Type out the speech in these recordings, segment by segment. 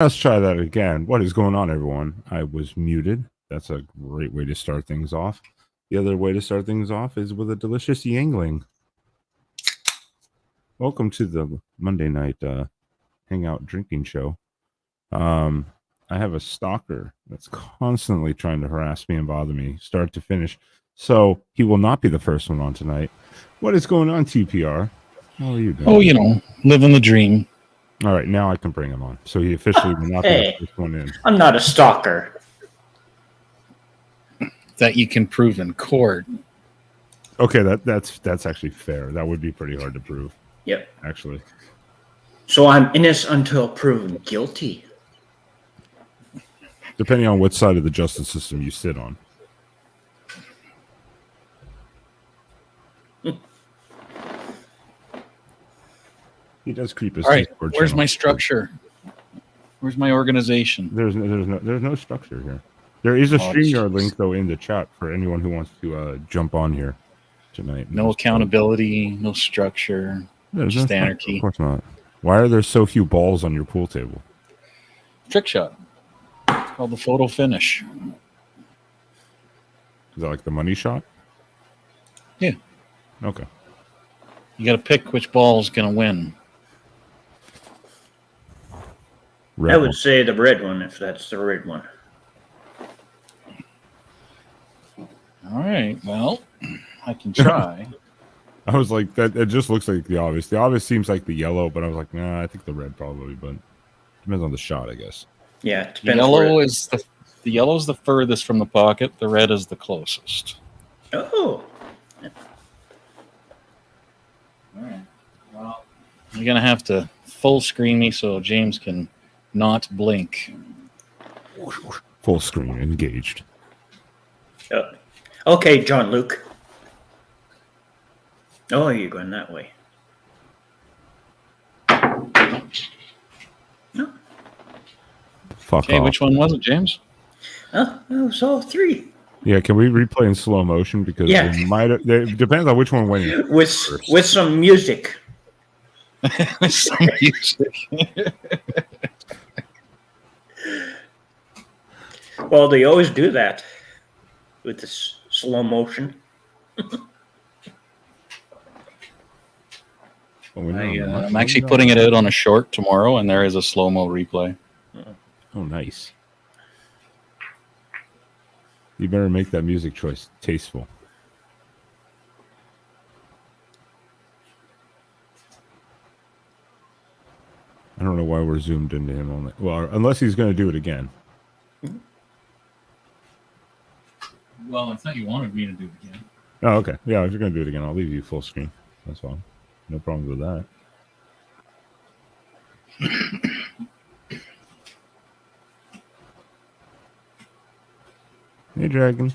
Let's try that again. What is going on, everyone? I was muted. That's a great way to start things off. The other way to start things off is with a delicious Yangling. Welcome to the Monday night hangout drinking show. I have a stalker that's constantly trying to harass me and bother me, start to finish. So he will not be the first one on tonight. What is going on, TPR? How are you doing? Oh, you know, living the dream. All right, now I can bring him on. So he officially will not be the first one in. I'm not a stalker. That you can prove in court. Okay, that's actually fair. That would be pretty hard to prove. Yep. Actually. So I'm innocent until proven guilty. Depending on which side of the justice system you sit on. He does creep his. All right, where's my structure? Where's my organization? There's no structure here. There is a StreamYard link though in the chat for anyone who wants to jump on here tonight. No accountability, no structure, just anarchy. Of course not. Why are there so few balls on your pool table? Trick shot. It's called the photo finish. Is that like the money shot? Yeah. Okay. You got to pick which ball is going to win. I would say the red one, if that's the red one. All right. Well, I can try. I was like, that. It just looks like the obvious. The obvious seems like the yellow, but I was like, nah, I think the red probably. But depends on the shot, I guess. Yeah, it the yellow is the yellow is the furthest from the pocket. The red is the closest. Oh. All right. Well, you're gonna have to full screen me so James can not blink. Full screen engaged. Okay, John Luke. Oh, you're going that way. No. Fuck okay, off. Which one was it, James? Oh, it was all three. Yeah, can we replay in slow motion? Because it depends on which one went with some music. With some music. Well, they always do that with this slow motion. I'm actually putting it out on a short tomorrow, and there is a slow-mo replay. Oh, nice. You better make that music choice tasteful. I don't know why we're zoomed into him only. Well, unless he's going to do it again. Well, I thought you wanted me to do it again. Oh, okay. Yeah, if you're going to do it again, I'll leave you full screen. That's fine. No problems with that. Hey, Dragon.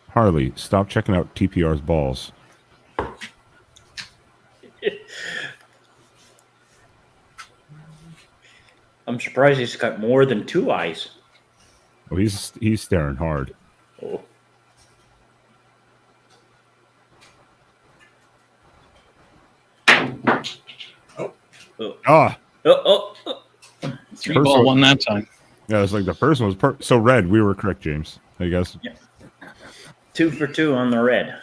Harley, stop checking out TPR's balls. I'm surprised he's got more than two eyes. Oh, he's staring hard. Oh. Ah. Three ball one that time. Yeah, it's like the first one was so red. We were correct, James. I guess. Yeah. 2 for 2 on the red.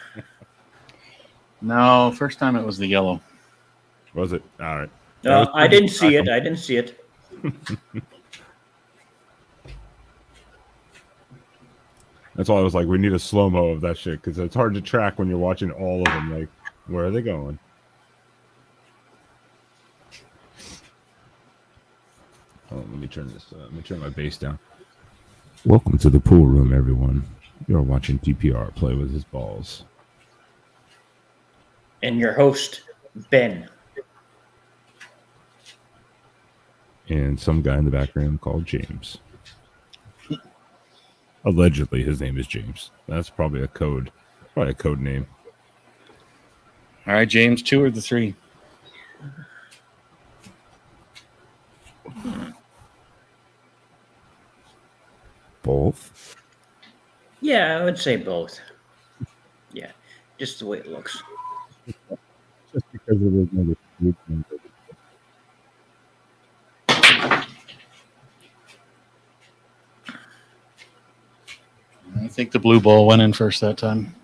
No, first time it was the yellow. Was it? All right. No, I didn't see it. I didn't see it. That's why I was like, we need a slow-mo of that shit, because it's hard to track when you're watching all of them. Like, where are they going? Oh, let me turn this. Let me turn my bass down. Welcome to the pool room, everyone. You're watching TPR play with his balls. And your host, Ben. And some guy in the background called James. Allegedly, his name is James. That's probably a code name. All right, James, 2 or the 3? Both? Yeah, I would say both. Yeah, just the way it looks. Just because it is negative. I think the blue ball went in first that time.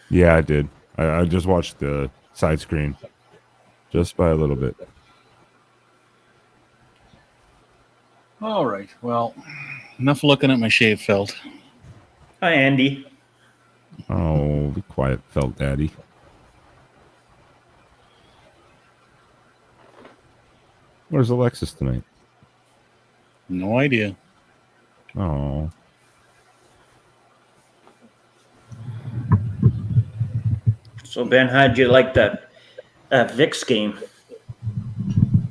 Yeah, I did. I just watched the side screen just by a little bit. All right. Well, enough looking at my shave felt. Hi, Andy. Oh, be quiet, felt daddy. Where's Alexis tonight? No idea. Oh. So, Ben, how'd you like that Vix game?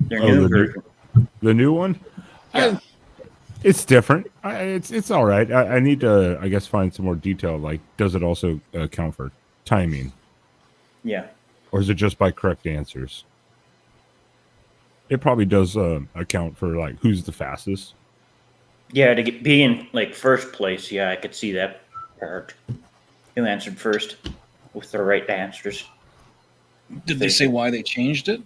Their new version. The new one? Yeah. It's different. It's all right. I need to, I guess, find some more detail. Like, does it also account for timing? Yeah. Or is it just by correct answers? It probably does account for, like, who's the fastest. Yeah, to be in, like, first place. Yeah, I could see that part. Who answered first with the right answers. Did they say why they changed it?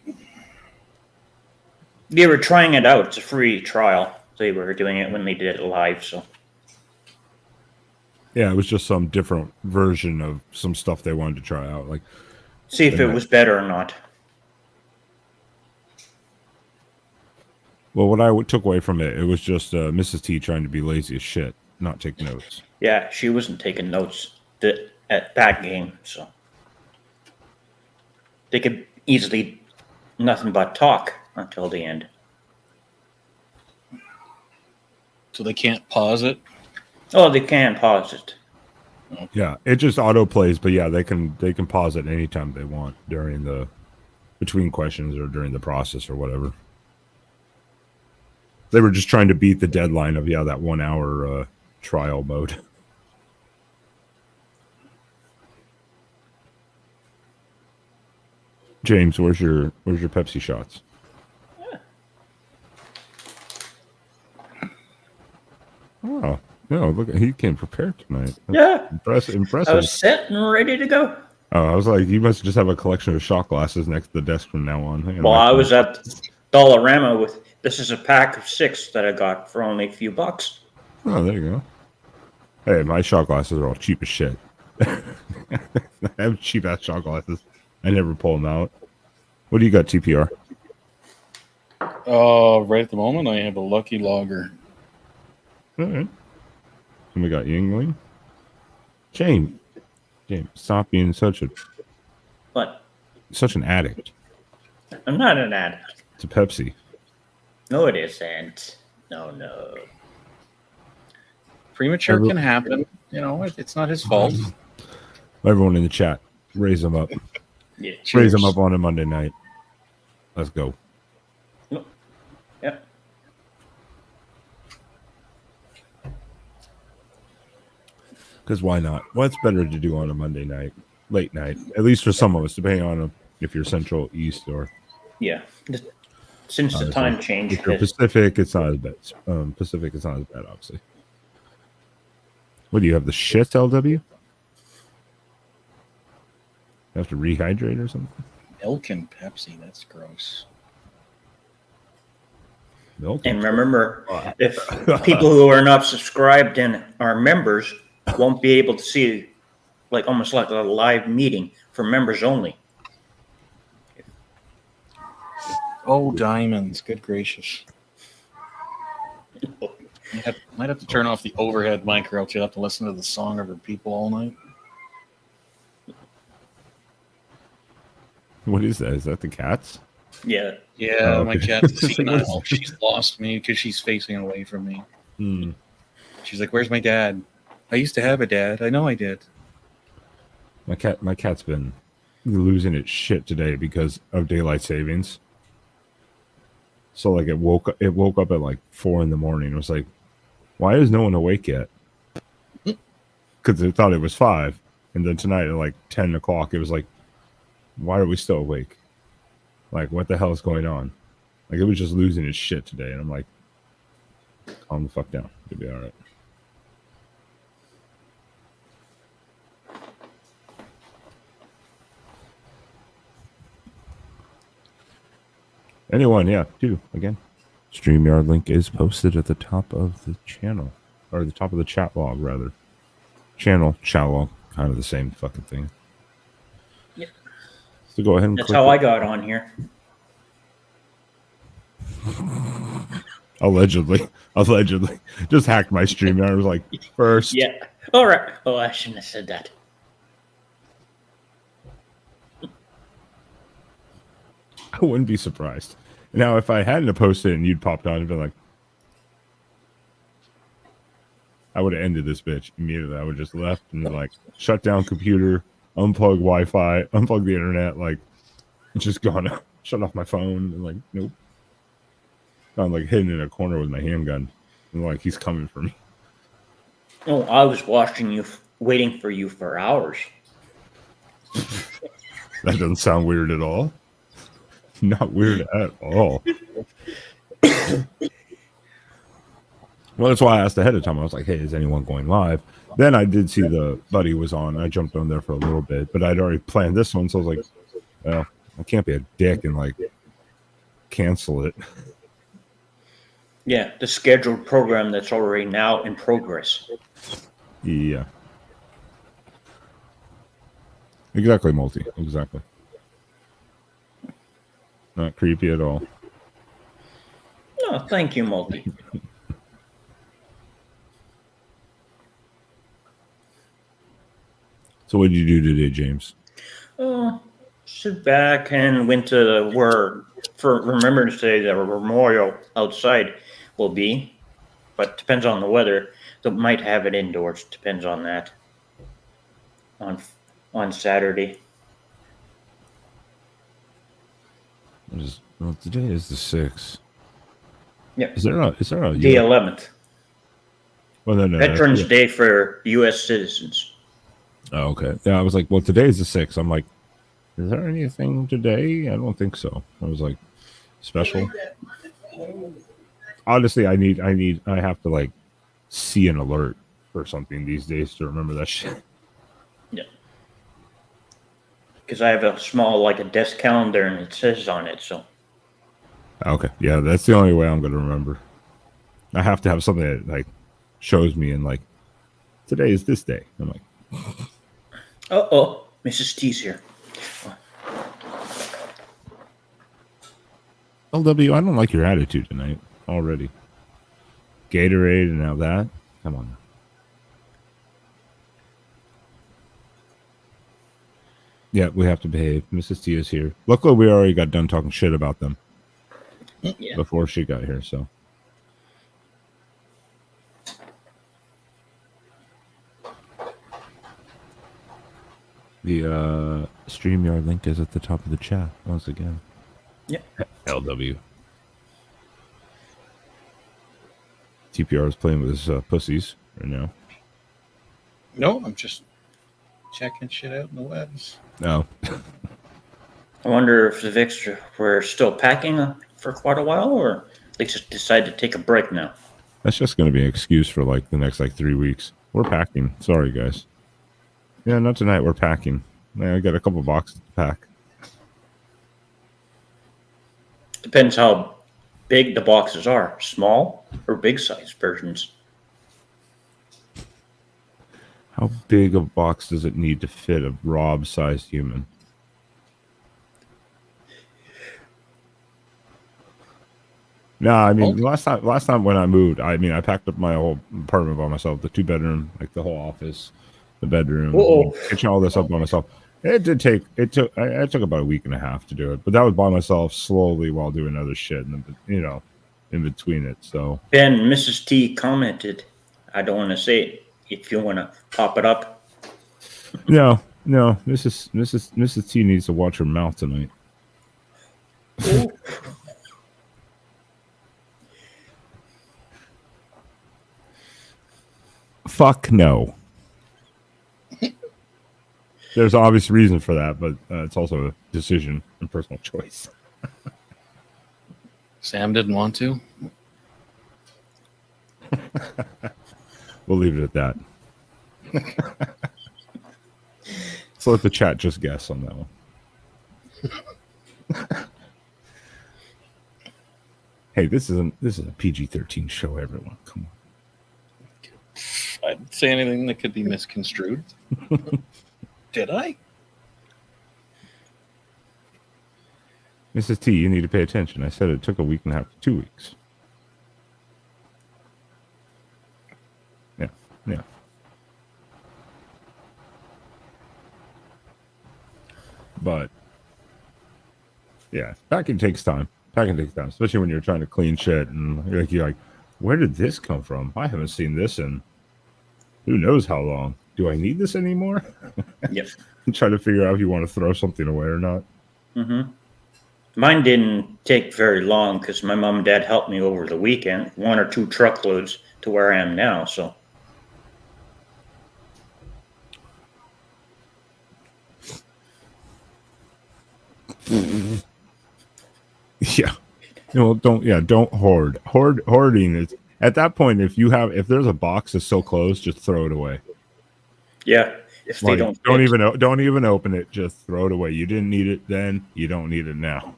They were trying it out. It's a free trial. They were doing it when they did it live, so. Yeah, it was just some different version of some stuff they wanted to try out. Like, see if it was better or not. Well, what I took away from it, it was just Mrs. T trying to be lazy as shit, not take notes. Yeah, she wasn't taking notes at that game, so. They could easily nothing but talk until the end. So they can't pause it? Oh, they can pause it. Yeah, it just auto plays, but yeah, they can pause it anytime they want during the between questions or during the process or whatever. They were just trying to beat the deadline of that 1 hour trial mode. James, where's your Pepsi shots? Oh, no, look, he came prepared tonight. Yeah. Impressive. I was set and ready to go. Oh, I was like, you must just have a collection of shot glasses next to the desk from now on. Well, I was at Dollarama with, this is a pack of 6 that I got for only a few bucks. Oh, there you go. Hey, my shot glasses are all cheap as shit. I have cheap ass shot glasses. I never pull them out. What do you got, TPR? Right at the moment, I have a Lucky Lager. All right. And we got Yingling. James, stop being such an addict. I'm not an addict. To Pepsi. No, it isn't. No. Premature can happen. You know, it's not his fault. Everyone in the chat, raise them up. Yeah, raise them up on a Monday night. Let's go. Yep. Because why not? What's better to do on a Monday night, late night? At least for some of us, depending on if you're Central, East, or since the time change. If you're Pacific, it's not as bad. Pacific, it's not as bad, obviously. What do you have? The shit, LW? You have to rehydrate or something? Milk and Pepsi, that's gross. Milk. And remember, if people who are not subscribed and are members won't be able to see, like almost like a live meeting for members only. Oh, diamonds! Good gracious! Might have to turn off the overhead mic, or else you'll have to listen to the song of her people all night. What is that? Is that the cats? Yeah. Yeah, my cat's senile. She's lost me because she's facing away from me. She's like, "Where's my dad? I used to have a dad. I know I did." My cat's been losing its shit today because of daylight savings. So like it woke up at like 4 a.m. It was like, why is no one awake yet? Because it thought it was 5, and then tonight at like 10 o'clock, it was like, why are we still awake? Like, what the hell is going on? Like, it was just losing its shit today, and I'm like, calm the fuck down. It'll be all right. Anyone, yeah, do again. StreamYard link is posted at the top of the channel, or the top of the chat log, rather. Channel, chat log, kind of the same fucking thing. Yep. So go ahead and That's click how it. I got on here. Allegedly. Just hacked my StreamYard. I was like, first. Yeah. All right. Oh, I shouldn't have said that. I wouldn't be surprised. Now, if I hadn't posted it and you'd popped on and been like, I would have ended this bitch immediately. I would just left and like shut down computer, unplug Wi-Fi, unplug the internet, like just gone, shut off my phone, and like nope. I'm like hidden in a corner with my handgun, and like he's coming for me. Oh, I was watching you, waiting for you for hours. That doesn't sound weird at all. Not weird at all. Well, that's why I asked ahead of time. I was like, hey, is anyone going live? Then I did see the buddy was on. I jumped on there for a little bit, but I'd already planned this one. So I was like, well, I can't be a dick and like cancel it. Yeah, the scheduled program that's already now in progress. Yeah. Exactly, Multi. Exactly. Not creepy at all. No, thank you, Multi. So what did you do today, James? Oh, sit back and went to where, for Remembrance Day, the memorial outside will be, but depends on the weather. They might have it indoors. Depends on that. On Saturday. Well, today is the 6th. Yeah. Is there a The 11th. Well, no, Veterans Day for U.S. citizens. Oh, okay. Yeah, I was like, well, today is the 6th. I'm like, is there anything today? I don't think so. I was like, special. Honestly, I have to like see an alert or something these days to remember that shit. Yeah. Because I have a small, like a desk calendar, and it says on it, so. Okay. Yeah, that's the only way I'm going to remember. I have to have something that like shows me and like, today is this day. I'm like, Uh-oh, Mrs. T's here. LW, I don't like your attitude tonight already. Gatorade and now that. Come on. Yeah, we have to behave. Mrs. T is here. Luckily, we already got done talking shit about them before she got here, so. The StreamYard link is at the top of the chat once again. Yeah. LW. TPR is playing with his pussies right now. No, I'm just checking shit out in the webs. No. I wonder if the Vics were still packing for quite a while, or they just decided to take a break now. That's just going to be an excuse for like the next like 3 weeks. We're packing. Sorry, guys. Yeah, not tonight. We're packing. Man, I got a couple boxes to pack. Depends how big the boxes are, small or big size versions. How big a box does it need to fit a Rob-sized human? No, I mean last time when I moved, I mean I packed up my whole apartment by myself, the 2-bedroom, like the whole office, the bedroom, kitchen, all this up by myself. It took about a week and a half to do it, but that was by myself slowly while doing other shit, and in between it. So Ben, Mrs. T commented, I don't want to say it. If you want to pop it up. No, Mrs. T needs to watch her mouth tonight. Fuck no. There's obvious reason for that, but it's also a decision and personal choice. Sam didn't want to. We'll leave it at that. So let the chat just guess on that one. Hey, this is a PG-13 show. Everyone, come on. I didn't say anything that could be misconstrued. Did I? Mrs. T, you need to pay attention. I said it took a week and a half to 2 weeks. Yeah. But yeah, packing takes time. Especially when you're trying to clean shit and you're like, where did this come from? I haven't seen this in who knows how long. Do I need this anymore? Yep. And try to figure out if you want to throw something away or not. Mm-hmm. Mine didn't take very long because my mom and dad helped me over the weekend, 1 or 2 truckloads to where I am now. So. Yeah. Don't hoard. Hoarding is at that point. If there's a box that's so close, just throw it away. Yeah. If they don't even open it, just throw it away. You didn't need it then, you don't need it now.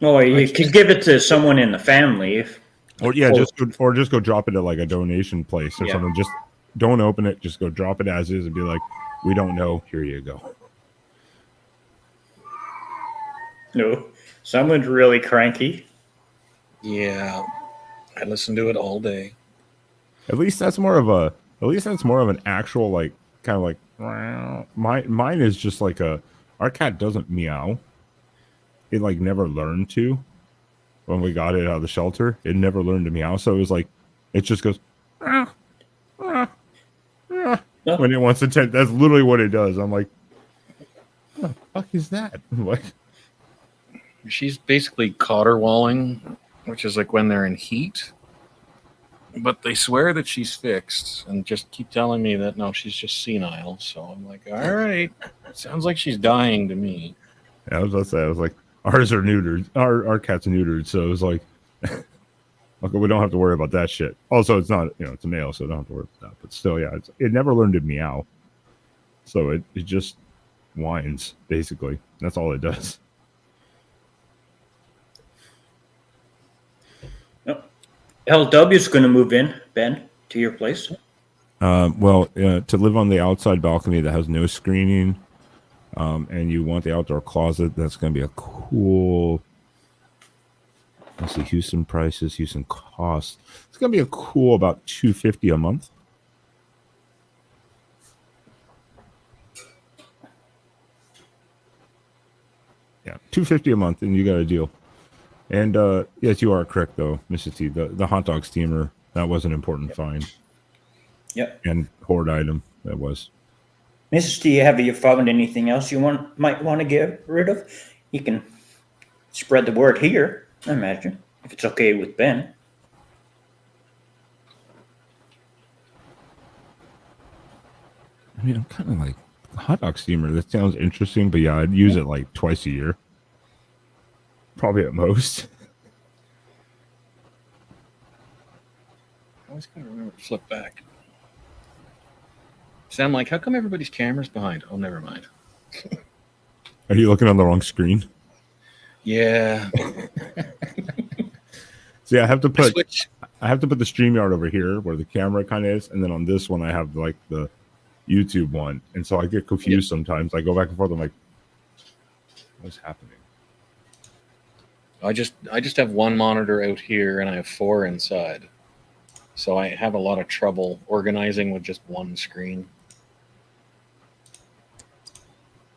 No, you could give it to someone in the family. Just go drop it at like a donation place or something. Just don't open it. Just go drop it as is and be like, we don't know. Here you go. No, someone's really cranky. Yeah, I listen to it all day. At least that's more of an actual like kind of like mine is just like our cat doesn't meow. It like never learned to. When we got it out of the shelter, it never learned to meow. So it was like it just goes when it wants attention. That's literally what it does. I'm like, what the fuck is that? Like, she's basically caterwauling, which is like when they're in heat. But they swear that she's fixed and just keep telling me that no, she's just senile. So I'm like, all right, sounds like she's dying to me. Yeah, I was about to say, I was like, ours are neutered. Our cat's neutered, so it was like, okay, we don't have to worry about that shit. Also, it's not, it's a male, so I don't have to worry about that. But still, yeah, it never learned to meow, so it just whines basically. That's all it does. LW is going to move in, Ben, to your place. To live on the outside balcony that has no screening, and you want the outdoor closet, that's going to be a cool. Let's see, Houston prices, Houston costs. It's going to be a cool about $250 a month. Yeah, $250 a month, and you got a deal. And yes, you are correct though, Mrs. T. The hot dog steamer, that was an important find. Yep. And hoard item that was. Mrs. T, have you found anything else you might want to get rid of? You can spread the word here, I imagine, if it's okay with Ben. I mean, I'm kind of like hot dog steamer. That sounds interesting, but yeah, I'd use it like twice a year. Probably at most. I always gotta remember to flip back. Sound like, how come everybody's camera's behind? Oh, never mind. Are you looking on the wrong screen? Yeah. See, I have to put the StreamYard over here where the camera kind of is, and then on this one I have like the YouTube one, and so I get confused sometimes. I go back and forth. I'm like, what's happening? I just have one monitor out here and I have 4 inside. So I have a lot of trouble organizing with just one screen.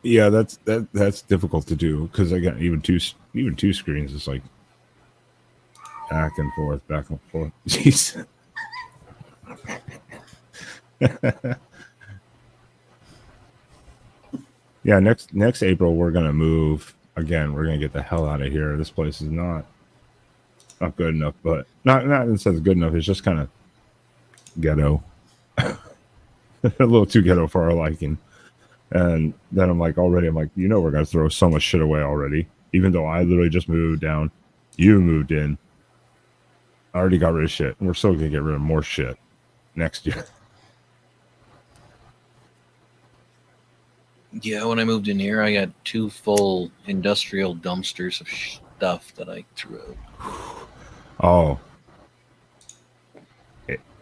Yeah, that's difficult to do because I got even two screens. It's like back and forth. Jeez. Yeah, next April we're gonna move again. We're gonna get the hell out of here. This place is not good enough, but not in the sense of good enough. It's just kind of ghetto, a little too ghetto for our liking. And then I'm like, we're gonna throw so much shit away already. Even though I literally just moved down, you moved in. I already got rid of shit, and we're still gonna get rid of more shit next year. Yeah, when I moved in here, I got 2 full industrial dumpsters of stuff that I threw out. Oh,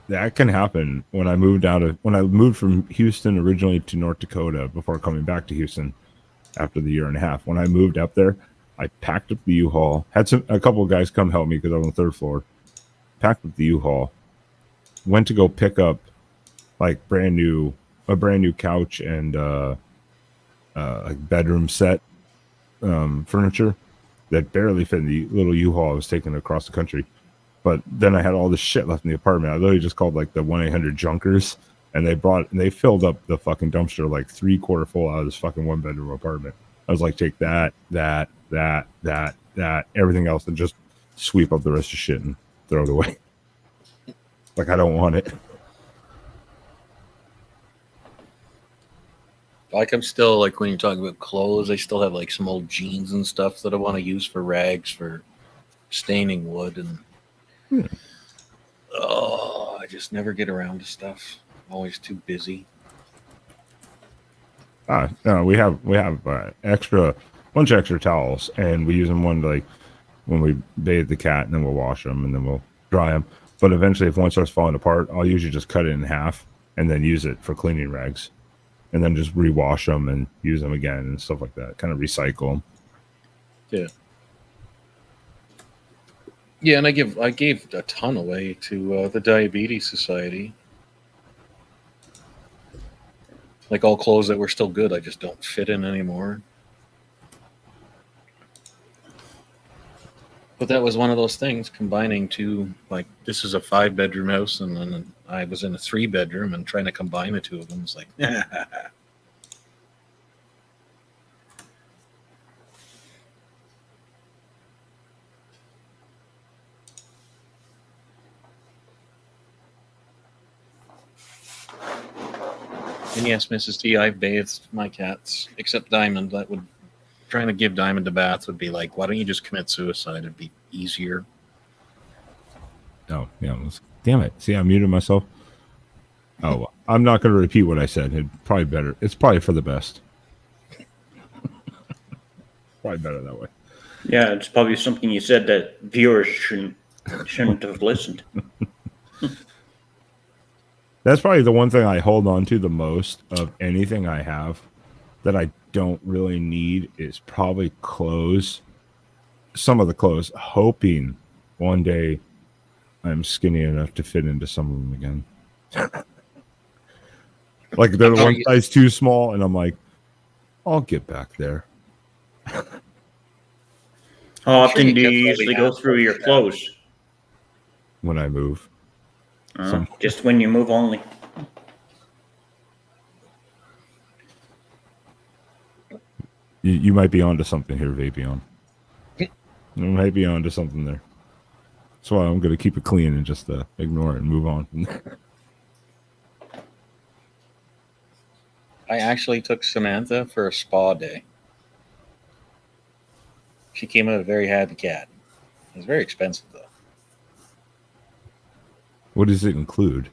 that can happen. When I moved from Houston originally to North Dakota before coming back to Houston after the year and a half. When I moved up there, I packed up the U-Haul. Had a couple of guys come help me because I was on the 3rd floor. Packed up the U-Haul. Went to go pick up like a brand new couch and like bedroom set furniture that barely fit in the little U-Haul I was taking across the country. But then I had all this shit left in the apartment. I literally just called like the 1-800 junkers, and they filled up the fucking dumpster like 3/4 full out of this fucking 1-bedroom apartment. I was like, take that, everything else, and just sweep up the rest of shit and throw it away. Like, I don't want it. Like, I'm still, like, when you talk about clothes, I still have like some old jeans and stuff that I want to use for rags for staining wood, and I just never get around to stuff. I'm always too busy. No, we have extra bunch of extra towels, and we use them like when we bathe the cat, and then we'll wash them, and then we'll dry them. But eventually, if one starts falling apart, I'll usually just cut it in half and then use it for cleaning rags, and then just rewash them and use them again and stuff like that. Kind of recycle them. Yeah. Yeah, and I gave a ton away to the Diabetes Society. Like, all clothes that were still good, I just don't fit in anymore. But that was one of those things, combining two, like, this is a 5-bedroom house, and then I was in a 3-bedroom, and trying to combine the two of them was like, And yes, Mrs. T, I've bathed my cats, except Diamond. Trying to give Diamond a bath would be like, why don't you just commit suicide? It'd be easier. Oh, yeah. Damn it. See, I muted myself. Oh, well, I'm not going to repeat what I said. It's probably for the best. Probably better that way. Yeah, it's probably something you said that viewers shouldn't have listened. That's probably the one thing I hold on to the most of anything I have that I don't really need is probably clothes. Some of the clothes, hoping one day I'm skinny enough to fit into some of them again. Like they're one size too small, and I'm like, I'll get back there. How often do you usually go through your clothes? When I move. Just when you move only. You might be onto something here, Vapeon. You might be onto something there. That's why I'm going to keep it clean and just ignore it and move on. I actually took Samantha for a spa day. She came out a very happy cat. It was very expensive, though. What does it include?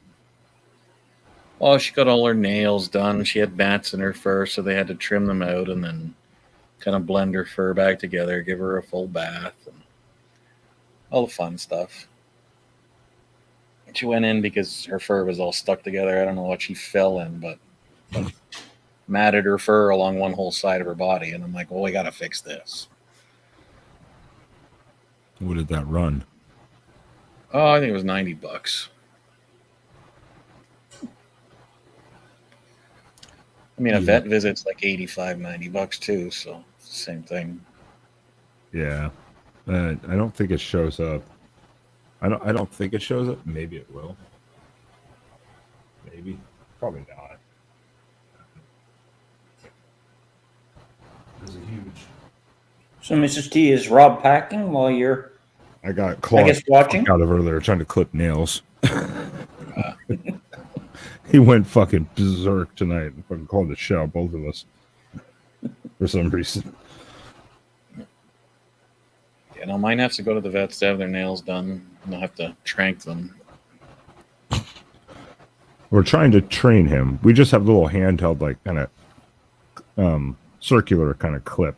Well, she got all her nails done. She had bats in her fur, so they had to trim them out and then kind of blend her fur back together, give her a full bath, and all the fun stuff. She went in because her fur was all stuck together. I don't know what she fell in, but matted her fur along one whole side of her body. And I'm like, well, we got to fix this. What did that run? Oh, I think it was $90. I mean, a vet visit's like $85-$90 too, so it's the same thing. Yeah, I don't think it shows up. I don't think it shows up. Maybe it will. Maybe, probably not. There's a huge. So, Mrs. T, is Rob packing while you're? I got clawed watching out of earlier trying to clip nails. He went fucking berserk tonight and fucking called the shit out, both of us, for some reason. Yeah, no, mine has to go to the vets to have their nails done, and I'll have to trank them. We're trying to train him. We just have little handheld, like, kind of circular kind of clip,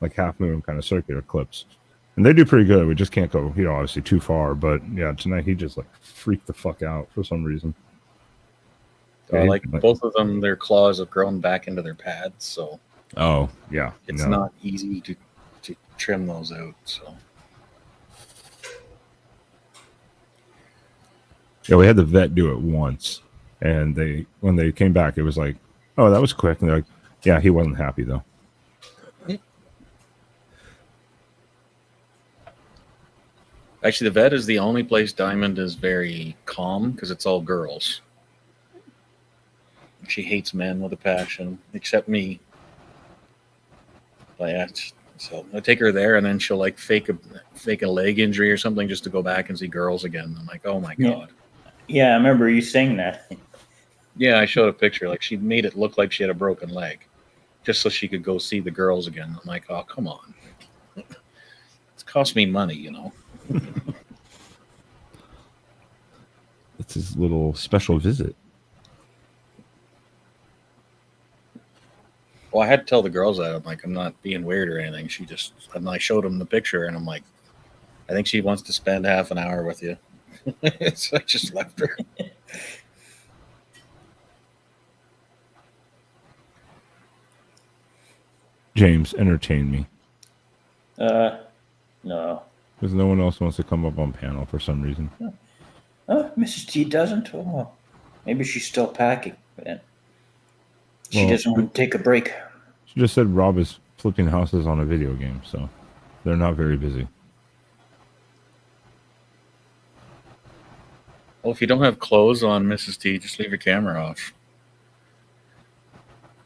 like half moon kind of circular clips And they do pretty good. We just can't go, obviously too far. But yeah, tonight he just like freaked the fuck out for some reason. So like both of them, their claws have grown back into their pads, so oh yeah, it's not easy to trim those out. So yeah, we had the vet do it once, and when they came back, it was like, oh, that was quick, and they're like, yeah, he wasn't happy though. Actually, the vet is the only place Diamond is very calm because it's all girls. She hates men with a passion, except me. But yeah, so I take her there, and then she'll like fake a leg injury or something just to go back and see girls again. I'm like, oh my god. Yeah, I remember you saying that. Yeah, I showed a picture. Like she made it look like she had a broken leg, just so she could go see the girls again. I'm like, oh come on, it's cost me money, It's his little special visit. Well, I had to tell the girls that. I'm like, I'm not being weird or anything. And I showed them the picture, and I'm like, I think she wants to spend half an hour with you. So I just left her. James, entertain me. No. Because no one else wants to come up on panel for some reason. Oh, Mrs. T doesn't? Oh, maybe she's still packing. She doesn't want to take a break. She just said Rob is flipping houses on a video game, so they're not very busy. Well, if you don't have clothes on, Mrs. T, just leave your camera off.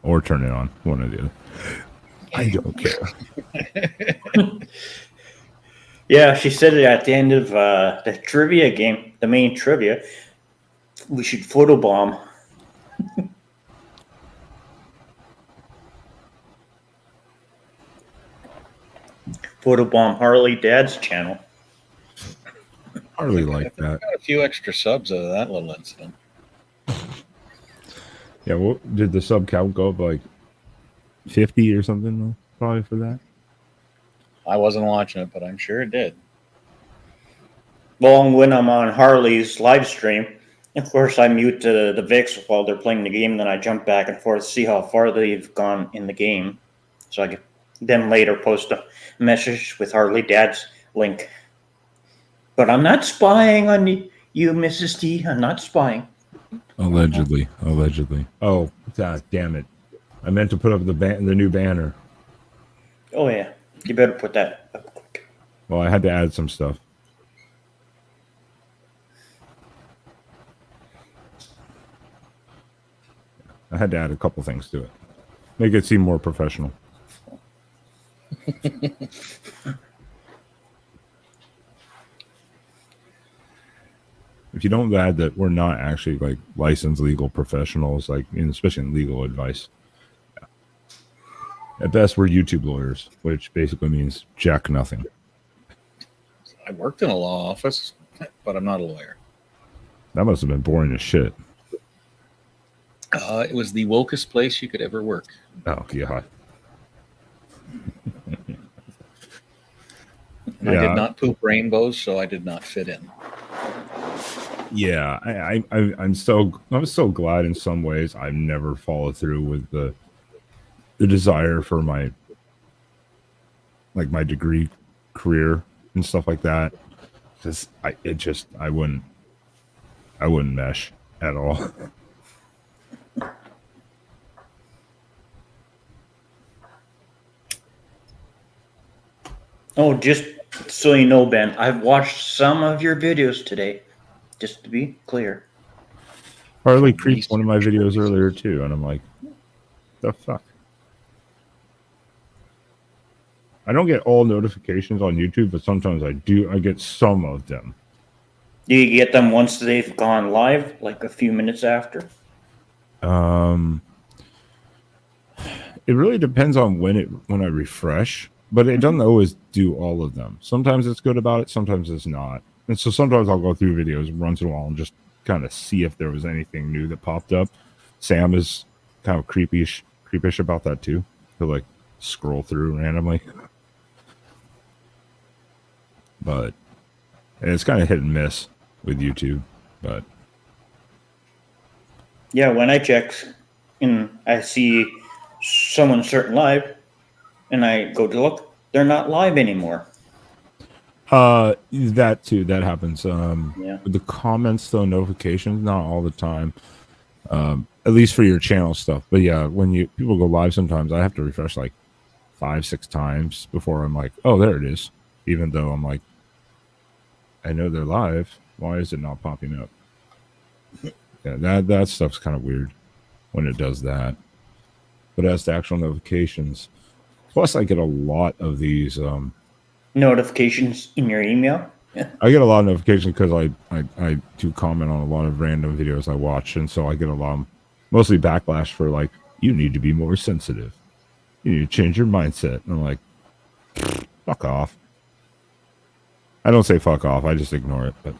Or turn it on, one or the other. I don't care. Yeah, she said it at the end of the trivia game, the main trivia. We should photobomb. Photobomb HarLeeDad's channel. Hardly like that. Got a few extra subs out of that little incident. Yeah, well, did the sub count go up like 50 or something though, probably for that? I wasn't watching it, but I'm sure it did. Well, when I'm on Harley's live stream, of course I mute the Vics while they're playing the game, then I jump back and forth to see how far they've gone in the game. So I can then later post a message with HarLeeDad's link. But I'm not spying on you, Mrs. T. I'm not spying. Allegedly. Oh, God damn it. I meant to put up the new banner. Oh, yeah. You better put that up quick. Well, I had to add some stuff. I had to add a couple things to it. Make it seem more professional. If you don't add that we're not actually like licensed legal professionals, like especially in legal advice. At best, we're YouTube lawyers, which basically means jack nothing. I worked in a law office, but I'm not a lawyer. That must have been boring as shit. It was the wokest place you could ever work. Oh, God. I did not poop rainbows, so I did not fit in. Yeah, I'm so glad in some ways I've never followed through with the desire for my degree career and stuff like that. Because I wouldn't mesh at all. Oh, just so you know, Ben, I've watched some of your videos today, just to be clear. Harley creeped one of my videos earlier too, and I'm like, the fuck? I don't get all notifications on YouTube, but sometimes I do. I get some of them. Do you get them once they've gone live, like a few minutes after? It really depends on when I refresh, but it doesn't always do all of them. Sometimes it's good about it, sometimes it's not. And so sometimes I'll go through videos once in a while and just kind of see if there was anything new that popped up. Sam is kind of creepish about that too. He'll like scroll through randomly. but it's kind of hit and miss with YouTube. But Yeah, when I check and I see someone certain live, and I go to look, they're not live anymore. that too, that happens. Yeah. With the comments though, notifications, not all the time. At least for your channel stuff. But yeah, when people go live, sometimes I have to refresh like 5-6 times before I'm like, oh, there it is. Even though I'm like, I know they're live. Why is it not popping up? Yeah, that stuff's kind of weird when it does that. But as to actual notifications, plus I get a lot of these. Notifications in your email. Yeah. I get a lot of notifications because I do comment on a lot of random videos I watch, and so I get a lot of mostly backlash for like, you need to be more sensitive. You need to change your mindset. And I'm like, fuck off. I don't say fuck off. I just ignore it. But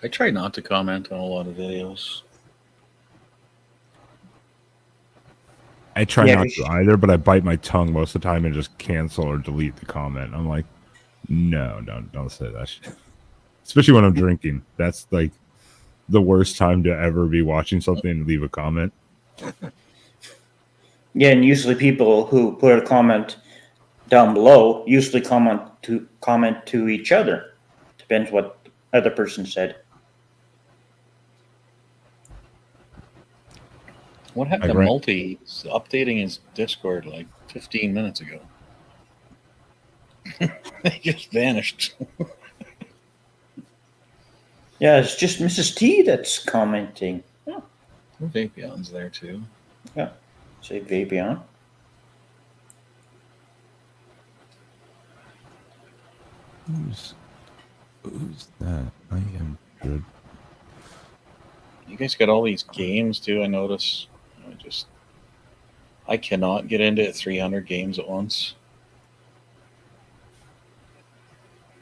I try not to comment on a lot of videos. I try Yeah, not to either, but I bite my tongue most of the time and just cancel or delete the comment. I'm like, no, don't say that shit. Especially when I'm drinking. That's like the worst time to ever be watching something and leave a comment. Yeah, and usually people who put a comment down below usually comment to each other. Depends what the other person said. What happened to Multi? He's updating his Discord like 15 minutes ago. He just vanished. Yeah, it's just Mrs. T that's commenting. Oh. Vapion's there too. Yeah, say Vapeon. Who's that? I am good. You guys got all these games too. I notice. I cannot get into 300 games at once.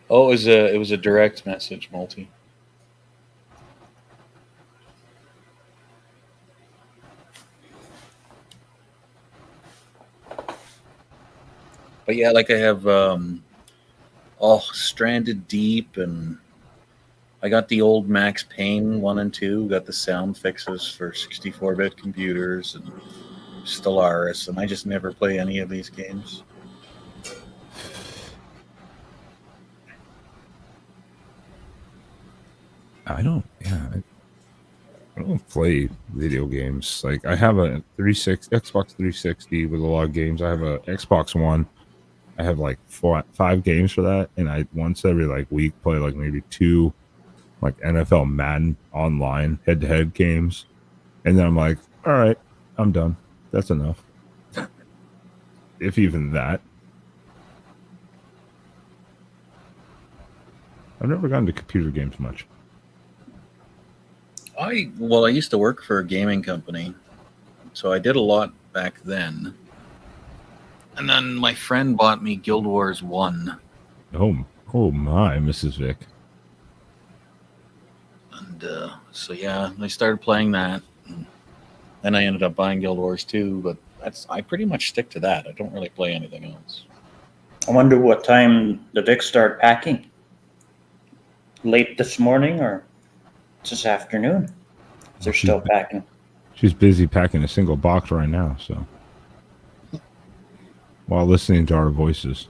Oh, it was a direct message, Multi. But yeah, like I have Stranded Deep, and I got the old Max Payne 1 and 2, got the sound fixes for 64-bit computers, and Stellaris, and I just never play any of these games. I don't play video games. Like I have a Xbox 360 with a lot of games. I have a Xbox One. I have like 5 games for that, and I once every like week play like maybe 2 like NFL Madden online head-to-head games, and then I'm like, all right, I'm done. That's enough. If even that. I've never gotten to computer games much. I used to work for a gaming company, so I did a lot back then. And then my friend bought me Guild Wars 1. Oh my, Mrs. Vic. And so yeah, I started playing that. Then I ended up buying Guild Wars 2, but I pretty much stick to that. I don't really play anything else. I wonder what time the Vic start packing. Late this morning or this afternoon? They're still packing. She's busy packing a single box right now, so while listening to our voices.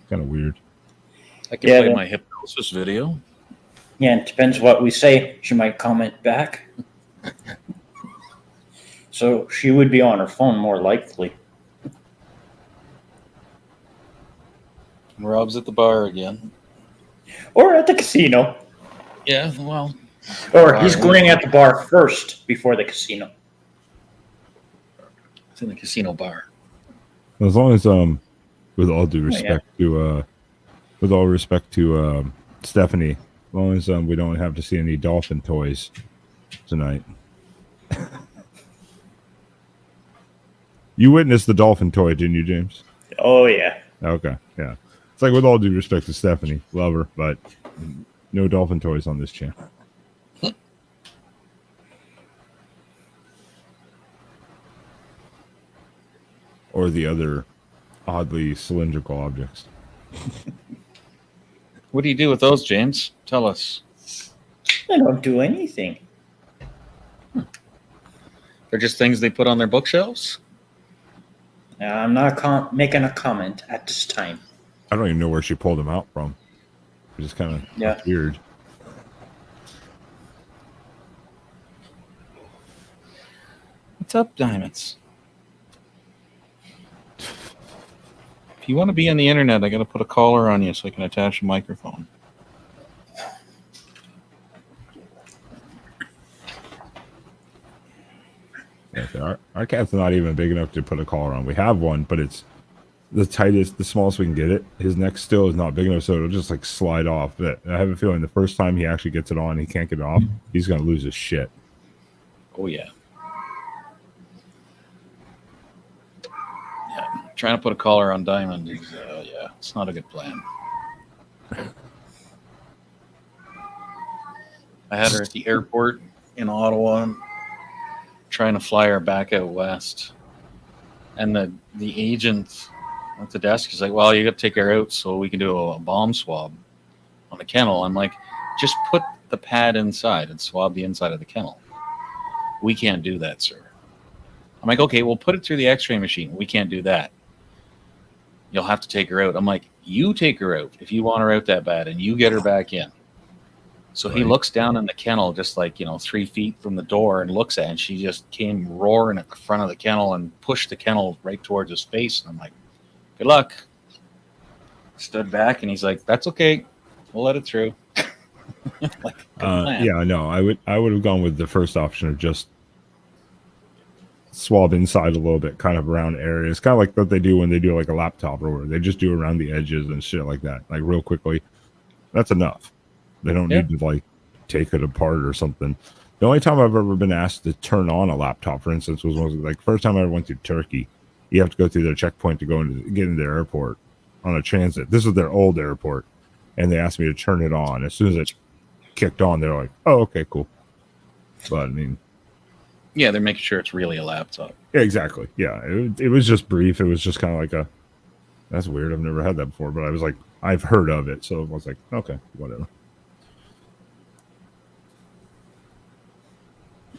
Kind of weird. I can play my hypnosis video. Yeah, it depends what we say. She might comment back. So she would be on her phone more likely. Rob's at the bar again. Or at the casino. Yeah, well. Or he's going at the bar first before the casino. It's in the casino bar. As long as with all due respect to Stephanie, as long as we don't have to see any dolphin toys tonight. You witnessed the dolphin toy, didn't you, James? Oh yeah. Okay, yeah. It's like with all due respect to Stephanie, love her, but no dolphin toys on this channel. or the other oddly cylindrical objects. What do you do with those, James? Tell us. I don't do anything. They're just things they put on their bookshelves? I'm not making a comment at this time. I don't even know where she pulled them out from. It just kind of weird. What's up, Diamonds? If you want to be on the internet, I got to put a collar on you so I can attach a microphone. Yeah, our cat's not even big enough to put a collar on. We have one, but it's the tightest, the smallest we can get it. His neck still is not big enough, so it'll just like slide off. But I have a feeling the first time he actually gets it on, he can't get it off. He's gonna lose his shit. Oh yeah. Yeah, trying to put a collar on Diamond is, yeah, it's not a good plan. I had her at the airport in Ottawa, trying to fly her back out west, and the agent at the desk is like, "Well, you got to take her out so we can do a bomb swab on the kennel." I'm like, "Just put the pad inside and swab the inside of the kennel." "We can't do that, sir." I'm like, "Okay, we'll put it through the X-ray machine." "We can't do that. You'll have to take her out." I'm like, "You take her out if you want her out that bad, and you get her back in." So he looks down in the kennel, just like, 3 feet from the door, and looks at it, and she just came roaring at the front of the kennel and pushed the kennel right towards his face. And I'm like, "Good luck." Stood back, and he's like, "That's okay. We'll let it through." Like, yeah, no, I would have gone with the first option of just swab inside a little bit, kind of around areas, kind of like what they do when they do like a laptop or whatever. They just do around the edges and shit like that, like real quickly. That's enough. They don't need to like take it apart or something. The only time I've ever been asked to turn on a laptop, for instance, was like first time I ever went to Turkey. You have to go through their checkpoint to get into their airport on a transit. This is their old airport, and they asked me to turn it on. As soon as it kicked on, they're like, "Oh, okay, cool." But I mean, yeah, they're making sure it's really a laptop. Yeah, exactly. Yeah, it was just brief. It was just kind of like that's weird. I've never had that before, but I was like, I've heard of it, so I was like, okay, whatever.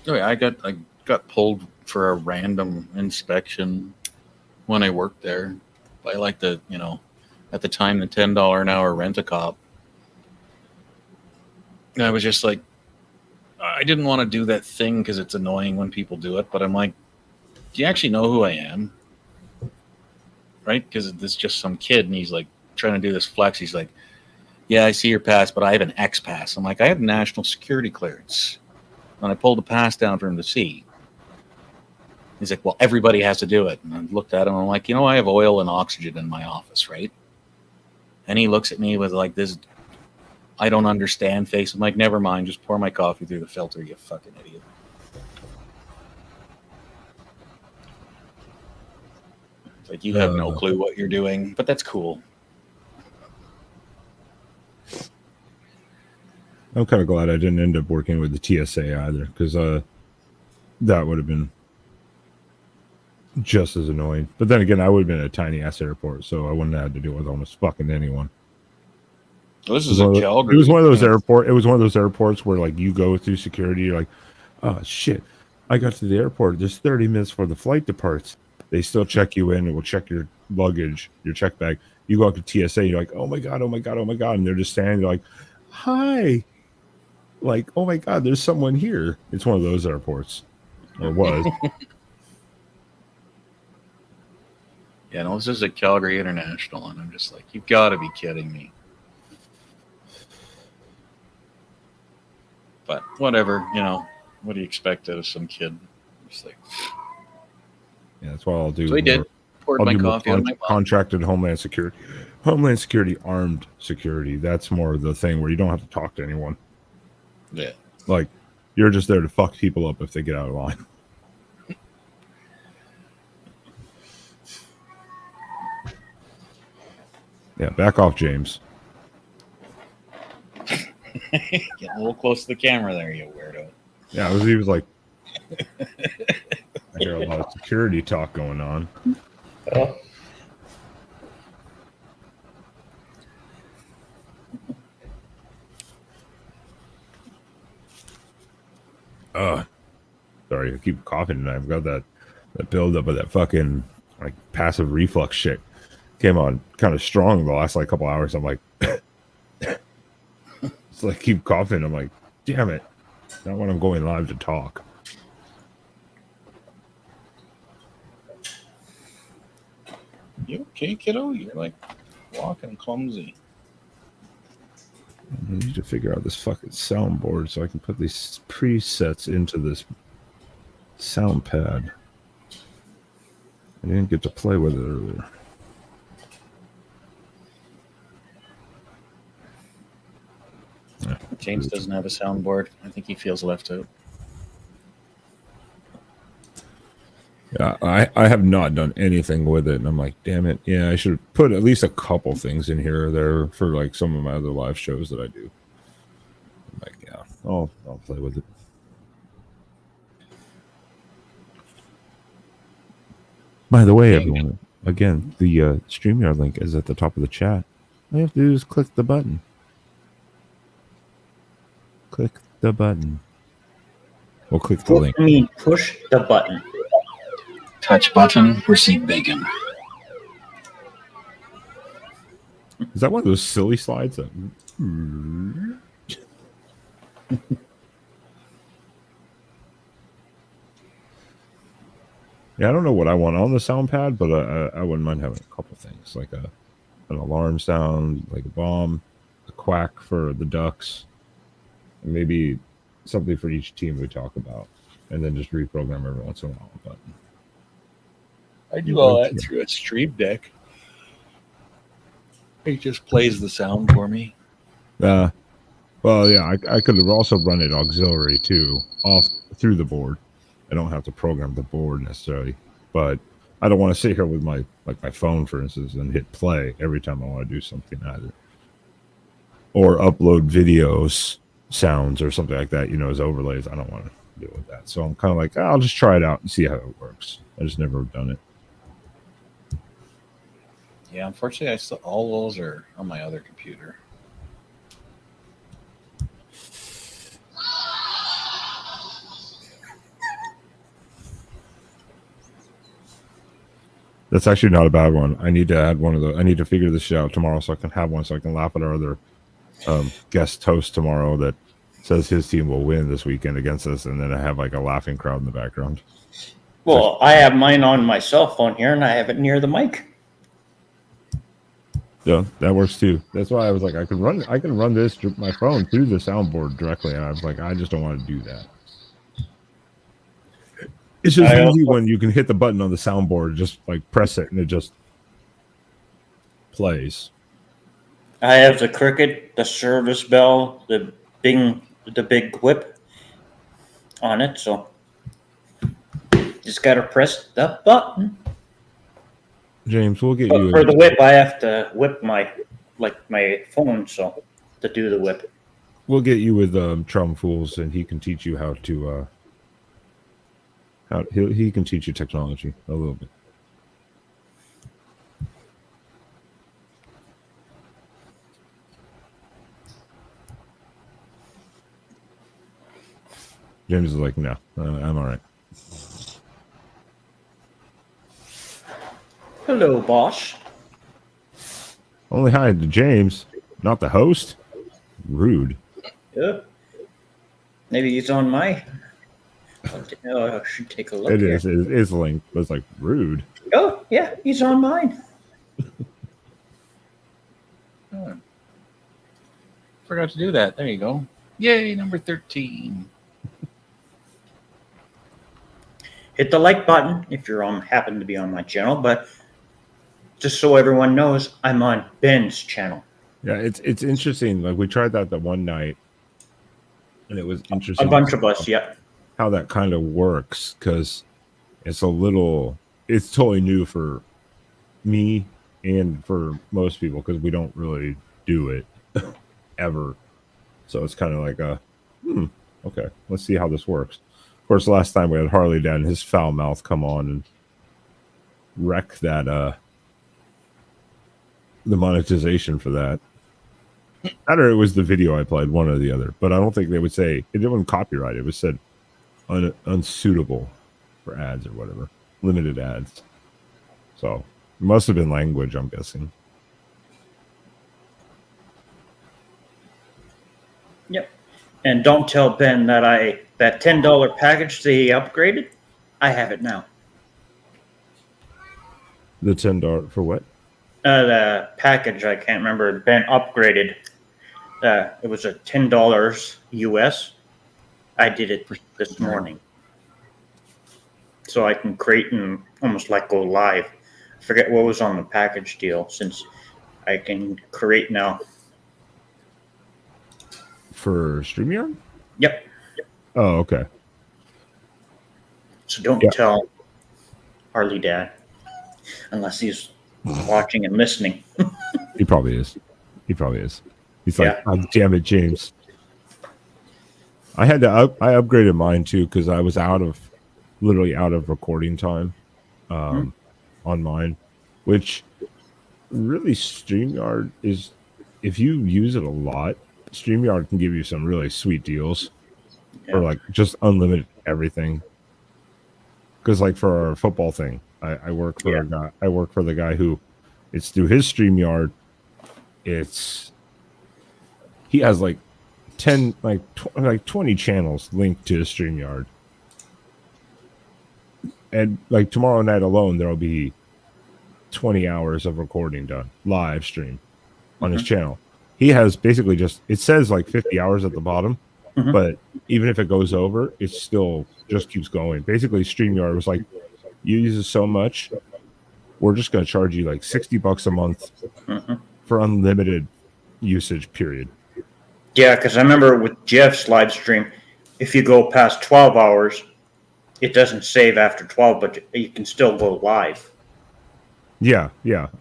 Oh yeah, I got pulled for a random inspection when I worked there by like at the time the $10 an hour rent-a-cop. And I was just like, I didn't want to do that thing because it's annoying when people do it, but I'm like, do you actually know who I am? Right? Because this is just some kid, and he's like trying to do this flex. He's like, "Yeah, I see your pass, but I have an X pass." I'm like, "I have national security clearance." And I pulled the pass down for him to see. He's like, "Well, everybody has to do it." And I looked at him, and I'm like, I have oil and oxygen in my office, right? And he looks at me with like this I don't understand face. I'm like, "Never mind, just pour my coffee through the filter, you fucking idiot." It's like, you have no clue what you're doing, but that's cool. I'm kind of glad I didn't end up working with the TSA either, because that would have been just as annoying. But then again, I would have been at a tiny ass airport, so I wouldn't have had to deal with almost fucking anyone. Well, this is a Calgary. It was one of those It was one of those airports where like you go through security, you're like, "Oh shit, I got to the airport. There's 30 minutes before the flight departs." They still check you in and will check your luggage, your check bag. You go up to TSA, you're like, "Oh my god, oh my god, oh my god," and they're just standing there like, "Hi." Like, "Oh my god, there's someone here." It's one of those airports. Or was. Yeah, no, this is a Calgary International, and I'm just like, you've got to be kidding me. But whatever, what do you expect out of some kid? Just like, yeah, that's what I'll do. So he did. Poured my coffee out of my mouth. Contracted Homeland Security, armed security. That's more the thing where you don't have to talk to anyone. Yeah. Like, you're just there to fuck people up if they get out of line. Yeah, back off, James. Getting a little close to the camera there, you weirdo. Yeah, he was like, I hear a lot of security talk going on. Oh, Sorry, I keep coughing and I've got that buildup of that fucking like passive reflux shit. Came on kind of strong the last like couple hours. I'm like, it's like keep coughing. I'm like, damn it. Not when I'm going live to talk. You okay, kiddo? You're like walking clumsy. I need to figure out this fucking soundboard so I can put these presets into this sound pad. I didn't get to play with it earlier. James doesn't have a soundboard. I think he feels left out. Yeah, I have not done anything with it, and I'm like, damn it. Yeah, I should put at least a couple things in here or there for like some of my other live shows that I do. I'm like, yeah, I'll play with it. By the way, everyone, again, the StreamYard link is at the top of the chat. All you have to do is click the button. Click the button. We'll click the link. I mean, push the button. Touch button, receive bacon. Is that one of those silly slides? That... Yeah, I don't know what I want on the sound pad, but I wouldn't mind having a couple things, like an alarm sound, like a bomb, a quack for the ducks, and maybe something for each team we talk about, and then just reprogram every once in a while. But I do all that through a Stream Deck. He just plays the sound for me. well, yeah, I could have also run it auxiliary too, off through the board. I don't have to program the board necessarily, but I don't want to sit here with my phone, for instance, and hit play every time I want to do something either, or upload videos, sounds, or something like that. As overlays. I don't want to deal with that, so I'm kind of like, I'll just try it out and see how it works. I just never done it. Yeah, unfortunately, all those are on my other computer. That's actually not a bad one. I need to add one of those. I need to figure this shit out tomorrow so I can have one so I can laugh at our other guest host tomorrow that says his team will win this weekend against us, and then I have like a laughing crowd in the background. Well, I have mine on my cell phone here, and I have it near the mic. Yeah, that works too. That's why I was like, I can run my phone through the soundboard directly, and I was like, I just don't want to do that. It's just easy when you can hit the button on the soundboard, just like press it, and it just plays. I have the cricket, the service bell, the big whip on it, so just gotta press the button. James, we'll get But you for the whip. I have to whip my phone, so to do the whip. We'll get you with Traum Fools, and he can teach you how to. He can teach you technology a little bit. James is like, no, I'm all right. Hello, boss. Only hi to James, not the host. Rude. Yeah. Maybe he's on my. I should take a look. It here. is linked, but it's like rude. Oh, yeah, he's on mine. Forgot to do that. There you go. Yay, number 13. Hit the like button if you're happen to be on my channel, but just so everyone knows, I'm on Ben's channel. Yeah, it's interesting. Like we tried that the one night, and it was interesting. A bunch of us, yeah. How that kind of works, because it's totally new for me and for most people, because we don't really do it ever. So it's kind of like okay, let's see how this works. Of course, last time we had HarLeeDad and his foul mouth come on, and wreck that the monetization for that. Either it was the video I played, one or the other. But I don't think they would say it wasn't copyright. It was said unsuitable for ads or whatever, limited ads. So it must have been language, I'm guessing. Yep. And don't tell Ben that that $10 package that he upgraded, I have it now. The $10 for what? The package, I can't remember. Ben upgraded. It was a $10 US. I did it this morning. So I can create and almost like go live. I forget what was on the package deal since I can create now. For StreamYard? Yep. Oh, okay. So don't tell HarLeeDad unless he's watching and listening. He probably is. He's like, oh, damn it, James. I had to I upgraded mine too because I was literally out of recording time on mine, which really StreamYard is, if you use it a lot, StreamYard can give you some really sweet deals or like just unlimited everything. Because like for our football thing, I work for a guy. I work for the guy who, it's through his StreamYard. He has like 10, like 20 channels linked to his StreamYard, and like tomorrow night alone, there'll be 20 hours of recording done live stream on his channel. He has basically it says like 50 hours at the bottom, but even if it goes over, it still just keeps going. Basically, StreamYard was like, you use it so much, we're just going to charge you like $60 a month for unlimited usage, period. Yeah, because I remember with Jeff's live stream, if you go past 12 hours, it doesn't save after 12, but you can still go live. Yeah.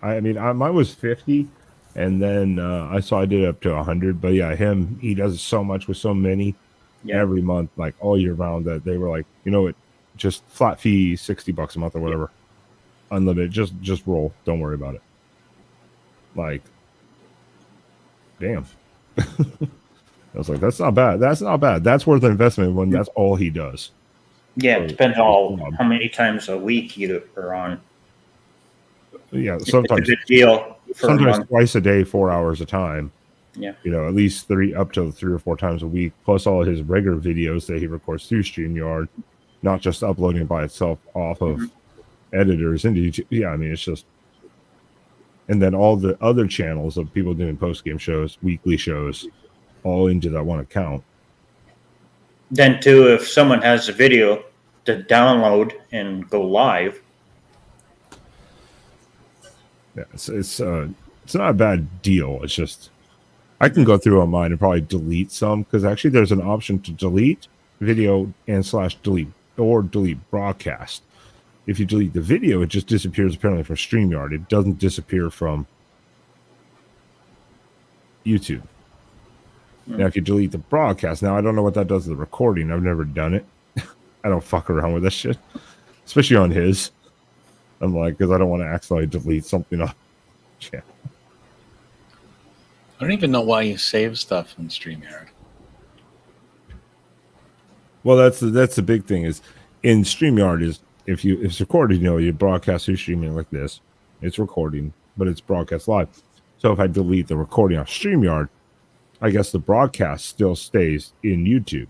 I mean, mine was 50, and then I did it up to 100. But yeah, he does so much with so many every month, like all year round, that they were like, you know what, just flat fee $60 a month or whatever, unlimited. Just roll. Don't worry about it. Like, damn. I was like, that's not bad. That's worth the investment when that's all he does. Yeah, it depends on how many times a week you are on. Yeah, sometimes it's a good deal. Sometimes twice a day, 4 hours a time. Yeah, at least up to 3 or 4 times a week, plus all his regular videos that he records through StreamYard, not just uploading by itself off of editors into YouTube. Yeah, I mean, it's just, and then all the other channels of people doing post game shows, weekly shows, all into that one account. Then too, if someone has a video to download and go live. Yeah, it's not a bad deal. It's just, I can go through on mine and probably delete some, because actually there's an option to delete video and /delete or delete broadcast. If you delete the video, it just disappears apparently from StreamYard. It doesn't disappear from YouTube. Now, if you delete the broadcast, now I don't know what that does to the recording. I've never done it. I don't fuck around with this shit, especially on his. I'm like, because I don't want to accidentally delete something off. Yeah. I don't even know why you save stuff in StreamYard. Well, that's the big thing is in StreamYard is if it's recorded, you broadcast through streaming like this. It's recording, but it's broadcast live. So if I delete the recording off StreamYard, I guess the broadcast still stays in YouTube.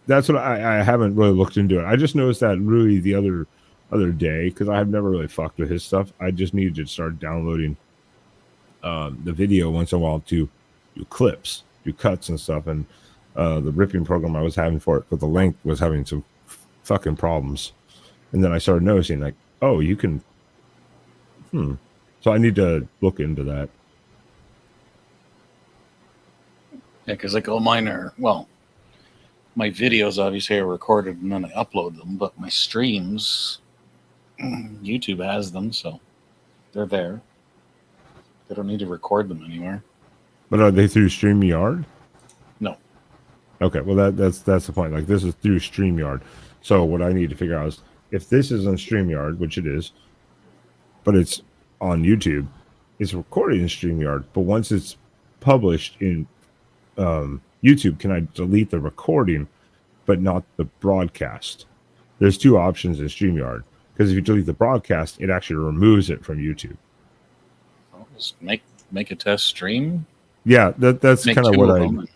That's what I haven't really looked into it. I just noticed that really the other day, because I have never really fucked with his stuff. I just needed to start downloading the video once in a while to do clips, do cuts and stuff. And the ripping program I was having for it, but the length was having some fucking problems. And then I started noticing, like, oh, you can. So I need to look into that. Yeah, because like all mine are, well, my videos obviously are recorded and then I upload them, but my streams, YouTube has them, so they're there. They don't need to record them anywhere. But are they through StreamYard? No. Okay, well that's the point. Like, this is through StreamYard. So what I need to figure out is if this is on StreamYard, which it is, but it's on YouTube, it's recorded in StreamYard. But once it's published in YouTube, can I delete the recording, but not the broadcast? There's two options in StreamYard, because if you delete the broadcast, it actually removes it from YouTube. I'll just make a test stream. Yeah, that's Make kind of two what of I them.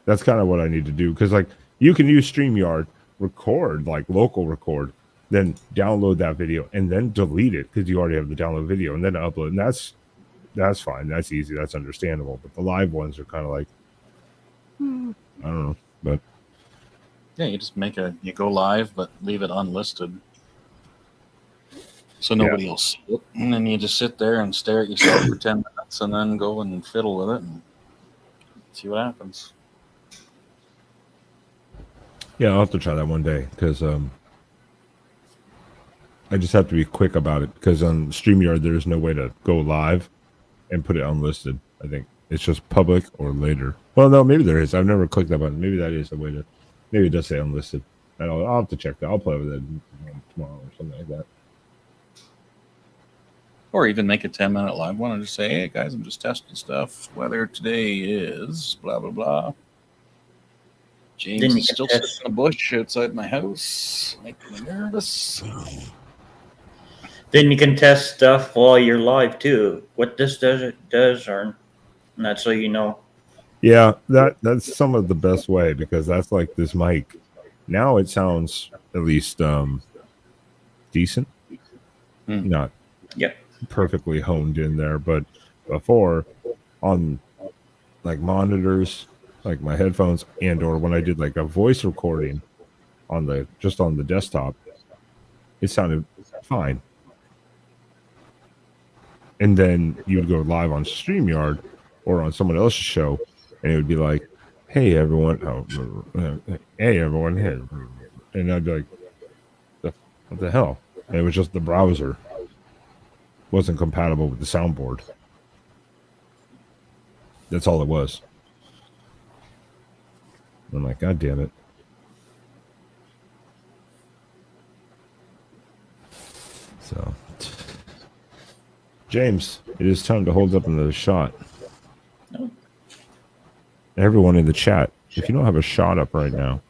that's kind of what I need to do, because like you can use StreamYard, record like local record, then download that video and then delete it because you already have the download video, and then upload, and that's fine, that's easy, that's understandable. But the live ones are kind of like I don't know, but Yeah, you just you go live, but leave it unlisted. So nobody will see it. And then you just sit there and stare at yourself for 10 minutes and then go and fiddle with it and see what happens. yeah, I'll have to try that one day, because I just have to be quick about it, because on StreamYard there's no way to go live and put it unlisted. I think it's just public or later. Well, no, maybe there is. I've never clicked that button. Maybe that is a way to. Maybe it does say unlisted. I'll have to check that. I'll play with it tomorrow or something like that. Or even make a 10-minute live one and just say, hey, guys, I'm just testing stuff. Weather today is blah, blah, blah. James is still sitting in the bush outside my house, making me nervous. Then you can test stuff while you're live too. What this does, or not, so you know. Yeah, that's some of the best way, because that's like this mic. Now it sounds at least decent. Not perfectly honed in there, but before on like monitors, like my headphones, and or when I did like a voice recording on the desktop, it sounded fine. And then you would go live on StreamYard or on someone else's show, and it would be like, hey everyone, hey everyone, hey. And I'd be like, what the hell? And it was just the browser wasn't compatible with the soundboard. That's all it was. I'm like, God damn it. So, James, it is time to hold up another shot. Everyone in the chat, if you don't have a shot up right now,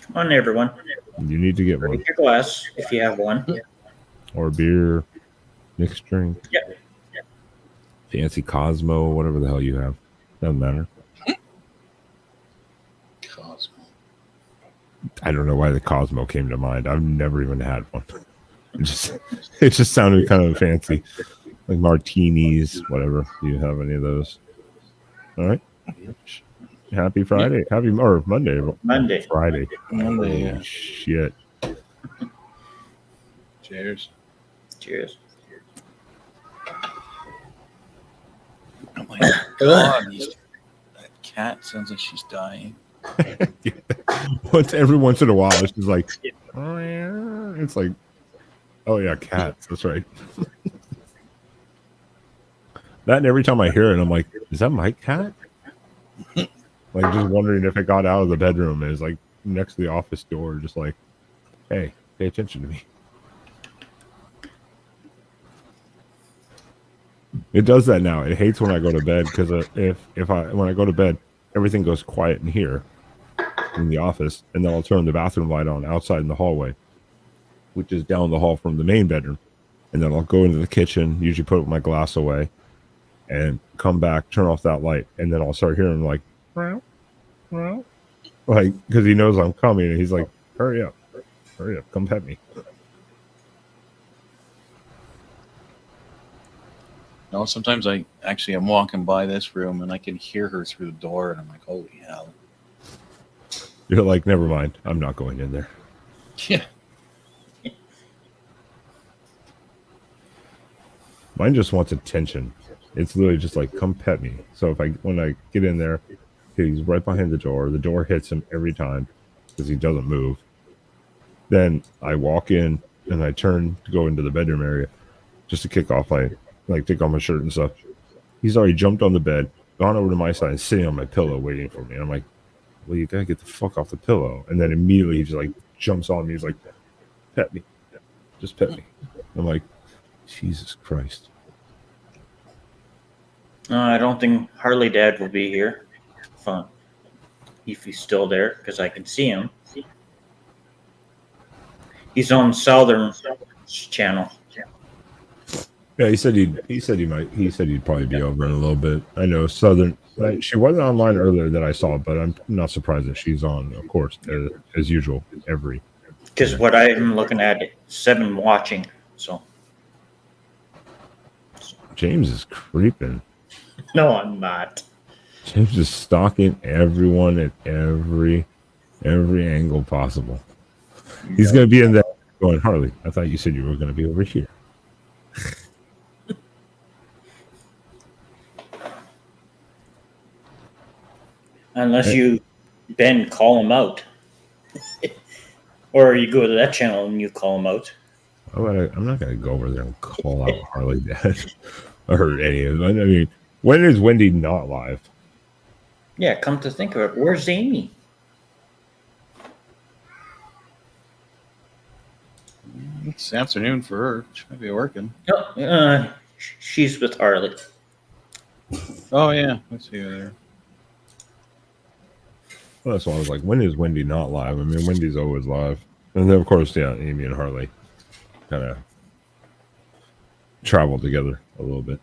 Come on, everyone. you need to get one. Take your glass if you have one. Or beer, mixed drink. Yep. Fancy Cosmo, whatever the hell you have. Doesn't matter. Cosmo. I don't know why the Cosmo came to mind. I've never even had one. It just sounded kind of fancy. Like martinis, whatever. Do you have any of those? All right. Happy Friday. Happy or Monday. Monday. Friday. Monday, yeah. Shit. Cheers. Cheers. Oh my God, that cat sounds like she's dying. Every once in a while, it's just like, oh yeah. It's like, oh yeah, cats. That's right. That, and every time I hear it, I'm like, is that my cat? Like, just wondering if it got out of the bedroom and is like next to the office door, just like, hey, pay attention to me. It does that now. It hates when I go to bed, because when I go to bed, everything goes quiet in here in the office, and then I'll turn the bathroom light on outside in the hallway, which is down the hall from the main bedroom, and then I'll go into the kitchen, usually put my glass away, and come back, turn off that light, and then I'll start hearing like, like, because he knows I'm coming, and he's like, hurry up, come pet me. No, sometimes I'm walking by this room and I can hear her through the door, and I'm like, holy hell. You're like, never mind, I'm not going in there. Yeah. Mine just wants attention. It's literally just like, come pet me. So when I get in there, he's right behind the door hits him every time because he doesn't move. Then I walk in and I turn to go into the bedroom area just to kick off take off my shirt and stuff. He's already jumped on the bed, gone over to my side, and sitting on my pillow waiting for me. And I'm like, well, you gotta get the fuck off the pillow. And then immediately he just like jumps on me. He's like, pet me. Just pet me. I'm like, Jesus Christ. I don't think HarLeeDad will be here. Fun. If he's still there, because I can see him. He's on Southern channel. Yeah, he said he'd probably be over in a little bit. I know Southern. She wasn't online earlier that I saw, but I'm not surprised that she's on, of course, as usual. Because what I'm looking at, 7 watching. So James is creeping. no, I'm not. James is stalking everyone at every angle possible. He's going to be in there going, Harley, I thought you said you were going to be over here. Unless you, Ben, call him out. Or you go to that channel and you call him out. I'm not going to go over there and call out HarLeeDad or any of them. I mean, when is Wendy not live? Yeah, come to think of it, where's Amy? It's afternoon for her. She might be working. Oh, she's with Harley. Oh, yeah. Let's see her there. Well, that's why I was like, when is Wendy not live? I mean, Wendy's always live. And then, of course, yeah, Amy and Harley kind of travel together a little bit.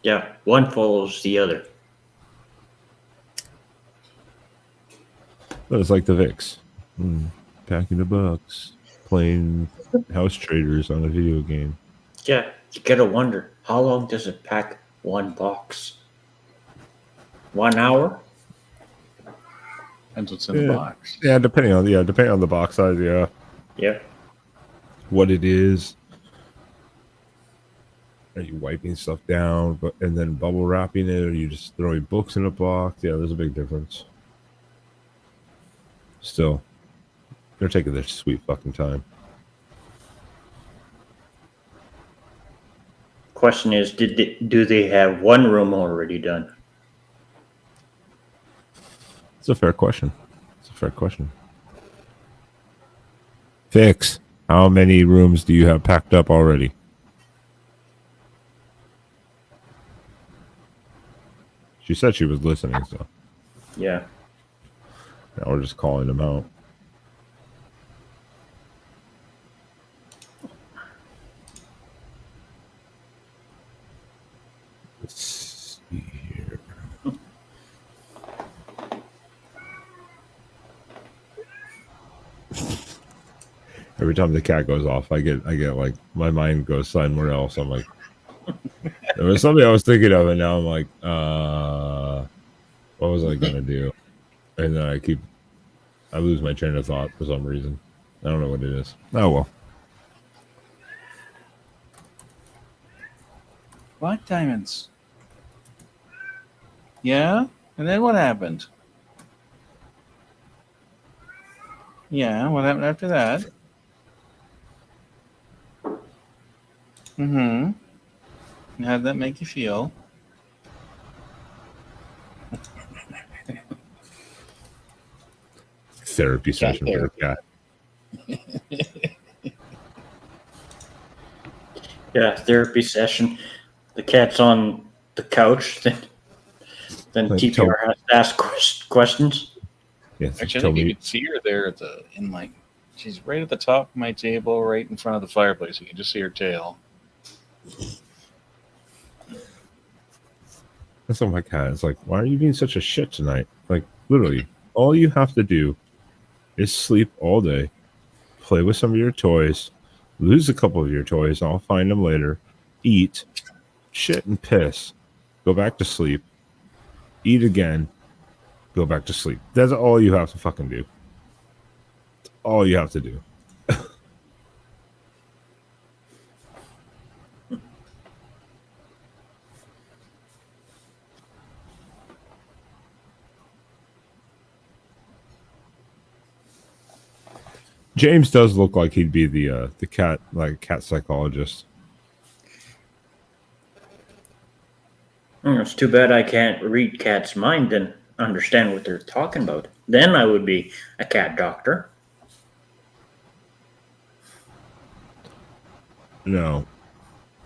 Yeah, one follows the other. But it's like the Vicks. Packing the bucks. Playing house traders on a video game. Yeah, you gotta wonder, how long does it pack one box? 1 hour? Depends what's in the box. Yeah, depending on the box size, yeah. Yeah. What it is. Are you wiping stuff down and then bubble wrapping it, or are you just throwing books in a box? Yeah, there's a big difference. Still, they're taking their sweet fucking time. Question is, do they have one room already done? It's a fair question. Fix. How many rooms do you have packed up already? She said she was listening, so. Yeah. Now we're just calling them out. Let's see here. Every time the cat goes off, I get like my mind goes somewhere else. I'm like, there was something I was thinking of, and now I'm like, what was I gonna do? And then I lose my train of thought for some reason. I don't know what it is. Oh well. What diamonds? Yeah? And then what happened? Yeah, what happened after that? Mm-hmm. And how did that make you feel? Therapy session for the cat. Yeah, therapy session. The cat's on the couch, then Like, TPR has to ask questions. Yeah, Actually, I think you can see her there she's right at the top of my table, right in front of the fireplace. You can just see her tail. That's what my cat is like. Why are you being such a shit tonight? Like, literally, all you have to do is sleep all day, play with some of your toys, lose a couple of your toys, I'll find them later, eat, shit and piss, go back to sleep, eat again, go back to sleep. That's all you have to fucking do. That's all you have to do. James does look like he'd be the cat, like cat psychologist. It's too bad I can't read cats' mind and understand what they're talking about. Then I would be a cat doctor. No,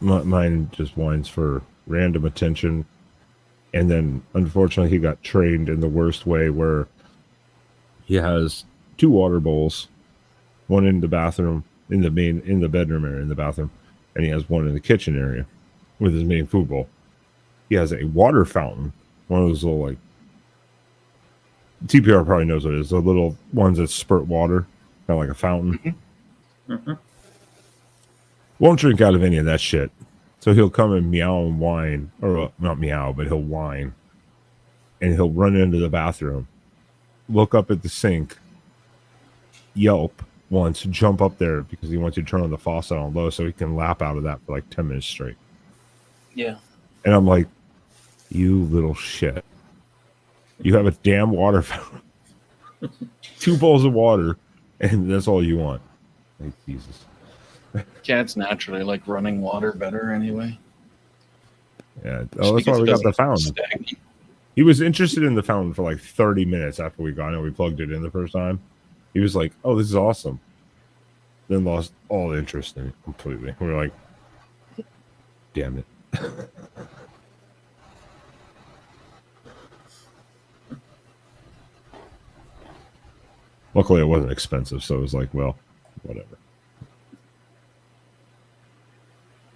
mine just whines for random attention, and then unfortunately he got trained in the worst way, where he has 2 water bowls, one in the bathroom, in the bedroom area in the bathroom, and he has one in the kitchen area with his main food bowl. He has a water fountain, one of those little, like, TPR probably knows what it is, the little ones that spurt water, kind of like a fountain. Mm-hmm. Won't drink out of any of that shit. So he'll come and meow and whine, or not meow, but he'll whine, and he'll run into the bathroom, look up at the sink, yelp once, jump up there because he wants to turn on the faucet on low so he can lap out of that for like 10 minutes straight. Yeah. And I'm like, you little shit. You have a damn water fountain. 2 bowls of water, and that's all you want. Like, Jesus. Cats naturally like running water better anyway. Yeah. Oh, that's why we got the fountain. He was interested in the fountain for like 30 minutes after we got it. We plugged it in the first time. He was like, oh, this is awesome. Then lost all interest in it completely. We were like, damn it. Luckily, it wasn't expensive, so it was like, well, whatever.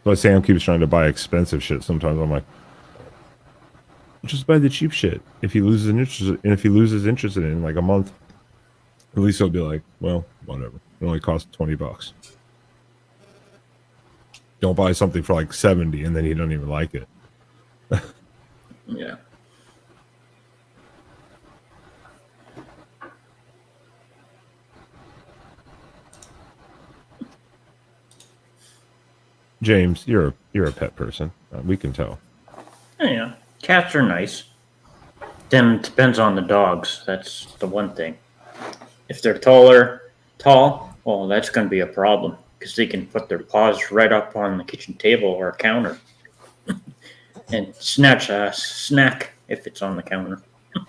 But Sam keeps trying to buy expensive shit. Sometimes I'm like, just buy the cheap shit. If he loses interest in it in like a month, at least he'll be like, well, whatever. It only costs $20. Don't buy something for like 70 and then he don't even like it. Yeah. James, you're a pet person. We can tell. Yeah. Cats are nice. Then depends on the dogs. That's the one thing. If they're tall, well, that's going to be a problem because they can put their paws right up on the kitchen table or counter and snatch a snack if it's on the counter. You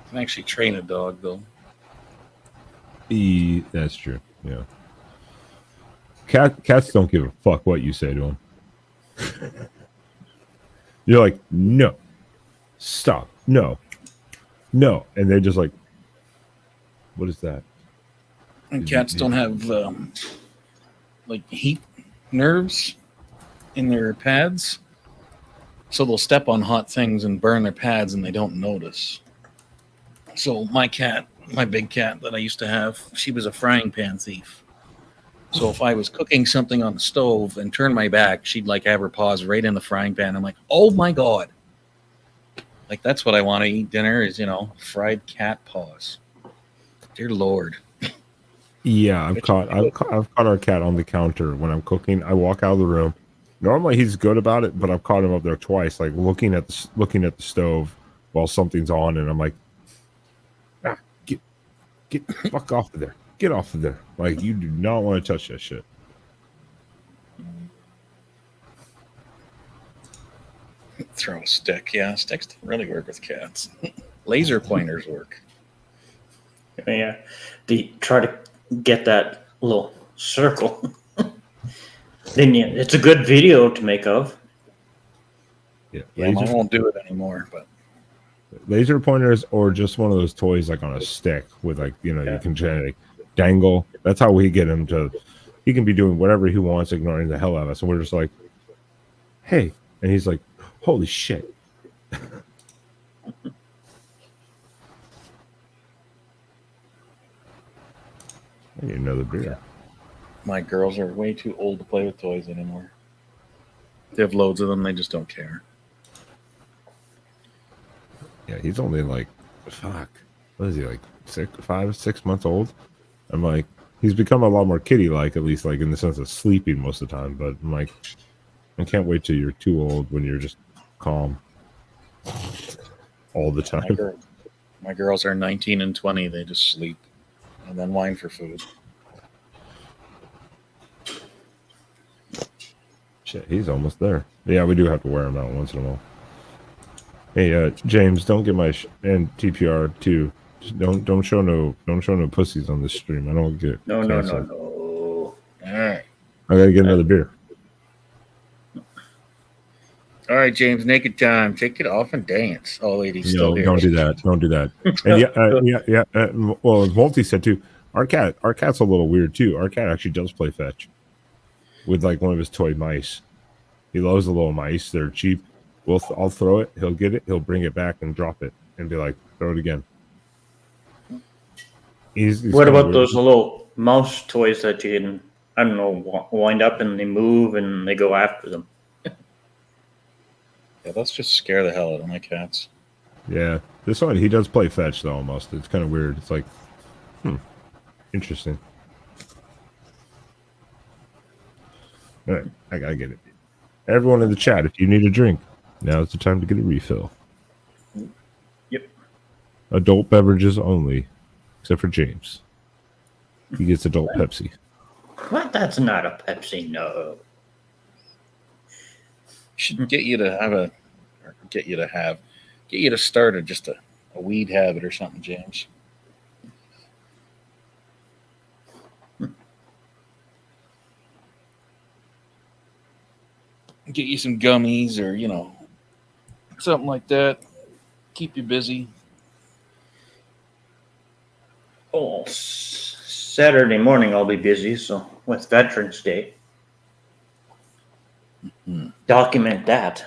can actually train a dog though. That's true. Yeah. Cats don't give a fuck what you say to them. You're like, no, stop, no, and they're just like, what is that? And cats don't have like heat nerves in their pads, so they'll step on hot things and burn their pads, and they don't notice. So my big cat that I used to have, she was a frying pan thief. So if I was cooking something on the stove and turned my back, she'd like have her paws right in the frying pan. I'm like, oh my God. Like, that's what I want to eat dinner is, fried cat paws. Dear Lord. Yeah, I've caught our cat on the counter when I'm cooking. I walk out of the room. Normally he's good about it, but I've caught him up there twice, like looking at the stove while something's on, and I'm like, get fuck off of there. Get off of there. Like, you do not want to touch that shit. Throw a stick. Yeah, sticks don't really work with cats. Laser pointers work. Yeah. They try to get that little circle. Then it's a good video to make of. Yeah, I won't do it anymore, but laser pointers, or just one of those toys like on a stick with like, you can like dangle. That's how we get him to. He can be doing whatever he wants, ignoring the hell out of us, and we're just like, "Hey," and he's like, "Holy shit!" I need another beer. my girls are way too old to play with toys anymore. They have loads of them. They just don't care. Yeah, he's only like, fuck. What is he, like 6 months old? I'm like, he's become a lot more kitty-like, at least like in the sense of sleeping most of the time. But I'm like, I can't wait till you're too old when you're just calm all the time. My girls are 19 and 20. They just sleep and then whine for food. Shit, he's almost there. Yeah, we do have to wear him out once in a while. Hey, James, don't get my and TPR too. Just don't show no pussies on this stream. I don't get No. All right. I gotta get another beer. All right, James, naked time. Take it off and dance. Oh, ladies, still No, here. don't do that. Don't do that. And yeah. Well, as Multi said too, our cat's a little weird too. Our cat actually does play fetch with like one of his toy mice. He loves the little mice. They're cheap. I'll throw it. He'll get it. He'll bring it back and drop it and be like, throw it again. He's What kinda about weird. those little mouse toys that you can, I don't know, wind up and they move and they go after them? Yeah, let's just scare the hell out of my cats. Yeah, this one he does play fetch though. Almost, it's kind of weird. It's like, interesting. All right, I gotta get it. Everyone in the chat, if you need a drink, now's the time to get a refill. Yep. Adult beverages only, except for James. He gets adult Pepsi. What? That's not a Pepsi, no. Should get you to start just a weed habit or something, James. Get you some gummies or something like that. Keep you busy. Oh, Saturday morning I'll be busy, so with Veterans Day. Document that.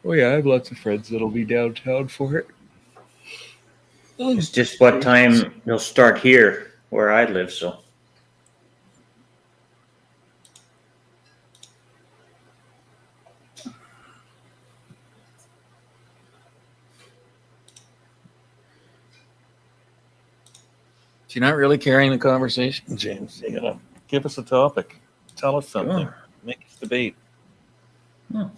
Oh yeah, I have lots of friends that'll be downtown for it. It's just what time they'll start here where I live, so. So you're not really carrying the conversation, James. You gotta give us a topic. Tell us something. Sure. Make us debate. Hmm.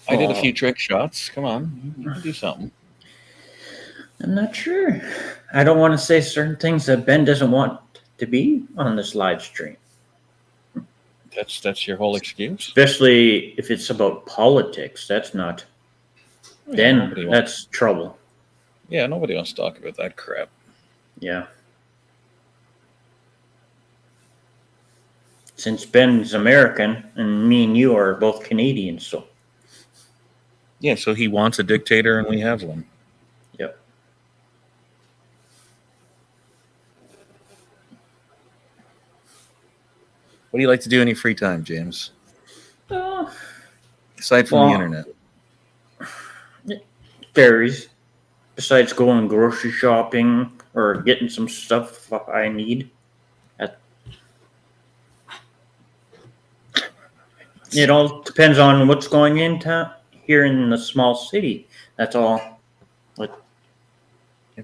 I did a few trick shots. Come on, you can do something. I'm not sure. I don't want to say certain things that Ben doesn't want to be on this live stream. That's your whole excuse. Especially if it's about politics. That's not. Then that's trouble. Yeah, nobody wants to talk about that crap. Yeah. Since Ben's American and me and you are both Canadians, so. Yeah, so he wants a dictator and we have one. Yep. What do you like to do in your free time, James? Uh, Aside from the internet. It varies. Besides going grocery shopping or getting some stuff I need. It all depends on what's going in town here in the small city. That's all. But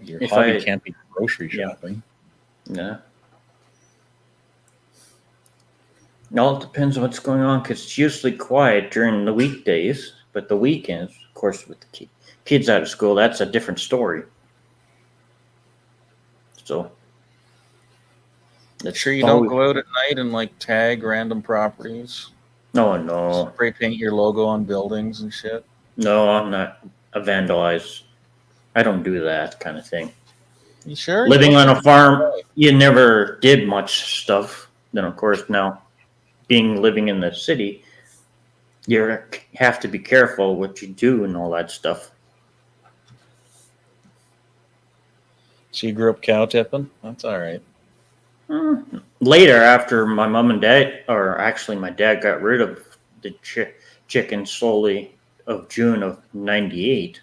Your hobby can't be grocery shopping. Yeah. It all depends on what's going on because it's usually quiet during the weekdays, but the weekends, of course, with the kids out of school, that's a different story. So. Sure you don't go out at night and like tag random properties? No. Spray paint your logo on buildings and shit? No, I'm not a vandalize. I don't do that kind of thing. You sure? Living on a farm, you never did much stuff. Then, of course, now living in the city, you have to be careful what you do and all that stuff. So you grew up cow tipping? That's all right. Later, after my mom and dad, or actually my dad got rid of the chicken slowly of June of '98,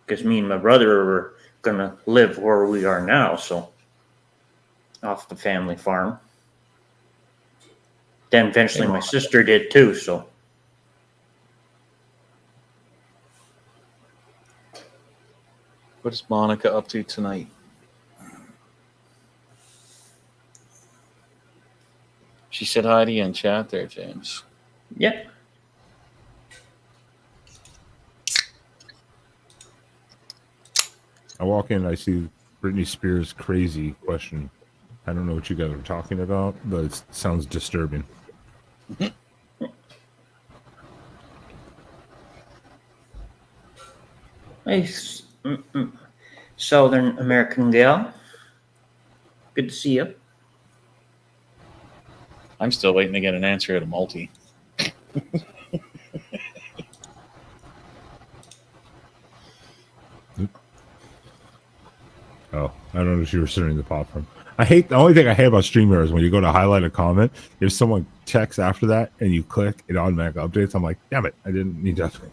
because me and my brother were going to live where we are now, so off the family farm. Then eventually my sister did too, so. What is Monica up to tonight? She said hi to you in chat there, James. Yeah. I walk in, I see Britney Spears' crazy question. I don't know what you guys are talking about, but it sounds disturbing. Hey, Southern American gal. Good to see you. I'm still waiting to get an answer at a multi. Oh, I don't know if you were sending the pop from. The only thing I hate about StreamYard is when you go to highlight a comment, if someone texts after that and you click, it automatically updates. I'm like, damn it, I didn't need to update.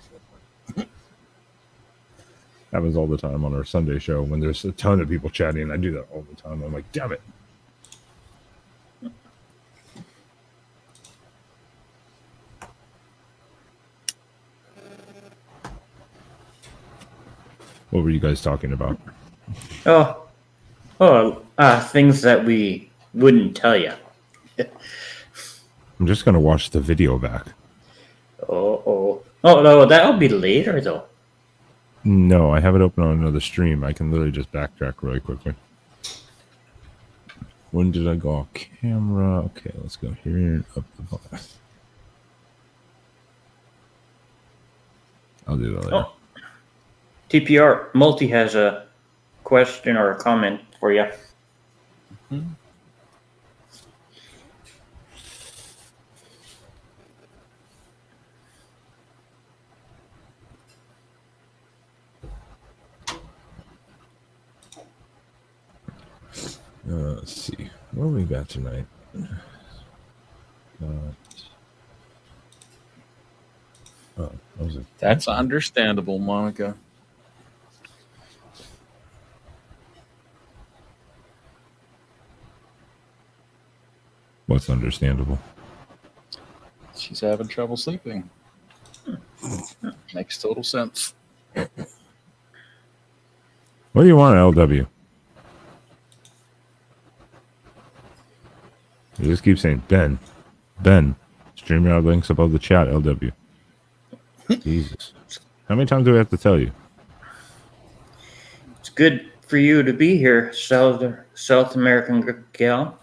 Happens all the time on our Sunday show when there's a ton of people chatting. I do that all the time. I'm like, damn it. What were you guys talking about? Things that we wouldn't tell you. I'm just going to watch the video back. Oh, no, that'll be later, though. No, I have it open on another stream. I can literally just backtrack really quickly. When did I go off camera? Okay, let's go here and up the box. I'll do that later. Oh. TPR Multi has a question or a comment for you. Mm-hmm. Let's see. What do we got tonight? That's understandable, Monica. What's understandable? She's having trouble sleeping. Makes total sense. What do you want, LW? You just keep saying Ben. StreamYard links above the chat, LW. Jesus. How many times do we have to tell you? It's good for you to be here, South American gal.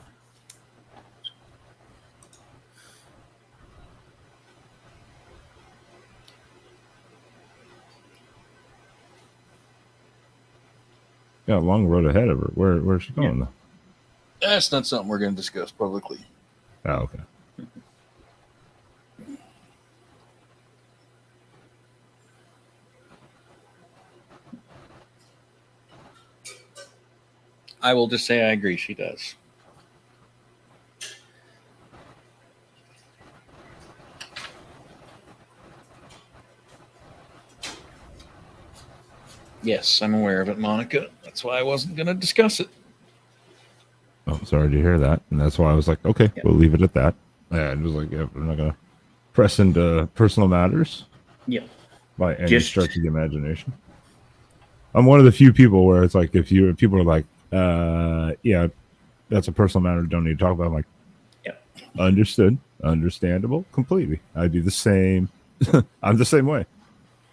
Got a long road ahead of her. Where's she going, though? That's not something we're going to discuss publicly. Oh, okay. I will just say I agree. She does. Yes, I'm aware of it, Monica. That's why I wasn't going to discuss it. Oh, sorry to hear that. And that's why I was like, okay, we'll leave it at that. And it was like, yeah, we're not going to press into personal matters. Yeah. By any stretch of the imagination. I'm one of the few people where it's like, if people are like, yeah, that's a personal matter, don't need to talk about. I'm like, yeah, understood, understandable, completely. I do the same. I'm the same way.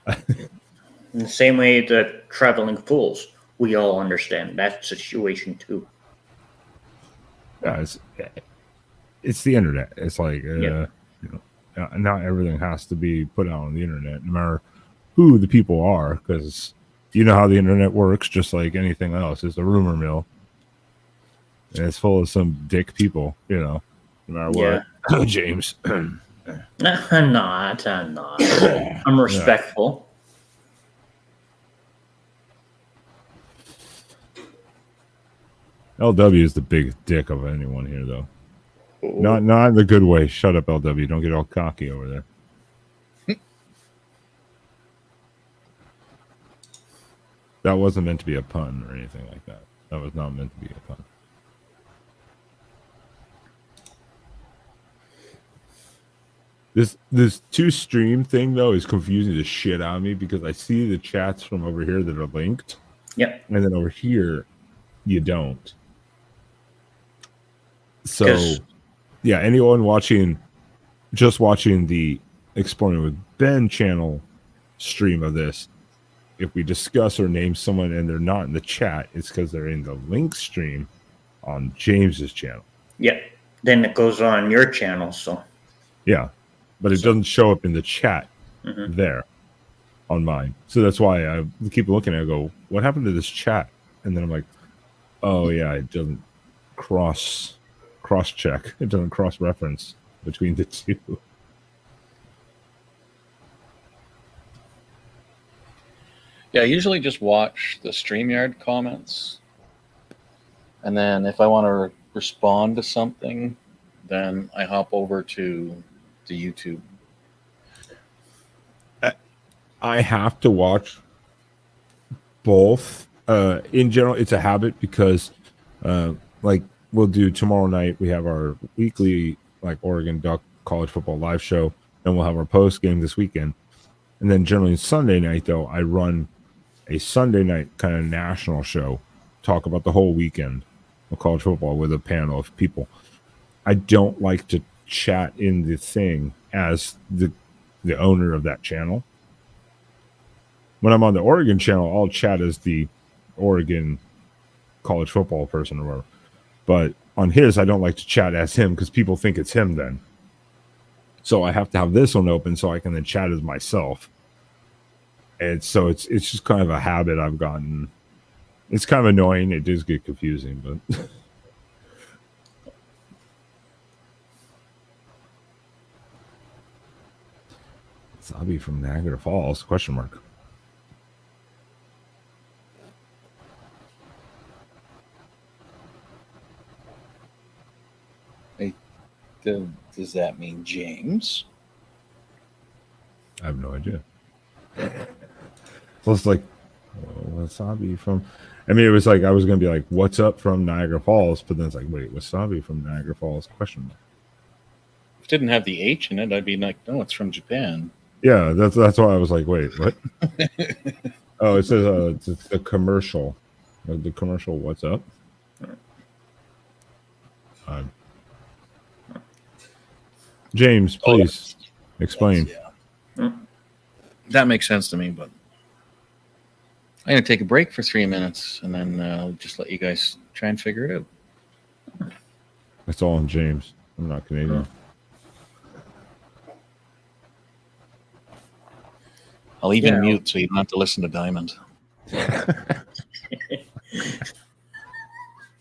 In the same way that traveling fools, we all understand that situation too. Yeah, it's the internet. It's like, you know, not everything has to be put out on the internet, no matter who the people are, because you know how the internet works, just like anything else. It's a rumor mill. And it's full of some dick people, you know, no matter what. James. I'm not. I'm respectful. LW is the biggest dick of anyone here, though. Ooh. Not in the good way. Shut up, LW. Don't get all cocky over there. That wasn't meant to be a pun or anything like that. That was not meant to be a pun. This two stream thing though is confusing the shit out of me because I see the chats from over here that are linked. Yep. And then over here you don't. So yeah, anyone watching the Exploring with Ben channel stream of this, if we discuss or name someone and they're not in the chat, it's because they're in the link stream on James's channel. Yeah. Then it goes on your channel, so. Yeah. But it doesn't show up in the chat there on mine. So that's why I keep looking at it and go, what happened to this chat? And then I'm like, oh yeah, it doesn't cross check. It doesn't cross reference between the two. Yeah, I usually just watch the StreamYard comments. And then if I want to respond to something, then I hop over to the YouTube. I have to watch both. In general, it's a habit because, like, we'll do tomorrow night. We have our weekly, like, Oregon Duck college football live show, and we'll have our post game this weekend. And then generally Sunday night, though, I run a Sunday night kind of national show, talk about the whole weekend of college football with a panel of people. I don't like to chat in the thing as the owner of that channel. When I'm on the Oregon channel, I'll chat as the Oregon college football person or whatever. But on his, I don't like to chat as him because people think it's him then. So I have to have this one open so I can then chat as myself. And so it's just kind of a habit I've gotten. It's kind of annoying. It does get confusing, but Zabi from Niagara Falls? ? Does that mean James? I have no idea. So it's like, Wasabi from. I mean, it was like I was gonna be like, "What's up from Niagara Falls?" But then it's like, wait, Wasabi from Niagara Falls? ? If it didn't have the H in it, I'd be like, no, it's from Japan. Yeah, that's why I was like, wait, what? Oh, it says it's the commercial. The commercial. What's up? James, please explain. Yeah. That makes sense to me, but I'm going to take a break for 3 minutes and then I'll just let you guys try and figure it out. That's all on James. I'm not Canadian. I'll even mute so you don't have to listen to Diamond.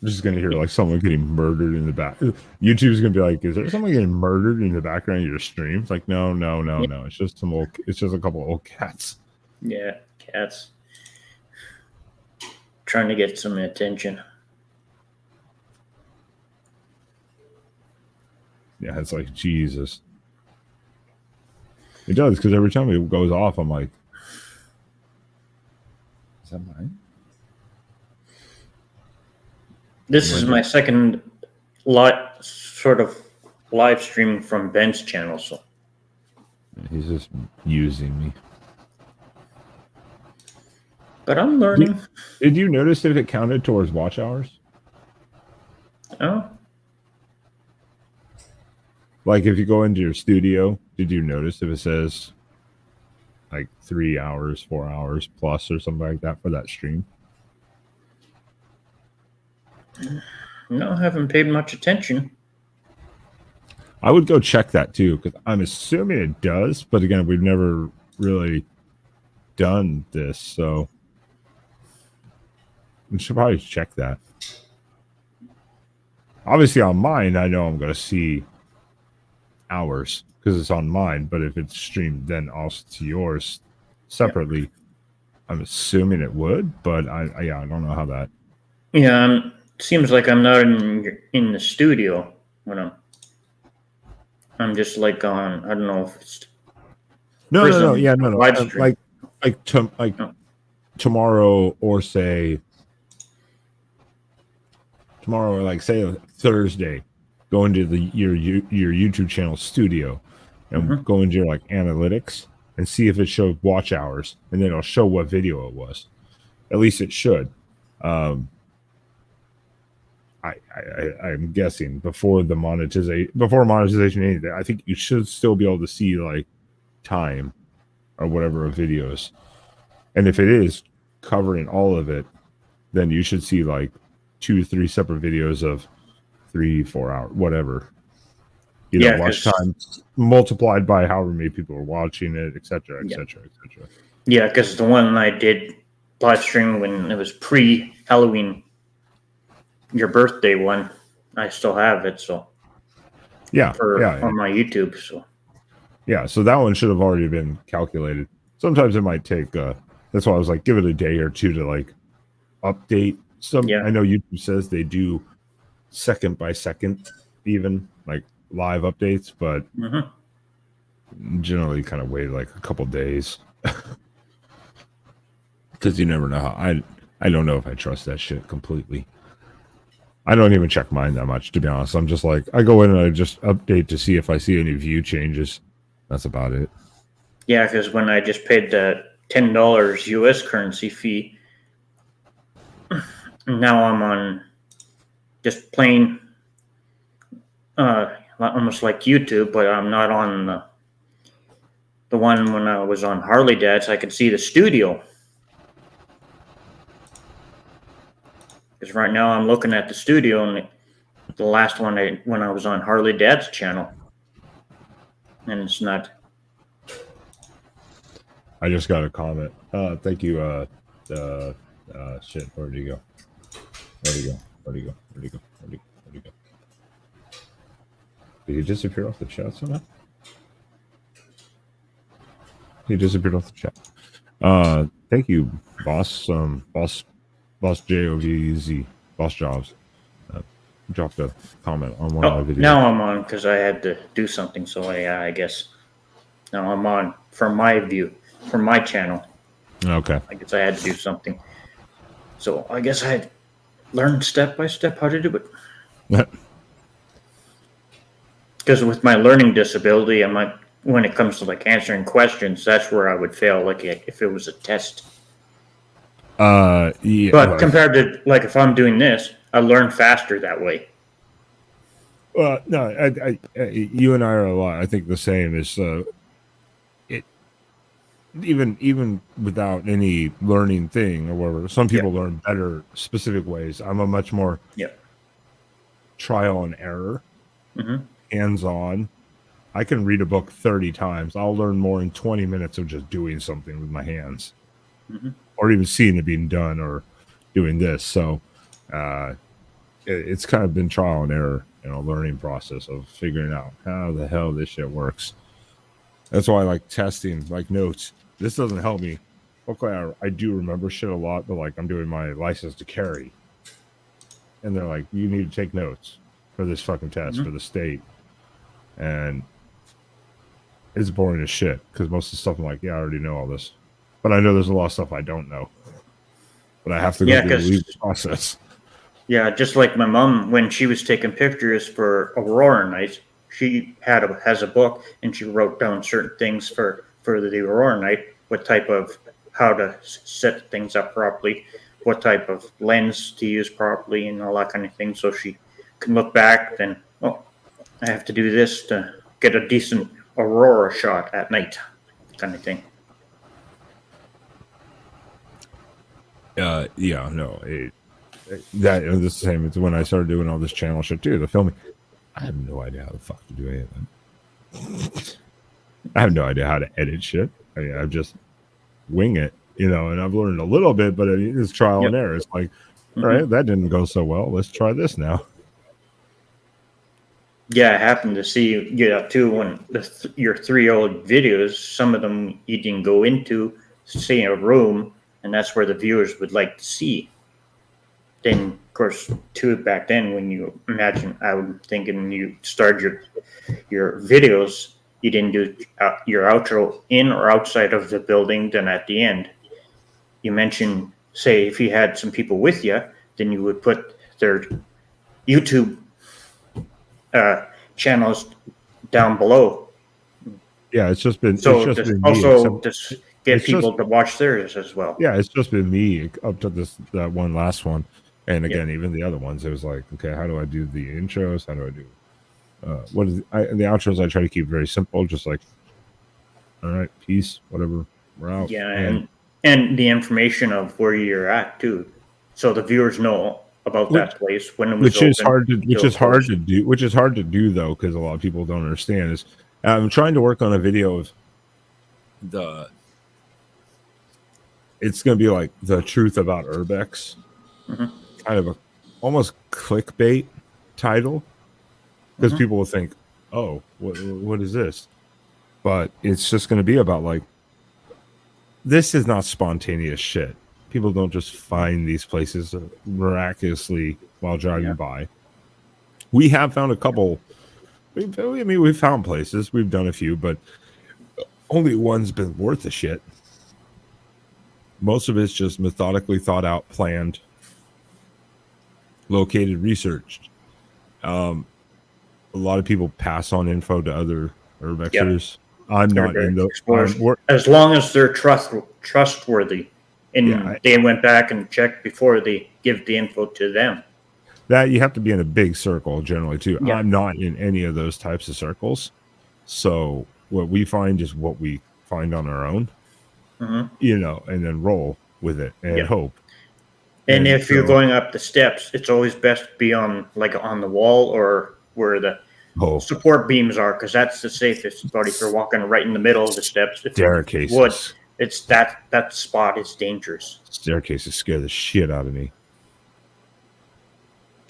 I'm just gonna hear like someone getting murdered in the back. YouTube's gonna be like, "Is there someone getting murdered in the background of your stream?" It's like, no. It's just It's just a couple of old cats. Yeah, cats. Trying to get some attention. Yeah, it's like Jesus. It does, because every time it goes off, I'm like, "Is that mine?" This is my second sort of live stream from Ben's channel, so He's just using me. but I'm learning. Did you notice if it counted towards watch hours? Oh, Like if you go into your studio, did you notice if it says like 3 hours, 4 hours plus or something like that for that stream? no, I haven't paid much attention. I would go check that too, because I'm assuming it does. But again, we've never really done this, so we should probably check that. Obviously, on mine, I know I'm going to see hours because it's on mine. But if it's streamed then also to yours separately, I'm assuming it would. But I don't know how that. Yeah, seems like I'm not in the studio when I'm just like on. I don't know if it's No. live stream. Like tomorrow, or say tomorrow, or like say Thursday, go into your YouTube channel studio and go into your like analytics and see if it shows watch hours, and then it'll show what video it was. At least it should. I'm guessing before monetization anything, I think you should still be able to see like time or whatever of videos. And if it is covering all of it, then you should see like 2-3 separate videos of 3-4 hours, whatever. Watch time multiplied by however many people are watching it, etc., etc., etc. Yeah, because the one I did live stream when it was pre-Halloween, your birthday one, I still have it, so Yeah, on my YouTube. So yeah. So that one should have already been calculated. Sometimes it might take. That's why I was like, give it a day or two to like update. I know YouTube says they do second by second, even like live updates, but generally kind of wait like a couple days because you never know how. I don't know if I trust that shit completely. I don't even check mine that much, to be honest. I'm just like, I go in and I just update to see if I see any view changes. That's about it. Yeah, because when I just paid the $10 US currency fee, now I'm on just plain, almost like YouTube, but I'm not on the one when I was on HarLeeDad, so I could see the studio. Because right now I'm looking at the studio, and the last one when I was on HarLeeDad's channel, and it's not. I just got a comment. Thank you. Shit. Where'd he go? Where'd he go? Did he disappear off the chat somehow? He disappeared off the chat. Thank you, boss. Boss JOVZ. Boss Jobs. Dropped a comment on one of my videos. Now I'm on because I had to do something. So I guess now I'm on from my view, from my channel. Okay. I guess I had to do something. So I guess I had learned step by step how to do it. Because with my learning disability, I might, when it comes to like answering questions, that's where I would fail. Like if it was a test. Yeah. But compared to like if I'm doing this, I learn faster that way. No, you and I are a lot. I think the same is it. Even without any learning thing or whatever, some people learn better specific ways. I'm a much more trial and error, hands-on. I can read a book 30 times. I'll learn more in 20 minutes of just doing something with my hands, or even seeing it being done or doing this. So it's kind of been trial and error, learning process of figuring out how the hell this shit works. That's why I like testing, like notes. This doesn't help me. Luckily, I do remember shit a lot, but like I'm doing my license to carry, and they're like, you need to take notes for this fucking test for the state, and it's boring as shit because most of the stuff I'm like, yeah, I already know all this, but I know there's a lot of stuff I don't know, but I have to go through the legal process. Yeah, just like my mom, when she was taking pictures for Aurora Night, she has a book, and she wrote down certain things for the Aurora Night, what type of, how to set things up properly, what type of lens to use properly, and all that kind of thing. So she can look back, then, I have to do this to get a decent Aurora shot at night, kind of thing. That was the same as when I started doing all this channel shit too. The filming, I have no idea how the fuck to do any of that. I have no idea how to edit shit. I mean, I just wing it, and I've learned a little bit, but it's trial and error. It's like, all right, that didn't go so well. Let's try this now. Yeah, I happened to see too when your 3 old videos. Some of them you didn't go into, say, a room, and that's where the viewers would like to see. Then, of course, too, back then, when you imagine, I would think when you start your videos, you didn't do your outro in or outside of the building. Then at the end, you mentioned, say, if you had some people with you, then you would put their YouTube channels down below. Yeah, it's just been just get people to watch theirs as well. Yeah, it's just been me up to that one last one. And again, even the other ones, it was like, okay, how do I do the intros? How do I do the outros? I try to keep very simple, just like, all right, peace, whatever, we're out. Yeah, and the information of where you're at too, so the viewers know about that place when it was which is hard to do though, because a lot of people don't understand. Is I'm trying to work on a video of it's going to be like the truth about urbex. Kind of almost clickbait, title because Mhm. people will think, oh, what is this? But it's just going to be about like, this is not spontaneous shit. People don't just find these places miraculously while driving Yeah. by. We have found a couple. We've found places. We've done a few, but only one's been worth the shit. Most of it's just methodically thought out, planned, located, researched. A lot of people pass on info to other urbexers. I'm They're not very in the. exposed. As long as they're trustworthy, and Yeah, they went back and checked before they give the info to them. that you have to be in a big circle generally too. Yeah. I'm not in any of those types of circles, so what we find is what we find on our own, Mhm. and then roll with it and Yeah. hope. And if you're so- going up the steps, it's always best to be on the wall or where the Oh, support beams are, because that's the safest spot. If you're walking right in the middle of the steps, if staircases. wood, it's that spot is dangerous. Staircases scare the shit out of me.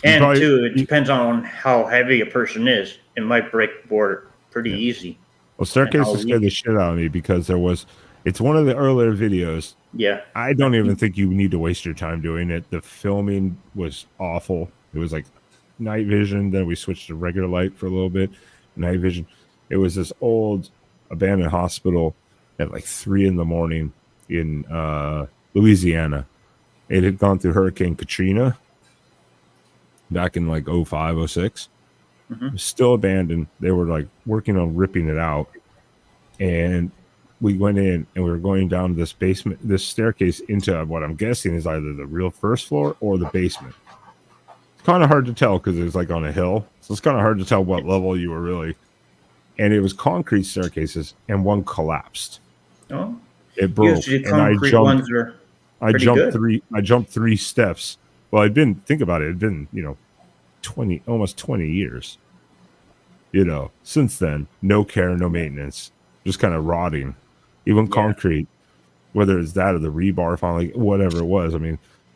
And probably- too, it depends on how heavy a person is. It might break the board pretty easy. Well, staircases scare the shit out of me because it's one of the earlier videos. Yeah. I don't even think you need to waste your time doing it. The filming was awful. It was like night vision. Then we switched to regular light for a little bit. Night vision. It was this old abandoned hospital at like 3 a.m. in Louisiana. It had gone through Hurricane Katrina back in like 05, 06. Mhm. It was still abandoned. They were like working on ripping it out. And we went in and we were going down this basement, this staircase into what I'm guessing is either the real first floor or the basement. It's kind of hard to tell because it was like on a hill. So it's kind of hard to tell what level you were really. And it was concrete staircases and one collapsed. Oh, It broke. usually And I concrete jumped, ones are pretty good. I jumped 3 steps. Well, think about it. It'd been, almost 20 years. Since then, no care, no maintenance, just kind of rotting. Even concrete, whether it's that or the rebar finally, whatever it was.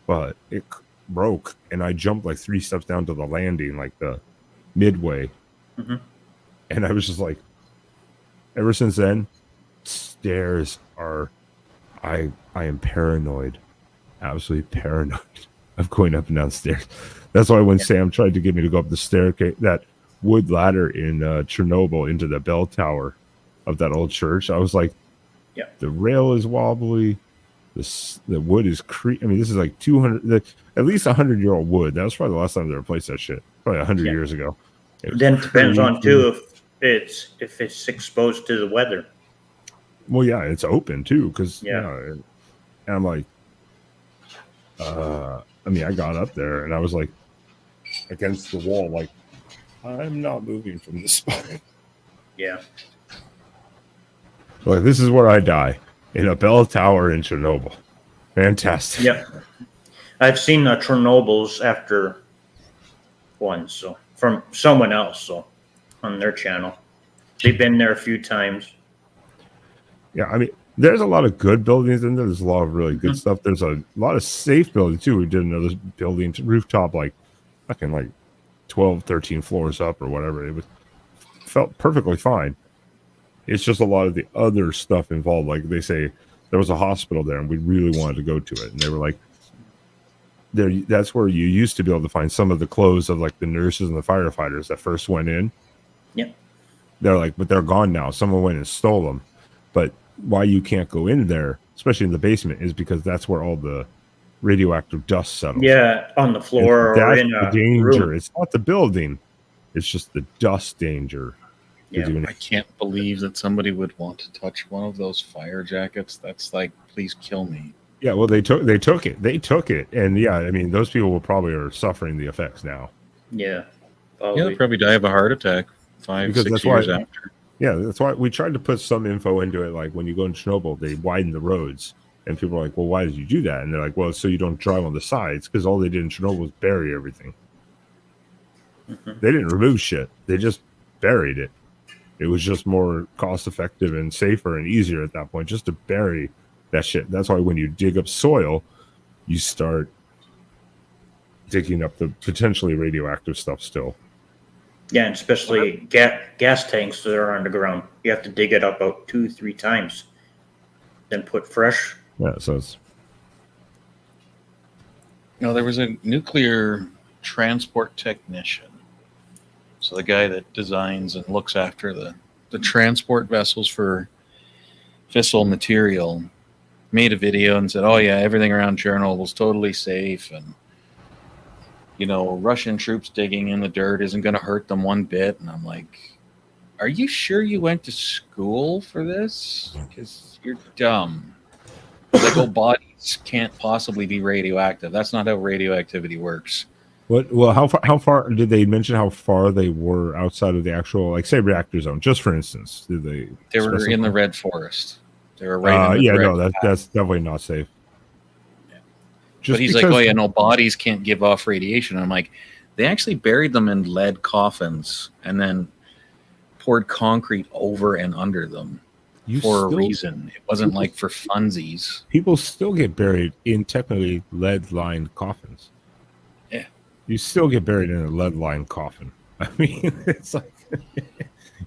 But it broke, and I jumped like 3 steps down to the landing, like the midway. Mhm. And I was just like, ever since then, stairs are, I am paranoid, absolutely paranoid of going up and down stairs. That's why when Sam tried to get me to go up the staircase, that wood ladder in Chernobyl into the bell tower of that old church, I was like, the rail is wobbly, the wood is this is like 200, at least 100-year-old wood. That was probably the last time they replaced that shit, probably 100 years ago. Then it depends on too if it's exposed to the weather. Well, yeah, it's open too, because and I'm like, I got up there and I was like against the wall, like, I'm not moving from this spot. Yeah. Like, this is where I die, in a bell tower in Chernobyl. Fantastic. Yep. I've seen Chernobyls after one, so from someone else, so on their channel. They've been there a few times. Yeah, there's a lot of good buildings in there. There's a lot of really good stuff. There's a lot of safe buildings too. We did another building rooftop, like fucking like 12, 13 floors up or whatever. Felt perfectly fine. It's just a lot of the other stuff involved. Like they say, there was a hospital there and we really wanted to go to it. And they were like, that's where you used to be able to find some of the clothes of like the nurses and the firefighters that first went in. Yep. They're like, but they're gone now. Someone went and stole them. But why you can't go in there, especially in the basement, is because that's where all the radioactive dust settles. Yeah, on the floor or in the a danger. room. It's not the building. It's just the dust danger. Yeah. I can't believe that somebody would want to touch one of those fire jackets. That's like, please kill me. Yeah, well, they took it, and those people will probably are suffering the effects now. Yeah. Yeah, they'll probably die of a heart attack 5-6 years after. Yeah, that's why we tried to put some info into it. Like when you go in Chernobyl, they widen the roads, and people are like, "Well, why did you do that?" And they're like, "Well, so you don't drive on the sides, because all they did in Chernobyl was bury everything. They didn't remove shit; they just buried it. It was just more cost effective and safer and easier at that point, just to bury that shit. That's why when you dig up soil, you start digging up the potentially radioactive stuff still. Yeah, and especially gas tanks that are underground. You have to dig it up about 2-3 times, then put fresh. Yeah, so it's There was a nuclear transport technician. So the guy that designs and looks after the transport vessels for fissile material made a video and said, oh yeah, everything around Chernobyl's totally safe, and Russian troops digging in the dirt isn't going to hurt them one bit. And I'm like, are you sure you went to school for this? Because you're dumb. Like, bodies can't possibly be radioactive. That's not how radioactivity works. what? Well, how far did they mention how far they were outside of the actual, like, say, reactor zone? Just for instance, did they? They were in the red forest. They were right in the yeah, red no, that's definitely not safe. Yeah. Just but he's like, oh yeah, no, bodies can't give off radiation. I'm like, they actually buried them in lead coffins and then poured concrete over and under them for a reason. It wasn't like for funsies. People still get buried in technically lead-lined coffins. Yeah. You still get buried in a lead-lined coffin. I mean, it's like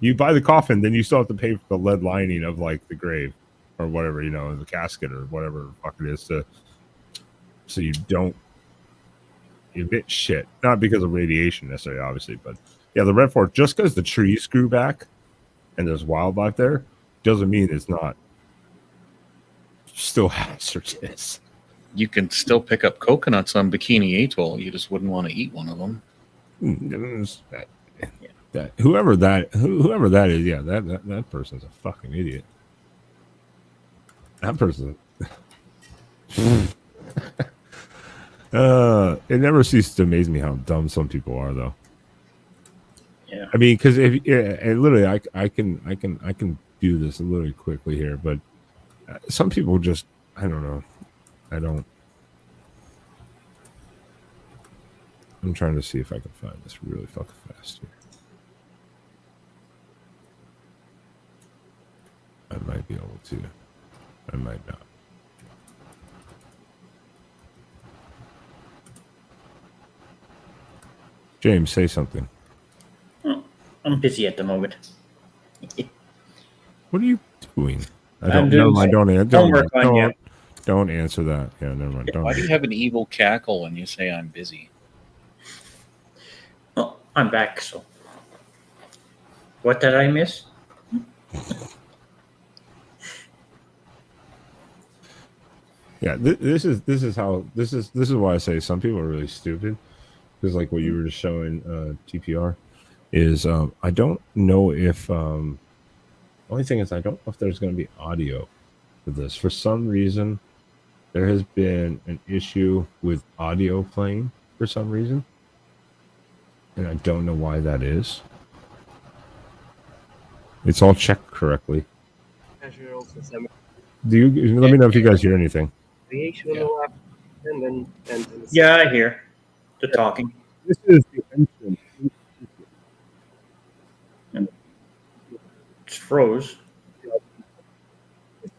you buy the coffin, then you still have to pay for the lead lining of like the grave or whatever, the casket or whatever the fuck it is, so you don't emit shit. Not because of radiation necessarily, obviously, but yeah, the red forest, just because the trees grew back and there's wildlife there, doesn't mean it's not still hazardous. You can still pick up coconuts on Bikini Atoll. You just wouldn't want to eat one of them. Whoever that is, yeah, that person's a fucking idiot. That person. It never ceases to amaze me how dumb some people are, though. Yeah. I mean, because and literally, I can do this literally quickly here, but some people just, I don't know. I'm trying to see if I can find this really fucking fast here. I might be able to. I might not. James, say something. I'm busy at the moment. What are you doing? I'm Never doing mind. Don't answer that. Yeah, never mind. Why do you have an evil cackle when you say I'm busy? Oh, I'm back. So, what did I miss? Yeah, this is why I say some people are really stupid, because like what you were just showing TPR is I don't know if only thing is I don't know if there's going to be audio for this. For some reason, there has been an issue with audio playing for some reason, and I don't know why that is. It's all checked correctly. Do you let me know if you guys hear anything? Yeah, I hear the talking. This is the entrance. It's froze.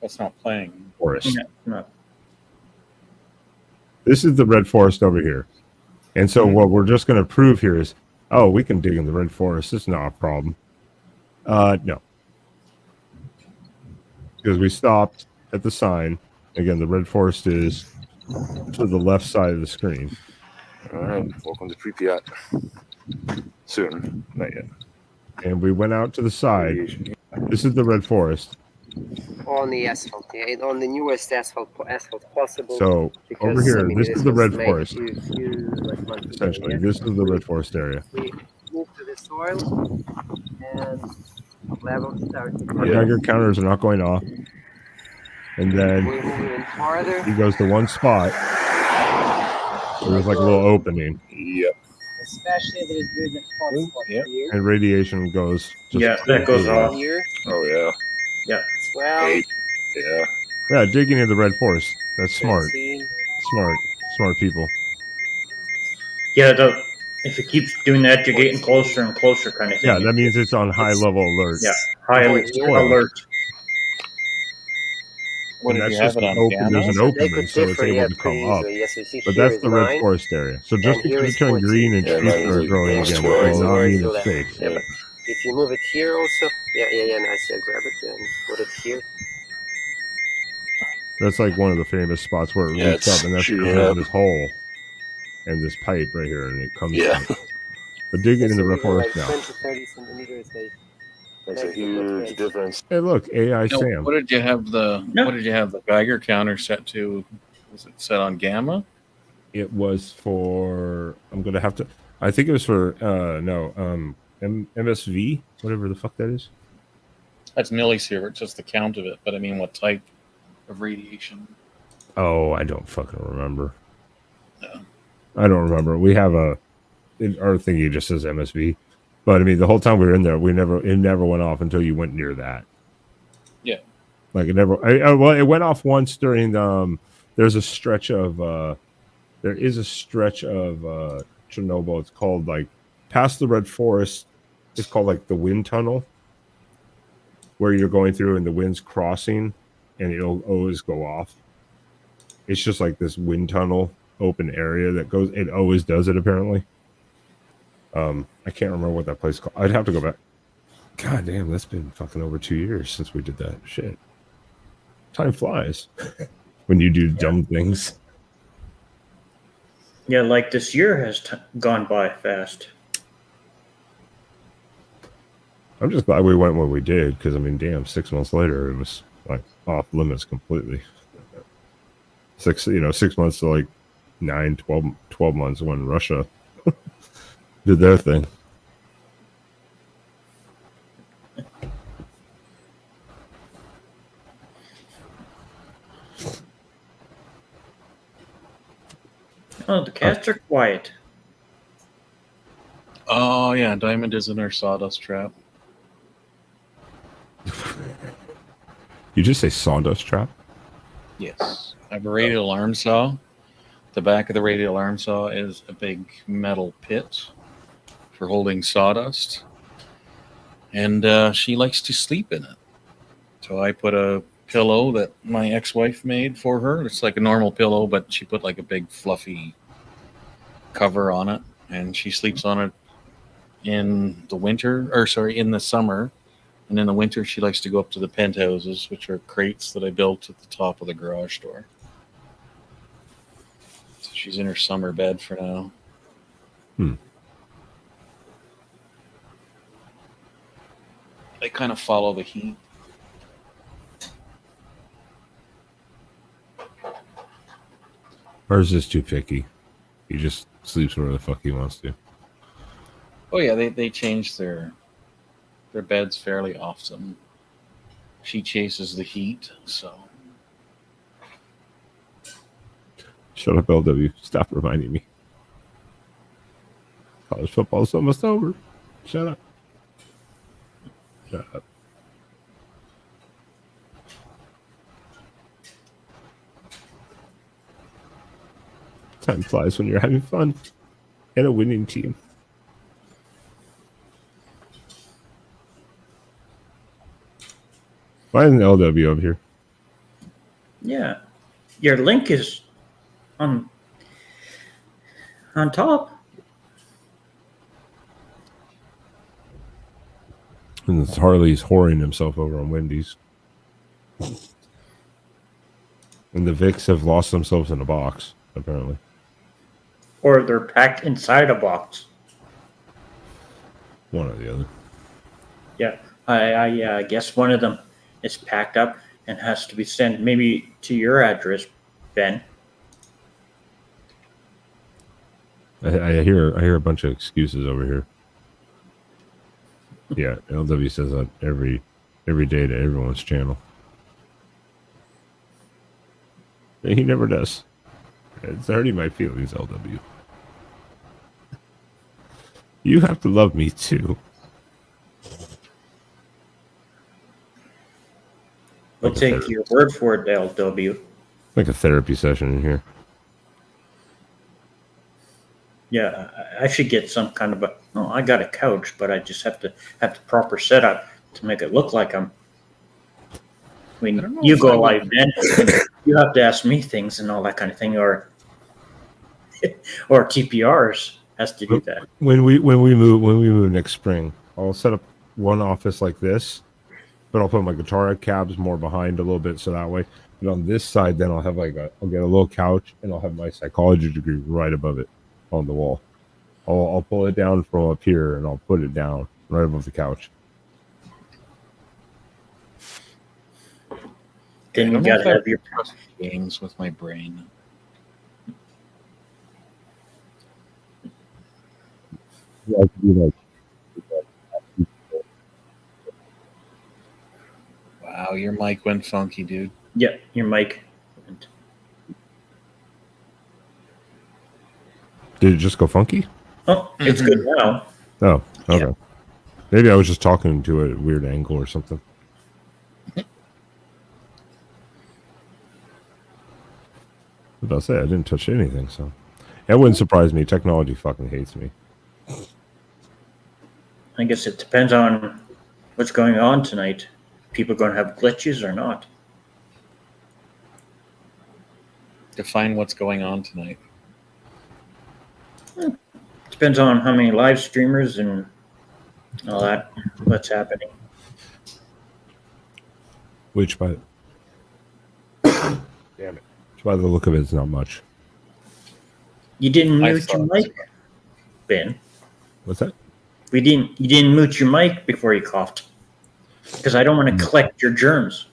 That's not playing. Forest. Yeah, no. This is the red forest over here. And so what we're just going to prove here is, oh, we can dig in the red forest. It's not a problem. No. Because we stopped at the sign. Again, the red forest is to the left side of the screen. All right. Welcome to Pripyat. Soon. Not yet. And we went out to the side. This is the red forest. On the asphalt, yeah, on the newest asphalt possible. So over here, this is the red forest. Like Essentially, this is the red forest area. We move to the soil and level start. Our Geiger counters are not going off. And then We move even farther. he goes to one spot. So there's like a little opening. Yep. Especially if there's good hotspot Yep. here. And radiation goes. Yeah, that goes off. Here, Oh, yeah. well, Hey. Yeah. Yeah, digging in the red forest. That's smart. see, Smart people. Yeah, if it keeps doing that, you're getting closer and closer, kind of thing. Yeah, that means it's on high level alert. Yeah, high Oh, alert. yeah. What and did that's you have just it an on open. There's Gamma? an So they opening, could so it's differ, able yeah, to come pretty up. easily. Yes, you see, But here that's is the red 9, forest area. So just and here because is it turned 14. green and Yeah, shoots mine are is growing almost again, 12. does not Where is mean it's 11? safe. Yeah, but if you move it here also, yeah, nice. Yeah, grab it and put it here. That's like one of the famous spots where it Yeah, leaks it's up, and that's because shooting there's up. this hole and this pipe right here, and it comes Yeah. from it. But dig Yeah, it in the so red even like forest now. 20, 30 centimeters, they Makes a make a huge difference. difference. Hey, look, AI No, Sam. what did you have the No. what did you have the Geiger counter set to? Was it set on Gamma? It was for. I'm gonna have to. I think it was for. MSV, whatever the fuck that is. That's millisievert, just the count of it. But I mean, what type of radiation? Oh, I don't fucking remember. No. I don't remember. We have our thingy just says MSV, but I mean, the whole time we were in there, it never went off until you went near that. Yeah. Like it never. Well, it went off once during there's a stretch of there is a stretch of Chernobyl. It's called like past the Red Forest. It's called like the wind tunnel, where you're going through and the wind's crossing, and it'll always go off. It's just like this wind tunnel open area that goes. It always does it apparently. I can't remember what that place called. I'd have to go back. God damn, that's been fucking over 2 years since we did that. Shit. Time flies when you do dumb things. Yeah, like this year has gone by fast. I'm just glad we went when we did, because I mean, damn, 6 months later it was like off limits completely. 6 months to like 12 months when Russia did their thing. Oh, the cats are quiet. Oh yeah, Diamond is in her sawdust trap. You just say sawdust trap? Yes, I have a radial alarm saw. The back of the radial alarm saw is a big metal pit for holding sawdust, and she likes to sleep in it. So I put a pillow that my ex-wife made for her. It's like a normal pillow, but she put like a big fluffy cover on it, and she sleeps on it in the summer. And in the winter, she likes to go up to the penthouses, which are crates that I built at the top of the garage door. So she's in her summer bed for now. They kind of follow the heat. Ours is too picky. He just sleeps wherever the fuck he wants to. Oh yeah, they change their beds fairly often. She chases the heat, so Shut up, LW. Stop reminding me. College football's almost over. Shut up. Shut up. Time flies when you're having fun and a winning team. Why isn't LW over here? Yeah. Your link is on top. And it's Harley's whoring himself over on Wendy's. And the Vicks have lost themselves in a box, apparently. Or they're packed inside a box. One or the other. Yeah. I guess one of them is packed up and has to be sent maybe to your address, Ben. I hear a bunch of excuses over here. Yeah, LW says that every day to everyone's channel. He never does. It's hurting my feelings, LW. You have to love me too. We'll take your word for it, LW. Like a therapy session in here. Yeah, I should get some kind of I got a couch, but I just have to have the proper setup to make it look like I'm mean, I don't know you if go I would- live, Ben. You have to ask me things and all that kind of thing, or TPRs has to do that. When we move next spring, I'll set up one office like this, but I'll put my guitar cabs more behind a little bit, so that way. And on this side, then I'll have I'll get a little couch, and I'll have my psychology degree right above it on the wall. I'll pull it down from up here, and I'll put it down right above the couch. Then I you don't know gotta if I have your. trust games with my brain. Wow, your mic went funky, dude. Yeah, your mic. Did it just go funky? Oh, it's good now. Oh, okay. Yeah. Maybe I was just talking to a weird angle or something. What did I say? I didn't touch anything, so that wouldn't surprise me. Technology fucking hates me. I guess it depends on what's going on tonight. People going to have glitches or not? Define what's going on tonight. Depends on how many live streamers and all that. What's happening? Which by damn it. Which by the look of it, it's not much. You didn't I mute your thought- mic, Ben. What's that? You didn't mute your mic before you coughed, because I don't want to collect your germs.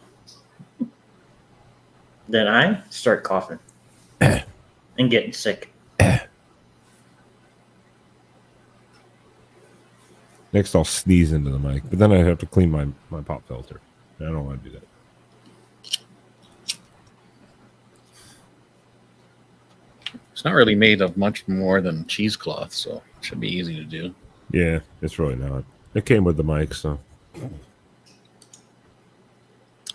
Then I start coughing and getting sick. Next, I'll sneeze into the mic, but then I have to clean my pop filter. I don't want to do that. It's not really made of much more than cheesecloth, so it should be easy to do. Yeah, it's really not. It came with the mic, so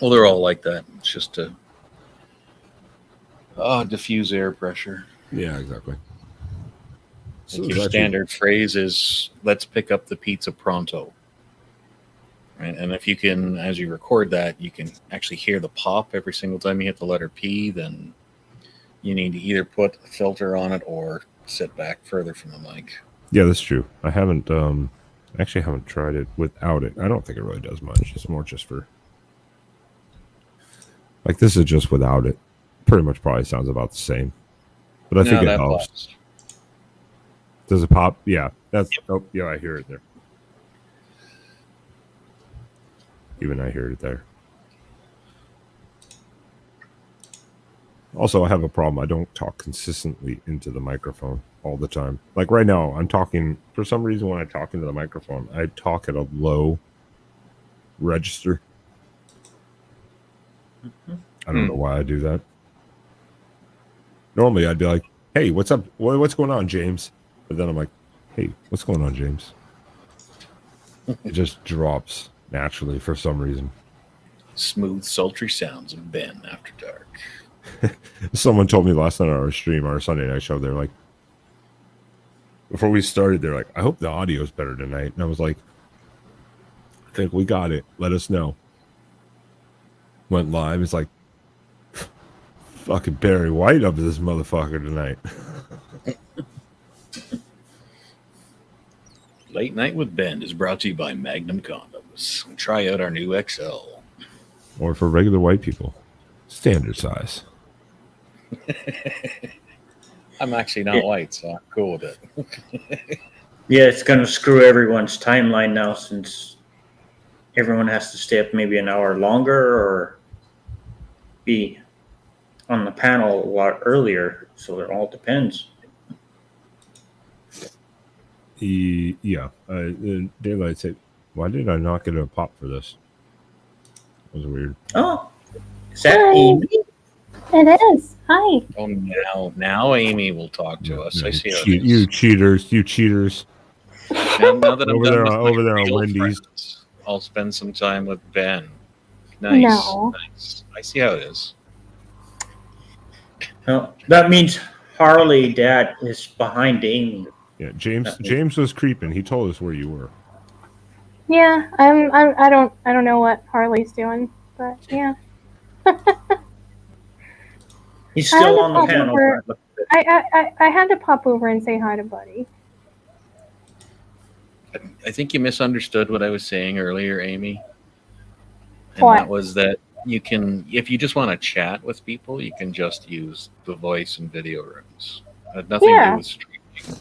Well, they're all like that. It's just to diffuse air pressure. yeah, exactly. I think your standard phrase is "Let's pick up the pizza pronto." Right? And if you can, as you record that, you can actually hear the pop every single time you hit the letter P. Then you need to either put a filter on it or sit back further from the mic. Yeah, that's true. I haven't actually haven't tried it without it. I don't think it really does much. It's more just for like this is just without it. Pretty much probably sounds about the same. But I think it helps. Pops. Does it pop? Yeah. That's oh yeah, I hear it there. Even I hear it there. Also, I have a problem. I don't talk consistently into the microphone all the time. Like right now, I'm talking, for some reason, when I talk into the microphone, I talk at a low register. I don't know why I do that. Normally, I'd be like, hey, what's up? What's going on, James? But then I'm like, hey, what's going on, James? It just drops naturally for some reason. Smooth, sultry sounds of Ben after dark. Someone told me last night on our stream, our Sunday night show, they're like, before we started, they're like, I hope the audio is better tonight. And I was like, I think we got it. Let us know. Went live. It's like, fucking Barry White up to this motherfucker tonight. Late Night with Ben is brought to you by Magnum Condoms. Try out our new XL. Or for regular white people, standard size. I'm actually not white, so I'm cool with it. Yeah, it's going to screw everyone's timeline now since everyone has to stay up maybe an hour longer or be on the panel a lot earlier. So it all depends. Yeah. Daylight said, why did I not get a pop for this? That was weird. Oh, is that Hi. Amy? It is. Hi. Oh, now Amy will talk to us. I see how it is. You cheaters. You cheaters. Now that I'm Over done there with on- my over there on real Wendy's. friends, I'll spend some time with Ben. Nice. No. Nice. I see how it is. No, that means HarLeeDad is behind Amy. Yeah, James was creeping. He told us where you were. Yeah, I don't know what Harley's doing, but yeah. He's I had still to on the pop panel. over. I had to pop over and say hi to Buddy. I think you misunderstood what I was saying earlier, Amy. And What? that was that you can, if you just want to chat with people, you can just use the voice and video rooms. It had nothing to Yeah. do with streaming.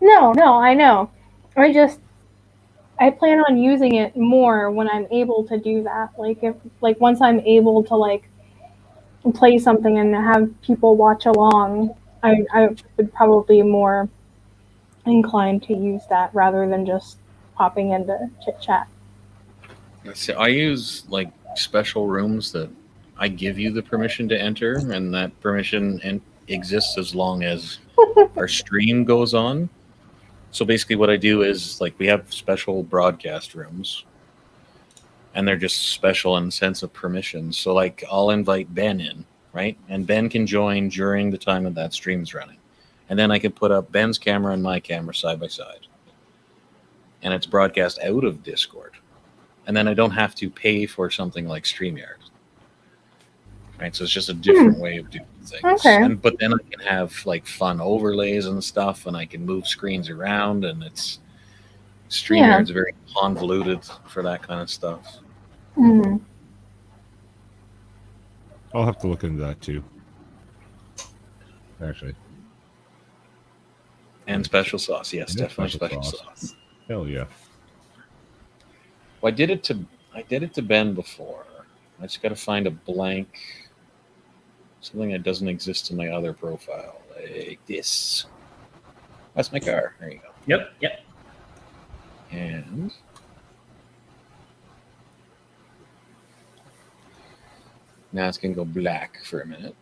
No, I know. I plan on using it more when I'm able to do that. Like once I'm able to like play something and have people watch along, I would probably be more inclined to use that rather than just popping into chit chat. So I use like special rooms that I give you the permission to enter, and that permission exists as long as our stream goes on. So basically, what I do is like we have special broadcast rooms, and they're just special in the sense of permissions. So like I'll invite Ben in, right, and Ben can join during the time that that stream's running, and then I can put up Ben's camera and my camera side by side, and it's broadcast out of Discord. And then I don't have to pay for something like StreamYard. Right, so it's just a different way of doing things. Okay. But then I can have like fun overlays and stuff, and I can move screens around, and it's StreamYard's very convoluted for that kind of stuff. Mm-hmm. I'll have to look into that too. Actually. And special sauce, yes, Yeah, definitely special special sauce. sauce. Hell yeah. Well, I did it to Ben before. I just got to find a blank, something that doesn't exist in my other profile, like this. That's my car. There you go. Yep. And now it's gonna go black for a minute.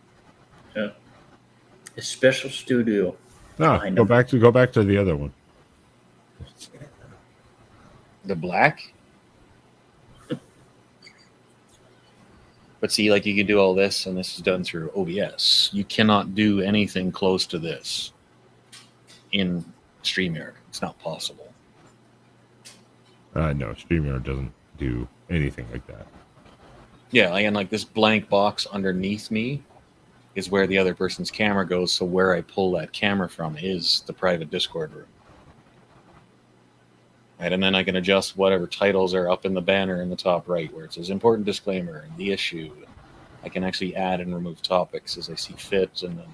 Yeah. A special studio. No, Behind go him. back to the other one. The black. But see, like you can do all this, and this is done through OBS. You cannot do anything close to this in StreamYard. It's not possible. No, StreamYard doesn't do anything like that. Yeah, and like this blank box underneath me is where the other person's camera goes. So where I pull that camera from is the private Discord room. Right, and then I can adjust whatever titles are up in the banner in the top right where it says important disclaimer and the issue. I can actually add and remove topics as I see fit, and then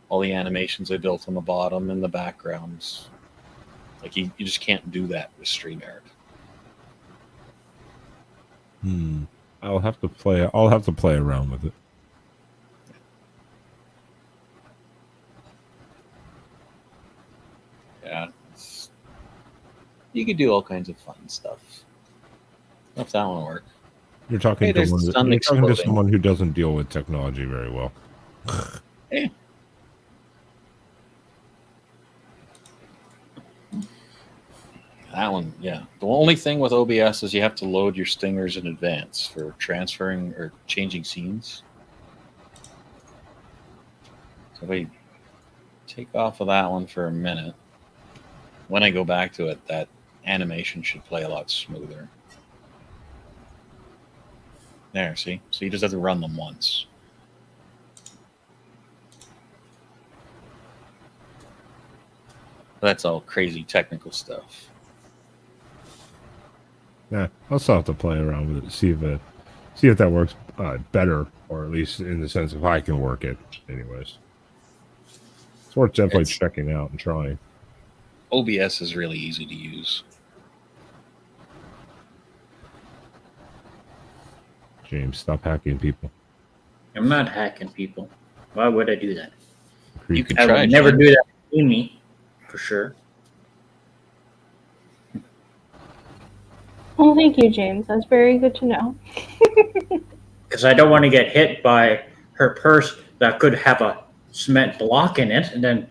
all the animations I built on the bottom and the backgrounds. Like you just can't do that with StreamYard. I'll have to play around with it. Yeah. You could do all kinds of fun stuff. If that won't work. You're talking, Hey, there's the sun exploding. to someone who doesn't deal with technology very well. Hey. That one, yeah. The only thing with OBS is you have to load your stingers in advance for transferring or changing scenes. So if I take off of that one for a minute, when I go back to it, that animation should play a lot smoother. There, see? So you just have to run them once. That's all crazy technical stuff. Yeah, I'll still have to play around with it, see if that works better, or at least in the sense if I can work it. Anyways, it's worth definitely checking out and trying. OBS is really easy to use. James, stop hacking people. I'm not hacking people. Why would I do that? You could I try. would never James. do that to me, for sure. Well, thank you, James. That's very good to know. Because I don't want to get hit by her purse that could have a cement block in it, and then,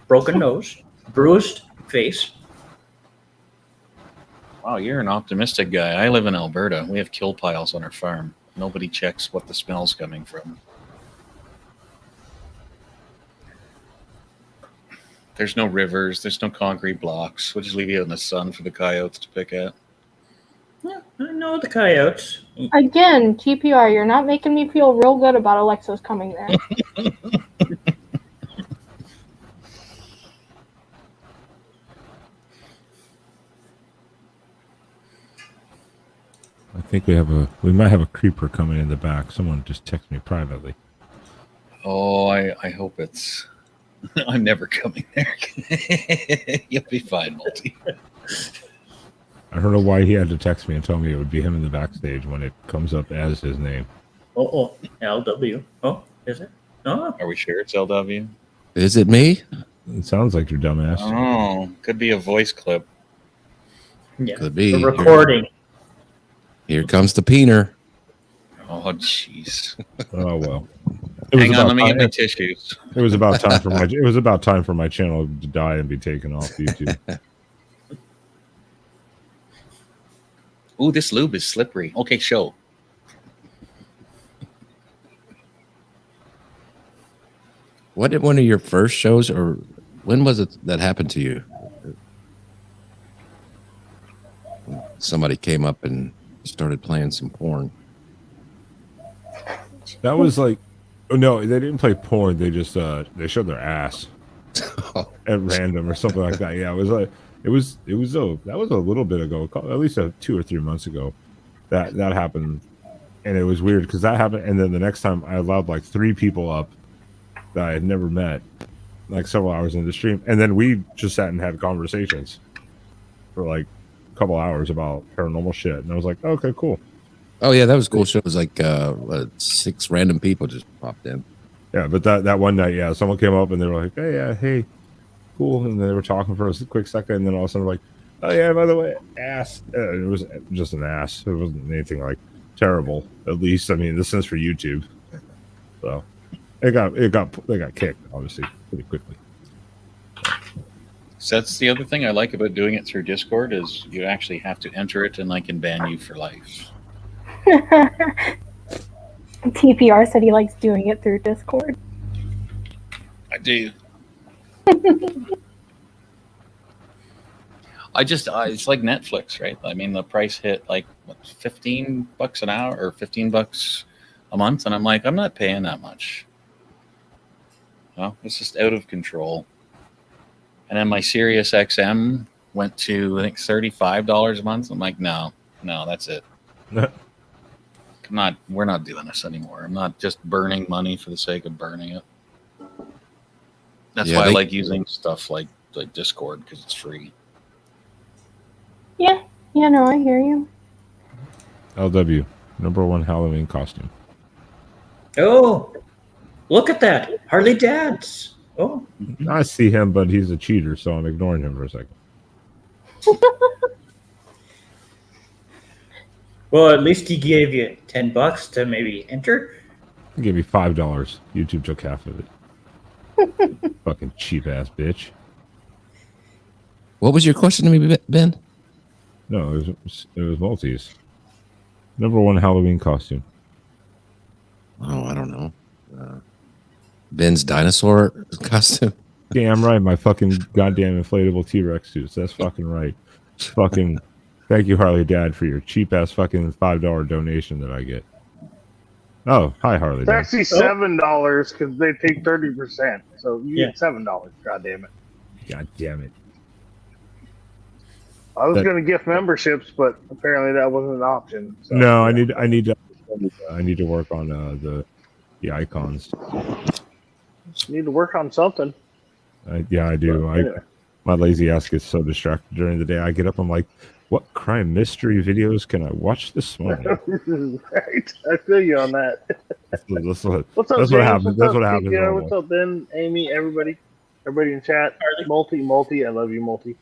broken nose, bruised face. Wow, you're an optimistic guy. I live in Alberta. We have kill piles on our farm. Nobody checks what the smell's coming from. There's no rivers. There's no concrete blocks. We'll just leave you out in the sun for the coyotes to pick at. Yeah, I know the coyotes. Again, TPR, you're not making me feel real good about Alexa's coming there. I think we might have a creeper coming in the back. Someone just texted me privately. Oh, I hope it's. I'm never coming there. You'll be fine, Multi. I don't know why he had to text me and tell me it would be him in the backstage when it comes up as his name. Oh, LW. Oh, is it? Oh, Are we sure it's LW? Is it me? It sounds like your dumbass. Oh, could be a voice clip. yeah. Could be. The recording. Here comes the peener. Oh, jeez. Oh well. Hang on, let me time, get my tissues. It was about time for my channel to die and be taken off YouTube. Ooh, this lube is slippery. Okay, show. What did one of your first shows, or when was it that happened to you? Somebody came up and started playing some porn. That was like, oh no, they didn't play porn. They just they showed their ass at random or something like that. Yeah, it was like that was a little bit ago, at least 2 or 3 months ago. That happened, and it was weird because that happened. And then the next time, I allowed like 3 people up that I had never met, like several hours into the stream, and then we just sat and had conversations for like a couple hours about paranormal shit. And I was like, okay, cool. Oh yeah, that was a cool show. It was like 6 random people just popped in. Yeah, but that one night, yeah, someone came up and they were like, hey, yeah, hey, cool. And they were talking for a quick second, and then all of a sudden, like, oh, yeah, by the way, ass. It was just an ass. It wasn't anything like terrible, at least. I mean, this is for YouTube. So they got kicked, obviously, pretty quickly. So that's the other thing I like about doing it through Discord is you actually have to enter it, and I can ban you for life. TPR said he likes doing it through Discord. I do. It's like Netflix, right? I mean, the price hit like what, $15 an hour or $15 a month, and I'm like, I'm not paying that much. Well, it's just out of control. And then my Sirius XM went to I think $35 a month. I'm like, no, that's it. We're not doing this anymore. I'm not just burning money for the sake of burning it. That's why I like using stuff like Discord because it's free. Yeah, no, I hear you. LW, #1 Halloween costume. Oh, look at that. HarLeeDad's. Oh. I see him, but he's a cheater, so I'm ignoring him for a second. Well, at least he gave you $10 to maybe enter. He gave me $5. YouTube took half of it. Fucking cheap ass bitch. What was your question to me, Ben? No, it was Maltese. #1 Halloween costume. Oh, I don't know. Ben's dinosaur costume. Damn right, my fucking goddamn inflatable T-Rex suits. That's fucking right. Fucking thank you, HarLeeDad, for your cheap ass fucking $5 donation that I get. Oh, hi, It's HarLeeDad. actually $7 because they take 30%. So you get $7. God damn it. God damn it. I was going to gift memberships, but apparently that wasn't an option. So. No, I need to work on the icons. You need to work on something. Yeah, I do. But anyway. My lazy ass gets so distracted during the day. I get up, I'm like, what crime mystery videos can I watch this morning? Right. I feel you on that. That's what What's up, James? happens. That's what happens. Yeah, what's up, Ben, Amy, everybody in chat. Multi, I love you, Multi.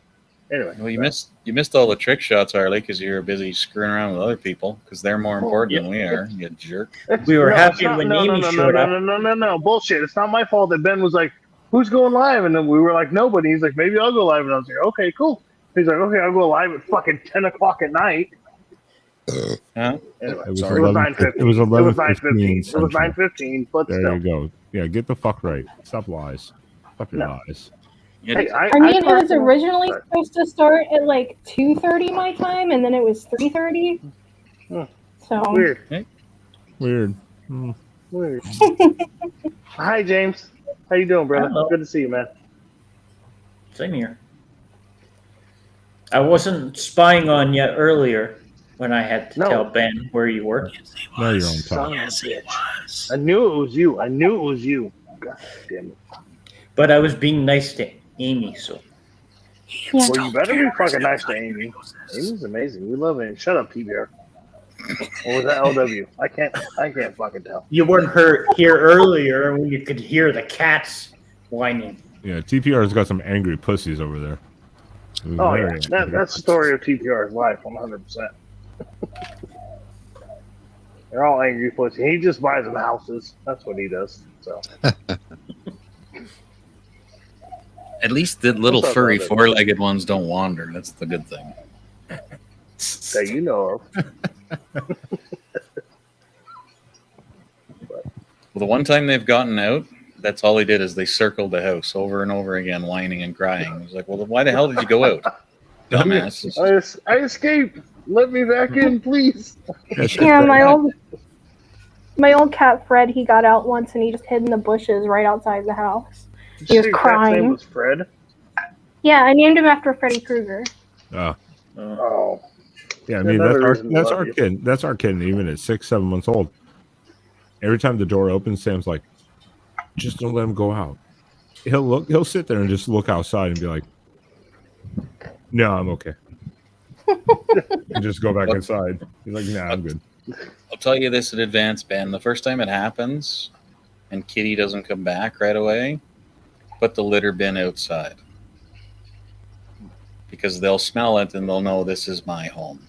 Anyway, Well, you missed all the trick shots, Harley, because you were busy screwing around with other people because they're more important than we are. You jerk. We were happy it's not- when no, Amy no, showed up. No, bullshit. It's not my fault that Ben was like, "Who's going live?" And then we were like, "Nobody." He's like, "Maybe I'll go live." And I was like, "Okay, cool." He's like, "Okay, I'll go live at fucking 10 o'clock at night." Huh? Anyway, It was it was 9:15. It was 9:15. 11:15. It was 9:15. But There still. you go. Yeah, get the fuck right. Stop lies. Stop your lies. It- I mean, it was personally- originally Sorry. supposed to start at like 2:30 my time, and then it was 3:30. Hmm. So Weird. Weird. Hmm. Weird. Hi, James. How you doing, brother? Hello. Good to see you, man. Same here. I wasn't spying on you earlier when I had to No. tell Ben where you were. Now you're on top. Son of a bitch. I knew it was you. I knew it was you. God damn it. But I was being nice to Amy, so. yeah. Well, you better be fucking nice to Amy. Amy's amazing. We love it. Shut up, PBR. Or was that LW? I can't fucking tell. You weren't here earlier when you could hear the cats whining. Yeah, TPR's got some angry pussies over there. Oh yeah, that's the story of TPR's life, 100%. They're all angry pussy. He just buys them houses. That's what he does. So At least the little What's up, furry brother? four-legged ones don't wander. That's the good thing. that you know of. Well, the one time they've gotten out, that's all they did is they circled the house over and over again, whining and crying. I was like, well, then why the hell did you go out? Dumbass. I escaped. Let me back in, please. Yeah, my old cat Fred, he got out once and he just hid in the bushes right outside the house. He was Your cat's crying. name was Fred. Yeah, I named him after Freddy Krueger. Oh, Yeah, I mean Another that's reason to love our you. kid. That's our kid, even at 6, 7 months old. Every time the door opens, Sam's like, "Just don't let him go out." He'll sit there and just look outside and be like, "No, I'm okay," and just go back inside. He's like, "Nah, I'm good." I'll tell you this in advance, Ben. The first time it happens and Kitty doesn't come back right away, put the litter bin outside. Because they'll smell it and they'll know this is my home.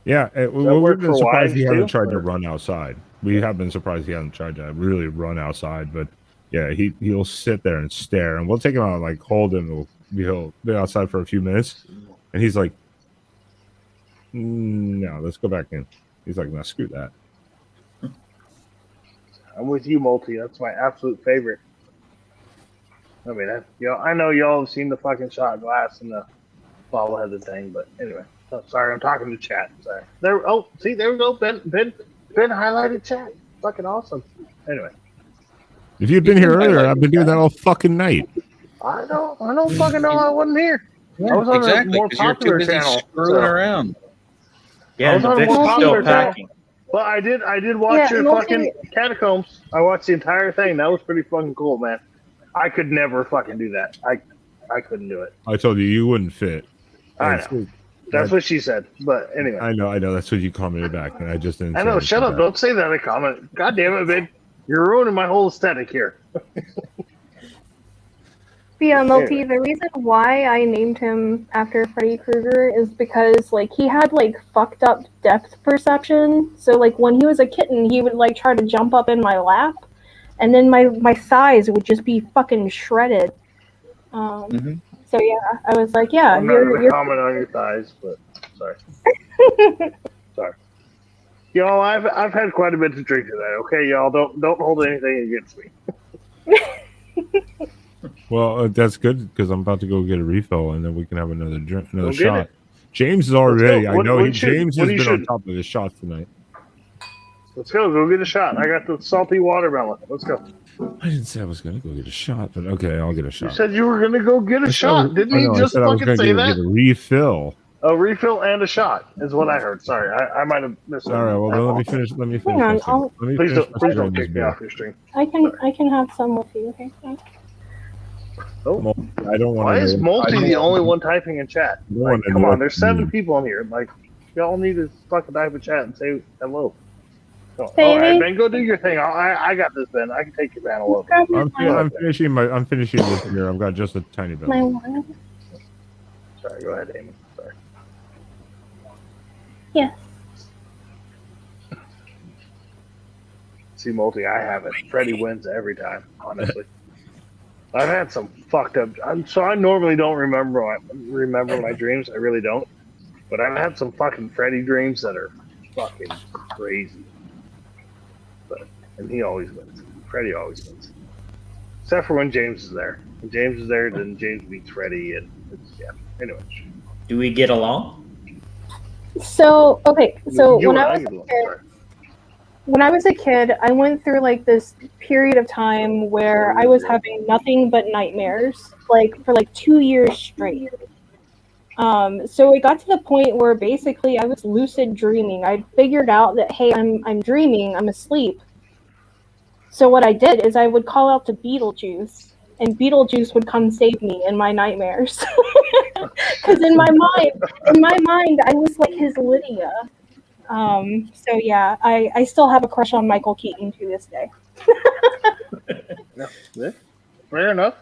Yeah, work we've been for surprised he wives, hasn't too, tried to or- run outside. We have been surprised he hasn't tried to really run outside, but yeah, he'll sit there and stare, and we'll take him out, like hold him. He'll be outside for a few minutes, and he's like, "No, let's go back in." He's like, "No, screw that." I'm with you, Multi. That's my absolute favorite. I mean, I know y'all have seen the fucking shot glass and the bobbleheaded thing, but anyway. Oh, sorry, I'm talking to chat. Sorry. There. Oh, see, there we go. Ben highlighted chat. Fucking awesome. Anyway, If you'd been here earlier, I've been doing that all fucking night. I don't fucking know. I wasn't here. I was on exactly, a more because you're too popular busy channel. screwing around. Yeah, I and was the on Vic's one still popular channel. packing. But I did watch Yeah, your Multi- fucking catacombs. I watched the entire thing. That was pretty fucking cool, man. I could never fucking do that. I couldn't do it. I told you wouldn't fit. I know. That's what she said. But anyway. I know. That's what you commented back, and I just didn't. I say know. anything Shut up. back. Don't say that in a comment. God damn it, babe. You're ruining my whole aesthetic here. But yeah, Multi, the reason why I named him after Freddy Krueger is because, like, he had, like, fucked up depth perception. So, like, when he was a kitten, he would, like, try to jump up in my lap. And then my thighs would just be fucking shredded. So, yeah, I was like, yeah, I'm not going to comment on your thighs, but sorry. Sorry. Y'all, I've had quite a bit to drink today. Okay, y'all, don't hold anything against me. Well, that's good because I'm about to go get a refill, and then we can have another drink, another Go get shot. it. James is already. I What- know what he, you should- James what has you been on should- top of his shots tonight. Let's go get a shot. I got the salty watermelon. Let's go. I didn't say I was going to go get a shot, but okay, I'll get a You shot. said you were going to go get a shot. Didn't I he know, I just said I was fucking gonna say get that? a refill. A refill and a shot is what I heard. Sorry, I might have missed. All right, well then let me finish. Let me finish. Hang on, my cigarette. Let me Please finish don't my cigarette and kick this me beer. off your stream. I can have some with you. Okay, thanks. Oh, I don't want why to. is Multi the only one typing in chat? don't Like, wanna come on, interrupt there's 7 you. people in here. Like, y'all need to fucking type in chat and say hello. So, all Baby. right, Ben, go do your thing. I got this, Ben. I can take your panel over. Grab I'm finishing this beer. I've got just a tiny bit. my one. Sorry, go ahead, Amy. Sorry. Yeah. See, Multi, I have it. Freddy wins every time, honestly. I've had some fucked up. I normally don't remember my dreams. I really don't. But I've had some fucking Freddy dreams that are fucking crazy. And he always wins. Freddy always wins. Except for when James is there. When James is there, then James meets Freddy, and it's, yeah. Anyway. Do we get along? So okay, so You when and I was get a along, kid, sorry. when I was a kid, I went through like this period of time where I was having nothing but nightmares, like for like 2 years straight. So it got to the point where basically I was lucid dreaming. I figured out that hey, I'm dreaming, I'm asleep. So what I did is I would call out to Beetlejuice, and Beetlejuice would come save me in my nightmares. Because in my mind, I was like his Lydia. So yeah, I still have a crush on Michael Keaton to this day. Yeah, fair enough.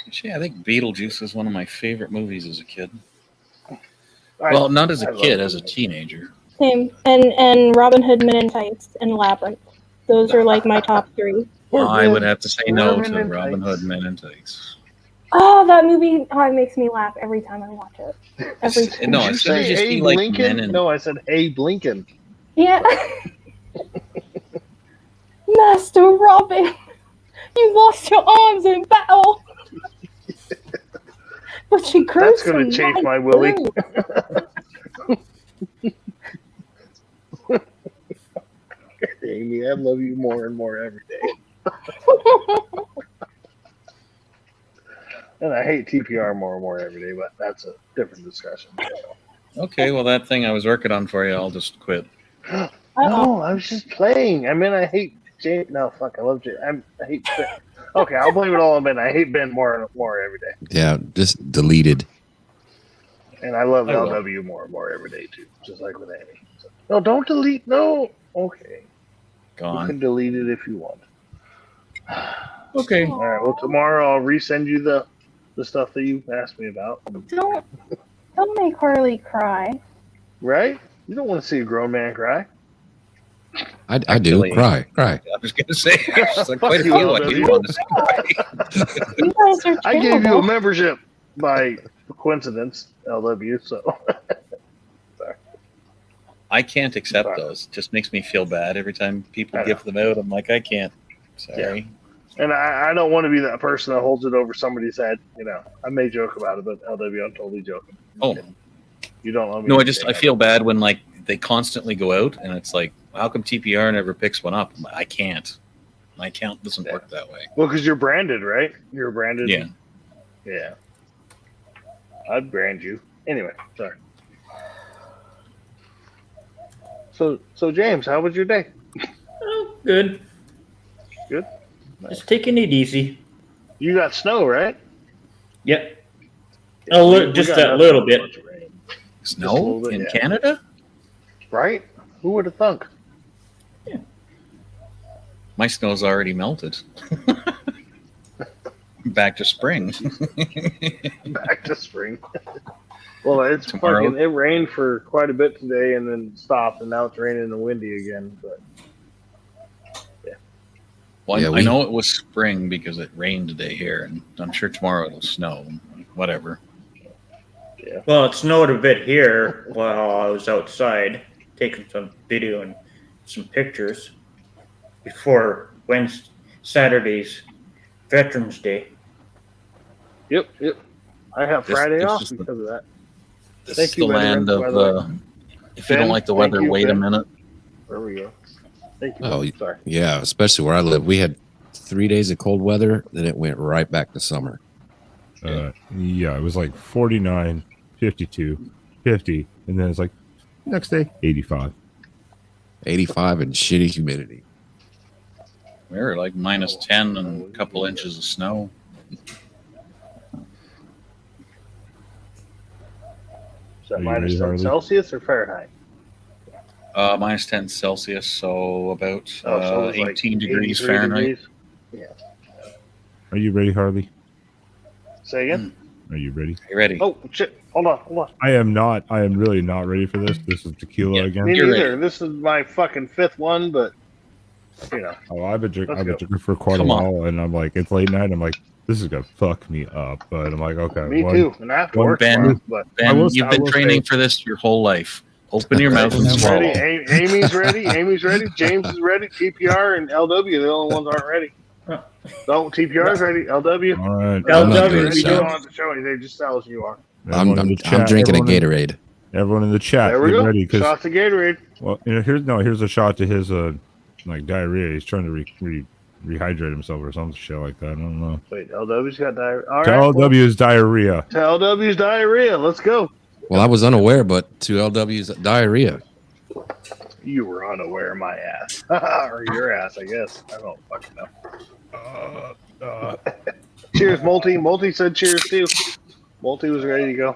Actually, I think Beetlejuice is one of my favorite movies as a kid. I- Well, not as a I love kid, it. as a teenager. Same. And Robin Hood Men in Tights and Labyrinth. Those are like my top 3. I would have to say no Women to in Robin Tights. Hood Men in Tights. Oh, that movie! Oh, it makes me laugh every time I watch it. Every time. No, Did you as soon as say you see Abe like Lincoln? men in No, I said Abe Lincoln. Yeah. Master Robin, you lost your arms in battle. But you grew That's gonna some chafe white my willy. blue. Amy, I love you more and more every day. And I hate TPR more and more every day, but that's a different discussion. Okay, well, that thing I was working on for you, I'll just quit. No, I was just playing. I mean, I hate James. No, fuck, I love James. I hate Ben. Okay, I'll blame it all on Ben. I hate Ben more and more every day. Yeah, just deleted. And I love I will. LW more and more every day, too. Just like with Amy. So, no, don't delete. No. Okay. You Gone. can delete it if you want. Okay. All right, well, tomorrow I'll resend you the stuff that you asked me about. Don't make Harley cry. Right? You don't want to see a grown man cry. I do. Actually- Cry. I was going to say, there's like quite a you, few I LW. do want to see. You guys are I gave you a terrible. membership by coincidence, LW, so. I can't accept those. It just makes me feel bad every time people I know. give them out. I'm like, I can't. Sorry. And I don't want to be that person that holds it over somebody's head. You know, I may joke about it, but LW, I'm totally joking. Oh, You don't want me no, to I feel bad when like they constantly go out and it's like, how come TPR never picks one up? I'm like, I can't. My account doesn't work that way. Well, because you're branded, right? You're branded. Yeah. Yeah. I'd brand you. Anyway, sorry. So James, how was your day? Oh, good. Good? Just taking it easy. You got snow, right? Yep. We Just got a nothing little but bit. a bunch of rain. Snow little bit, in yeah. Canada? Right? Who would have thunk? My snow's already melted. Back to spring. Back to spring. Well, it's Tomorrow. fucking. It rained for quite a bit today, and then stopped, and now it's raining and windy again. But Well, Yeah, I we- know it was spring because it rained today here, and I'm sure tomorrow it'll snow. Whatever. Well, it snowed a bit here while I was outside taking some video and some pictures before Saturday's Veterans Day. yep. I have This- Friday this off is the- because of that. This Thank is you, the land veterans, by of, the way. if you Ben, don't like the thank weather, you, wait a Ben. minute. There we go. Thank you. Oh, Sorry. Yeah, especially where I live. We had 3 days of cold weather, then it went right back to summer. Yeah, it was like 49, 52, 50, and then it's like next day 85. 85 and shitty humidity. We were like minus 10 and a couple inches of snow. Is that Are you minus ready, 10 Harley? Celsius or Fahrenheit? Minus 10 Celsius, so about So it's like 18 degrees 83 Fahrenheit. degrees. Are you ready, Harley? Say again? Are you ready? You ready? Oh, shit. Hold on. I am not. I am really not ready for this. This is tequila Yeah. again. Me You're neither. ready. This is my fucking fifth one, but, you know. Oh, I've been Let's go. drinking for quite Come a on. while, and I'm like, it's late night. I'm like, this is gonna fuck me up. But I'm like, okay. Me one- too. And I have to one work Ben- tomorrow, but Ben, I will- you've I been will training say- for this your whole life. Open your mouth and I'm swallow. ready. Amy's ready. Amy's ready. James is ready. TPR and LW, the only ones aren't ready. No, TPR's ready. LW. All right. I'm not LW, doing we a You don't shot. have to show anything. Just tell us you are. Everyone in the I'm chat, drinking a everyone in- Gatorade. Everyone in the chat, There we get go. ready because Shots of Gatorade. well, here's a shot to his like diarrhea. He's trying to rehydrate himself or some shit like that. I don't know. Wait, LW's got diarrhea. All To right. LW is diarrhea. To LW's diarrhea. Let's go. Well, I was unaware, but to LW's diarrhea. You were unaware of my ass. Or your ass, I guess. I don't fucking know. Cheers, Multi. Multi said cheers too. Multi was ready to go.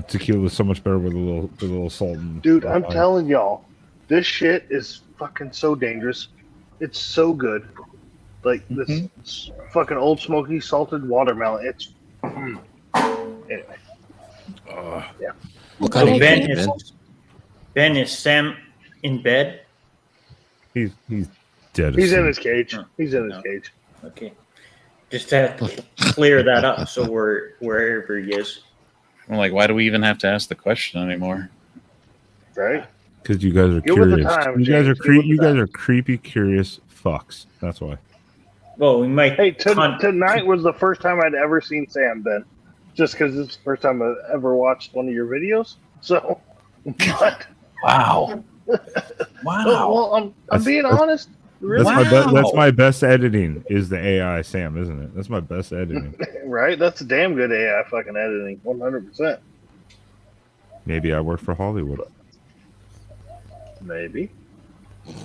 Tequila is so much better with a little salt. And Dude, I'm telling y'all, this shit is fucking so dangerous. It's so good. Like this fucking Old Smoky salted watermelon. It's anyway. Yeah. What kind So of Ben drink, is Ben, is Sam in bed? He's dead. He's in asleep. his cage. He's in his cage. Okay. Just to clear that up so we're wherever he is. I'm like, why do we even have to ask the question anymore? Right? Because you guys are Give it the curious. time, You guys are James. Give it the you guys time. are creepy, curious fucks. That's why. Well, we might Hey, hunt. tonight was the first time I'd ever seen Sam, Ben. Just because it's the first time I've ever watched one of your videos. So, but, Wow. well, I'm being honest. Really? That's my best editing is the AI Sam, isn't it? That's my best editing. Right? That's damn good AI fucking editing. 100%. Maybe I work for Hollywood. Maybe.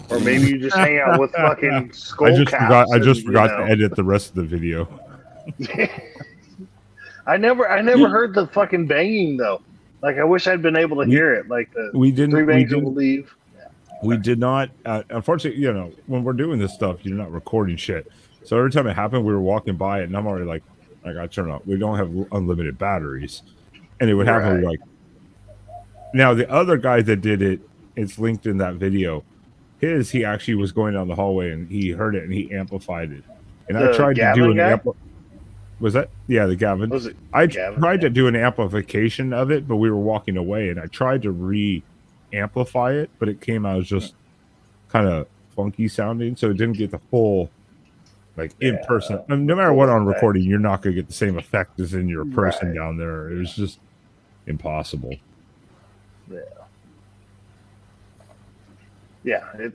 Or maybe you just hang out with fucking skull I just caps forgot and, to edit the rest of the video. I never heard the fucking banging though. Like I wish I'd been able to hear it. Like the We didn't. three We bangs will didn't. leave. We did not. Unfortunately, when we're doing this stuff, you're not recording shit. So every time it happened, we were walking by it, and I'm already like, I got to turn off. We don't have unlimited batteries, and it would happen like. Now the other guy that did it, it's linked in that video. He actually was going down the hallway and he heard it and he amplified it. And I The tried to Gavin do an guy? Was that? Yeah, the Gavin. Was it I Gavin? tried to do an amplification of it, but we were walking away, and I tried to re-amplify it, but it came out as just kind of funky sounding, so it didn't get the full, like in person. I mean, no matter what on recording, you're not going to get the same effect as in your person down there. It was just impossible. Yeah.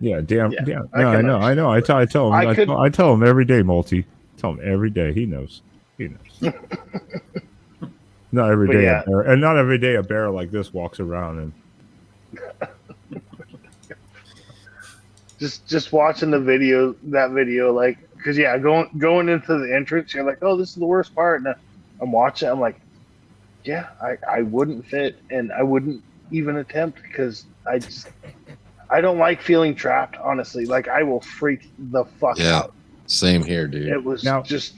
Yeah, damn. Yeah, Yeah, I no, can I know. I tell him. I tell him every day, Multi. Tell him every day. He knows. He knows. Not every But day, yeah. and not every day a bear like this walks around and. Just watching that video, like, because going into the entrance, you're like, oh, this is the worst part, and I'm watching, I'm like, yeah, I wouldn't fit, and I wouldn't even attempt because I don't like feeling trapped, honestly. Like I will freak the fuck out. Same here, dude. It was just.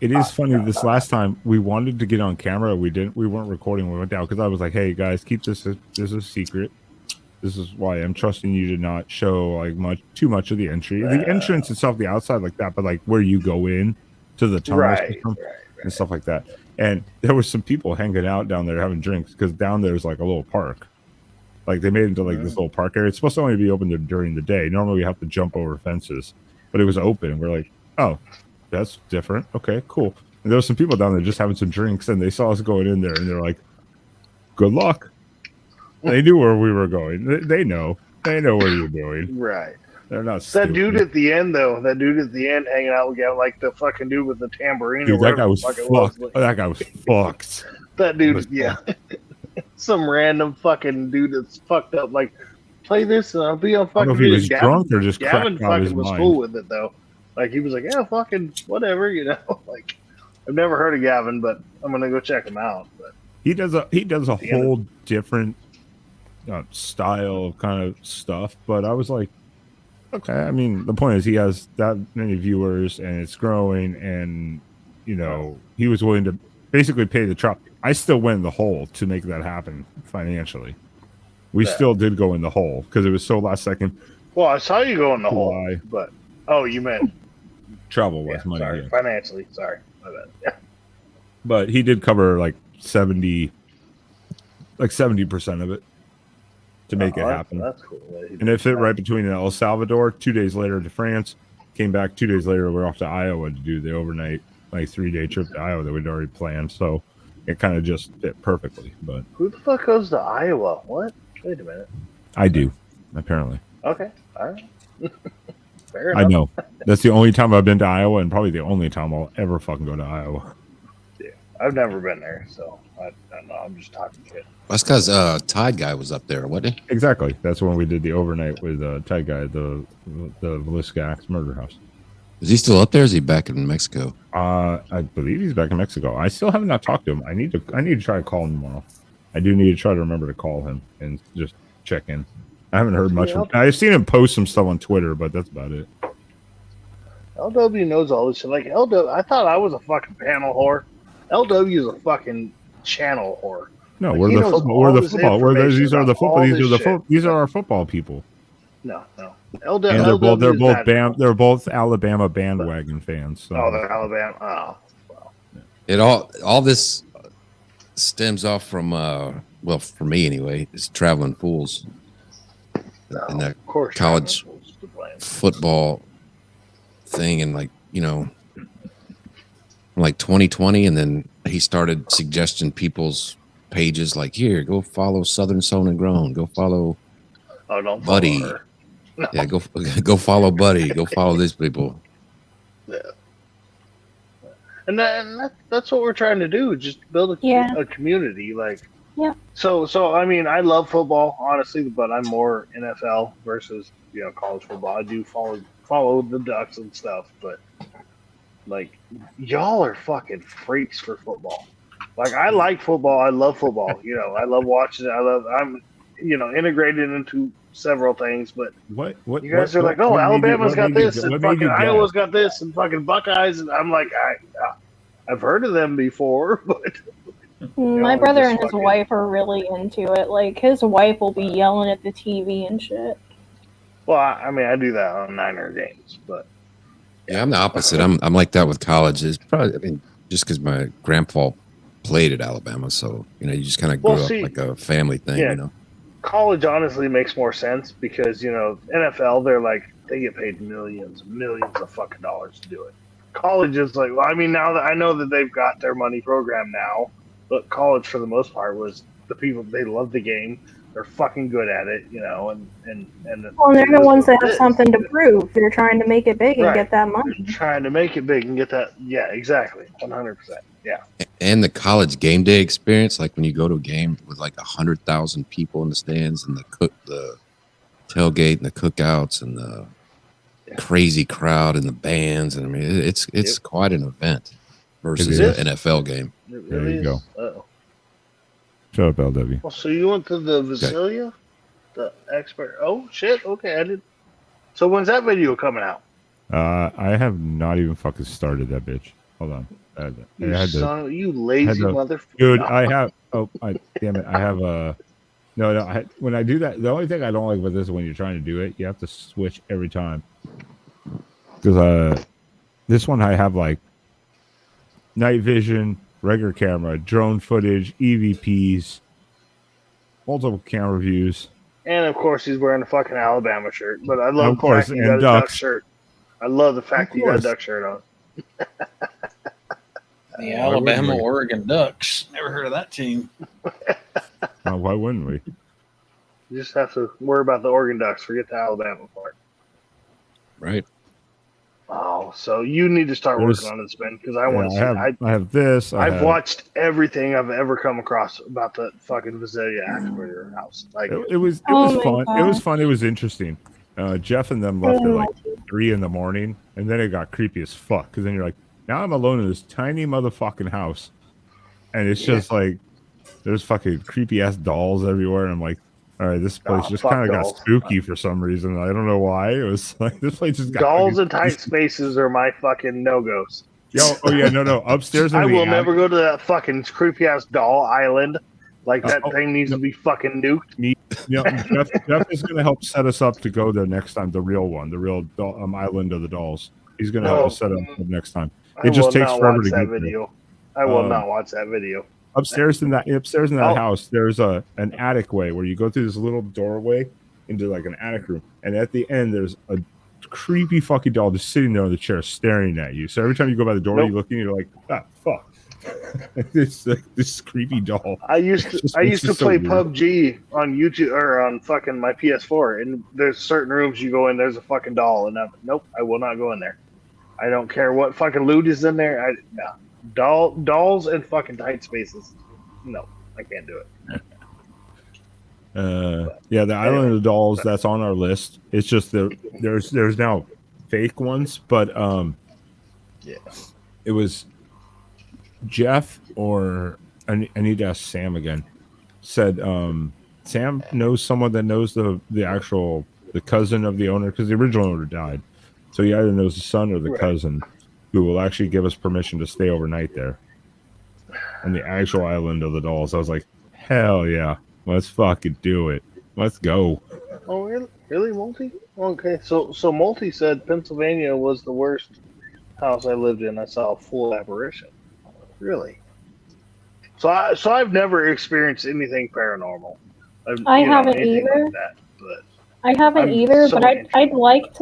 It is funny. This last time we wanted to get on camera, we didn't. We weren't recording. When we went down because I was like, "Hey guys, keep this a secret. This is why I'm trusting you to not show like too much of the entry, the entrance itself, the outside like that, but like where you go in to the tunnel and stuff like that." And there was some people hanging out down there having drinks because down there's like a little park. Like they made it into like this little park area. It's supposed to only be open during the day. Normally we have to jump over fences, but it was open. We're like, oh, that's different. Okay, cool. And there was some people down there just having some drinks, and they saw us going in there, and they're like, "Good luck." They knew where we were going. They know. They know where you're going. Right. They're not. That stupid. dude at the end, though. That dude at the end hanging out with like the fucking dude with the tambourine. Dude, or that guy whatever was the fuck it was. fucked. That guy was fucked. That dude, yeah. Some random fucking dude that's fucked up. Like, play this and I'll be on I don't fucking know if he video. was drunk or just Gavin cracked out of his fucking was mind. cool with it, though. Like, he was like, yeah, fucking whatever, you know? Like, I've never heard of Gavin, but I'm going to go check him out. But He does a whole different style of kind of stuff, but I was like, okay. I mean, the point is he has that many viewers and it's growing, and he was willing to basically pay the trap. I still went in the hole to make that happen financially. We still did go in the hole because it was so last second. Well, I saw you go in the hole, July. but you meant Travel was money. sorry, Yeah. financially. Sorry, my bad. Yeah. But he did cover like 70 like 70% of it to make it happen. That's cool. And it fit right between El Salvador. 2 days later to France. Came back 2 days later. We're off to Iowa to do the overnight, like 3-day trip to Iowa that we'd already planned. So it kind of just fit perfectly. But Who the fuck goes to Iowa? What? Wait a minute. I do, apparently. Okay. All right. Fair enough. I know. That's the only time I've been to Iowa, and probably the only time I'll ever fucking go to Iowa. Yeah. I've never been there, so I don't know. I'm just talking shit. That's because Tide Guy was up there, wasn't he? Exactly. That's when we did the overnight with Ted Guy at the Villisca Axe Murder House. Is he still up there? Or is he back in Mexico? I believe he's back in Mexico. I still have not talked to him. I need to try to call him tomorrow. I do need to try to remember to call him and just check in. I haven't heard much from him. I've seen him post some stuff on Twitter, but that's about it. LW knows all this shit. Like LW, I thought I was a fucking panel whore. LW is a fucking channel whore. No, Like, we're he the knows football. all We're the this football. We're information these are the about football. all These are this the shit. these are our football people. No. LW, And LW they're is both that- they're both Alabama bandwagon fans. So. Oh, they're Alabama. Oh, well. It all this stems off from well, for me anyway, is Traveling Fools No, and that of course, college Traveling Fools to blame. football thing, and like like 2020, and then he started suggesting people's pages like, here, go follow Southern Sown and Grown, go follow Oh, don't Buddy. follow her. No. Yeah, go follow Buddy, go follow these people. Yeah. And that's what we're trying to do. Just build a community. Like, Yeah. So I mean, I love football, honestly, but I'm more NFL versus college football. I do follow the Ducks and stuff, but like y'all are fucking freaks for football. Like I like football. I love football. I love watching it. I'm integrated into several things, but What you guys are like, Alabama's got this, and fucking Iowa's got this, and fucking Buckeyes, and I'm like, I've heard of them before, but My brother just and his fucking- wife are really into it. Like, his wife will be yelling at the TV and shit. Well, I mean, I do that on Niner games, but Yeah, I'm the opposite. I'm like that with college. It's probably just because my grandpa played at Alabama, so you just kind of grew Well, up see, like a family thing, yeah. College honestly makes more sense because NFL, they get paid millions of fucking dollars to do it. College is like, well, I mean, now that I know that they've got their money program now, but college for the most part was the people, they love the game, they're fucking good at it, and Well, they're the ones that have something to prove. They're trying to make it big and Right. get that money. They're trying to make it big and get that. Yeah, exactly, 100%. Yeah. And the college game day experience, like when you go to a game with like 100,000 people in the stands and the tailgate and the cookouts and the crazy crowd and the bands, and I mean it's quite an event versus It an NFL game. It There really you is. go. Uh-oh. Shut up, LW. Well, so you went to the Vasilia, the expert. Oh shit! Okay, I did. So when's that video coming out? I have not even fucking started that bitch. Hold on. You I lazy motherfucker. Dude, I have. Oh, damn it! I have a. No. When I do that, the only thing I don't like about this is when you're trying to do it, you have to switch every time. Because this one I have like night vision, regular camera, drone footage, EVPs, multiple camera views. And of course, he's wearing a fucking Alabama shirt. But I love Of course, the fact that you and got a duck ducks. shirt. I love the fact Of that you got a course. duck shirt on. The Alabama we? Oregon Ducks. Never heard of that team. Why wouldn't we? You just have to worry about the Oregon Ducks. Forget the Alabama part. Right. Oh, so you need to start There's- working on this, Ben, because I want to see. I have this. I've watched everything I've ever come across about the fucking Vasilia Axberger house. Like, It was Oh my fun. It was God. fun. It was interesting. Jeff and them left at like 3 a.m, and then it got creepy as fuck. Because then you're like, now I'm alone in this tiny motherfucking house, and it's just like there's fucking creepy ass dolls everywhere. And I'm like, all right, this place just fuck kind of got dolls. spooky for some reason. I don't know why. It was like this place just got dolls fucking and tight spaces are my fucking no-goes. Oh yeah, no. Upstairs, in I the will attic- never go to that fucking creepy ass doll island. Like that thing needs to be fucking nuked. Jeff is going to help set us up to go there next time. The real one, the real island of the dolls. He's going to help us set up next time. I It just will takes not forever watch to that get there. video. I will not watch that video. upstairs in that Oh. house, there's an attic way where you go through this little doorway into like an attic room, and at the end there's a creepy fucking doll just sitting there on the chair staring at you. So every time you go by the door, Nope. you look and you're like, ah, fuck. this creepy doll. I used to play PUBG on YouTube or on fucking my PS4, and there's certain rooms you go in, there's a fucking doll, and nope, I will not go in there. I don't care what fucking loot is in there. Dolls and fucking tight spaces. No, I can't do it. Yeah, the Island of the Dolls, that's on our list. It's just there's now fake ones, but Yeah. it was Jeff, or I need to ask Sam again. Said Sam knows someone that knows the cousin of the owner, because the original owner died. So he either knows the son or the cousin, who will actually give us permission to stay overnight there. On the actual Island of the Dolls. I was like, hell yeah. Let's fucking do it. Let's go. Oh, really, Multi? Okay, so Multi said Pennsylvania was the worst house I lived in. I saw a full apparition. Really? So I've never experienced anything paranormal. I haven't anything either. like that, but I haven't I'm either, so but I'd like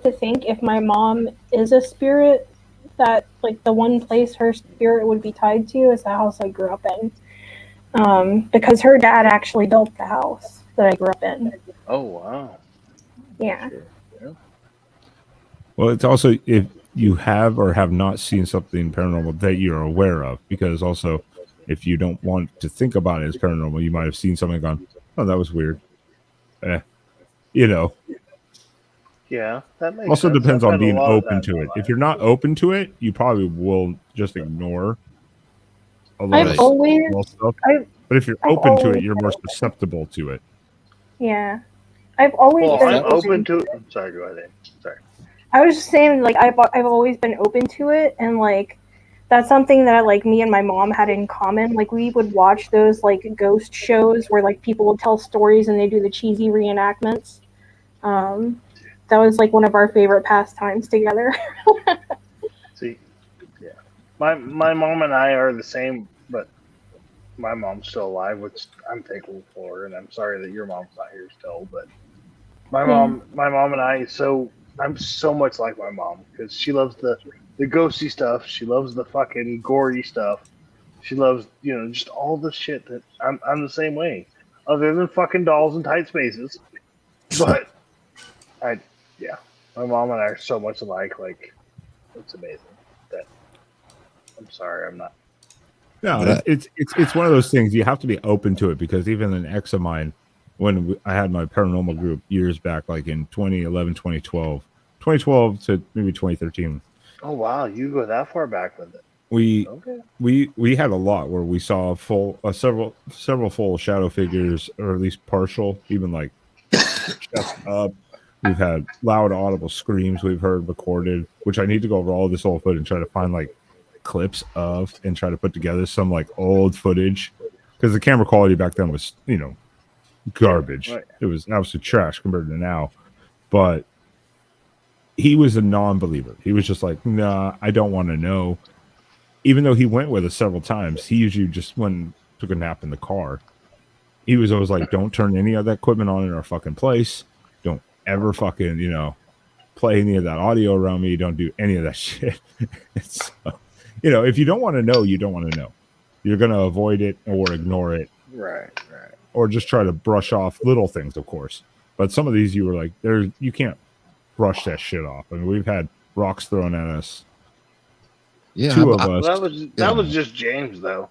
to think if my mom is a spirit, that like the one place her spirit would be tied to is the house I grew up in. Because her dad actually built the house that I grew up in. oh wow. Yeah. Well, it's also if you have or have not seen something paranormal that you're aware of, because also if you don't want to think about it as paranormal, you might have seen something and gone, oh, that was weird. You know. Yeah, that makes Also sense. depends I've on had a being lot of open that to in it. my If life. you're not open to it, you probably will just ignore a lot I've of always, small stuff. I've- But if you're I've open to always- it, you're more susceptible to it. yeah. I've always Well, been I'm open to it. I'm sorry, go ahead. Sorry. I was just saying, like, I've always been open to it, and like that's something that like me and my mom had in common. Like we would watch those like ghost shows where like people would tell stories and they do the cheesy reenactments. That was like one of our favorite pastimes together. See, yeah, my mom and I are the same, but my mom's still alive, which I'm thankful for, and I'm sorry that your mom's not here still. But my mom and I, I'm so much like my mom because she loves the ghosty stuff. She loves the fucking gory stuff. She loves just all the shit that I'm the same way, other than fucking dolls and tight spaces. But my mom and I are so much alike. Like, it's amazing. That I'm sorry, I'm not. No, it's one of those things you have to be open to it, because even an ex of mine, when I had my paranormal group years back, like in 2011, 2012 to maybe 2013. Oh wow, you go that far back with it. We had a lot where we saw several full shadow figures, or at least partial, even like chest up. We've had loud audible screams we've heard recorded, which I need to go over all this old footage and try to find like clips of and try to put together some like old footage, because the camera quality back then was garbage. Right. It was absolute trash compared to now. But he was a non-believer. He was just like, nah, I don't want to know. Even though he went with us several times, he usually just took a nap in the car. He was always like, don't turn any of that equipment on in our fucking place. Don't ever fucking, play any of that audio around me. Don't do any of that shit. It's, if you don't want to know, you don't want to know. You're going to avoid it or ignore it. Right. Or just try to brush off little things, of course. But some of these you were like, you can't brush that shit off. I mean, we've had rocks thrown at us. Yeah, Two of us. That was just James though.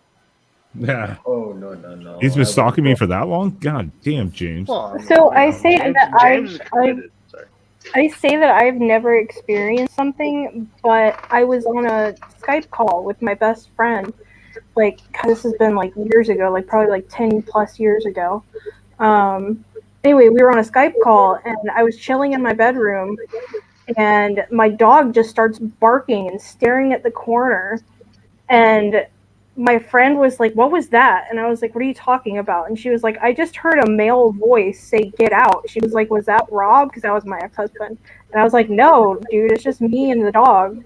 Yeah. Oh no! He's been stalking me for that long? God damn, James. Well, So I say James, that James is committed. Sorry. I say that I've never experienced something, but I was on a Skype call with my best friend. Like, this has been like years ago, like probably like 10 plus years ago. Anyway, we were on a Skype call and I was chilling in my bedroom and my dog just starts barking and staring at the corner. And my friend was like, what was that? And I was like, what are you talking about? And she was like, I just heard a male voice say, get out. She was like, was that Rob? Because that was my ex-husband. And I was like, no, dude, it's just me and the dog.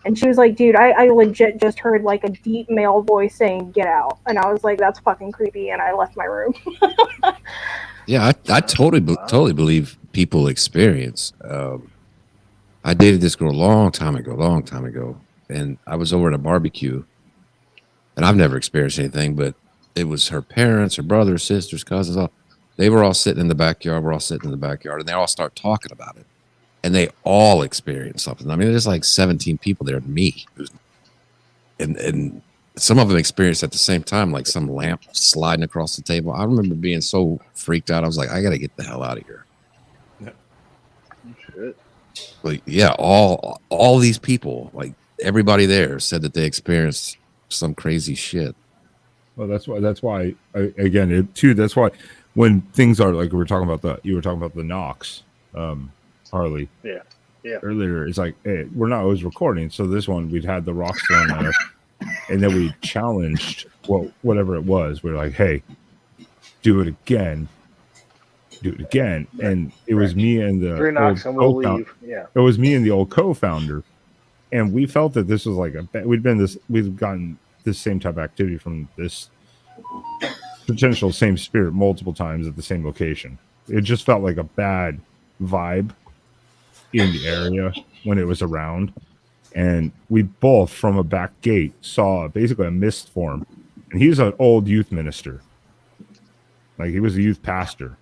And she was like, dude, I legit just heard like a deep male voice saying, get out. And I was like, that's fucking creepy. And I left my room. Yeah, I totally believe people experience. I dated this girl a long time ago, and I was over at a barbecue, and I've never experienced anything, but it was her parents, her brothers, sisters, cousins, all. They were all sitting in the backyard. We're all sitting in the backyard, and they all start talking about it, and they all experience something. I mean, there's like 17 people there, and me, and some of them experienced at the same time, like some lamp sliding across the table. I remember being so freaked out. I was like, I got to get the hell out of here. Shit. Like, yeah, all these people, like everybody there said that they experienced some crazy shit. Well, that's why that's why when things are like you were talking about the knocks, Harley. Yeah. Earlier, it's like, hey, we're not always recording. So this one, we'd had the rocks thrown at us, and then we challenged whatever it was. We're like, hey, do it again. And it was me and the 3 knocks and we'll leave. Yeah. It was me and the old co-founder, and we felt that this was like we've gotten this same type of activity from this potential same spirit multiple times at the same location. It just felt like a bad vibe in the area when it was around, and we both from a back gate saw basically a mist form, and he's an old youth minister, like he was a youth pastor,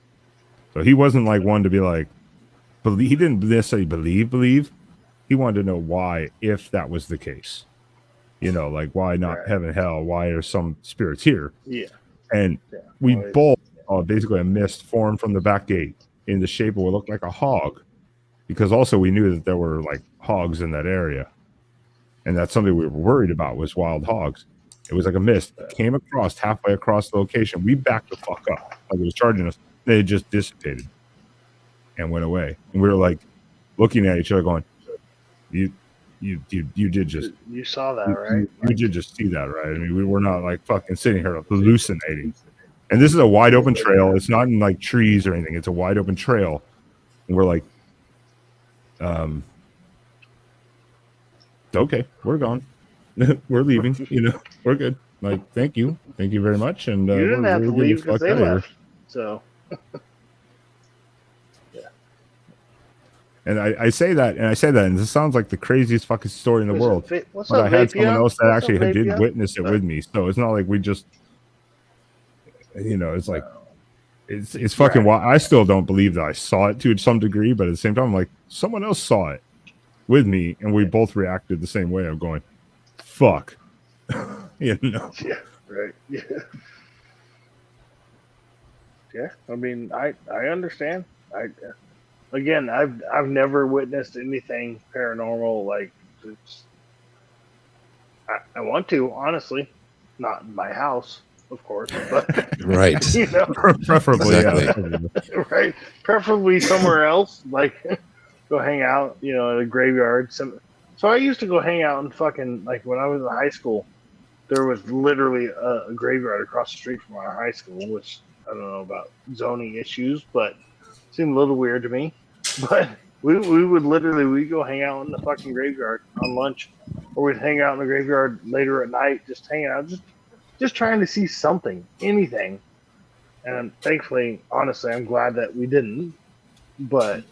so he wasn't like one to be like he didn't necessarily believe. He wanted to know why, if that was the case, like why not heaven, hell, why are some spirits here? Yeah. And we both saw basically a mist form from the back gate in the shape of what looked like a hog, because also we knew that there were like hogs in that area, and that's something we were worried about was wild hogs. It was like a mist that came across halfway across the location. We backed the fuck up like it was charging us. They just dissipated and went away, and we were like looking at each other going, you did just, you saw that, right? You did just see that, right? I mean, we were not like fucking sitting here hallucinating. And this is a wide open trail. It's not in like trees or anything. It's a wide open trail. And we're like, okay, we're gone. We're leaving, we're good. Like, thank you very much. And you didn't have to leave because they left. So And I say that, and this sounds like the craziest fucking story in the world. What's but up, I had Vapeon? someone else that What's actually up, did Vapeon? witness it with me, so it's not like we just, it's like, it's fucking wild. I still don't believe that I saw it to some degree, but at the same time, I'm like, someone else saw it with me, and we both reacted the same way. I'm going, fuck, Yeah, right. Yeah. I mean, I understand. I've never witnessed anything paranormal. Like, I want to, honestly, not in my house, of course, but Right. preferably, Exactly. yeah. Right, preferably somewhere else. Like, go hang out, at a graveyard. So I used to go hang out and fucking, like, when I was in high school, there was literally a graveyard across the street from our high school, which I don't know about zoning issues, but it seemed a little weird to me. But we would literally, we'd go hang out in the fucking graveyard on lunch, or we'd hang out in the graveyard later at night, just hanging out, just trying to see something, anything. And thankfully, honestly, I'm glad that we didn't. But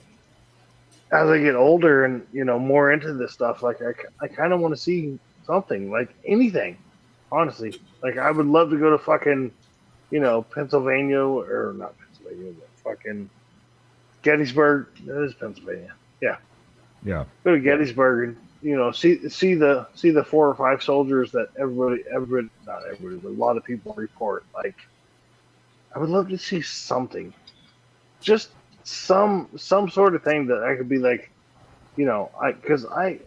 as I get older and, more into this stuff, like I kind of want to see something, like anything, honestly. Like, I would love to go to fucking, Pennsylvania, or not Pennsylvania, but fucking Gettysburg. That is Pennsylvania. Yeah. Go to Gettysburg and, see the 4 or 5 soldiers that everybody, not everybody, but a lot of people report. Like, I would love to see something, just some sort of thing that I could be like, because I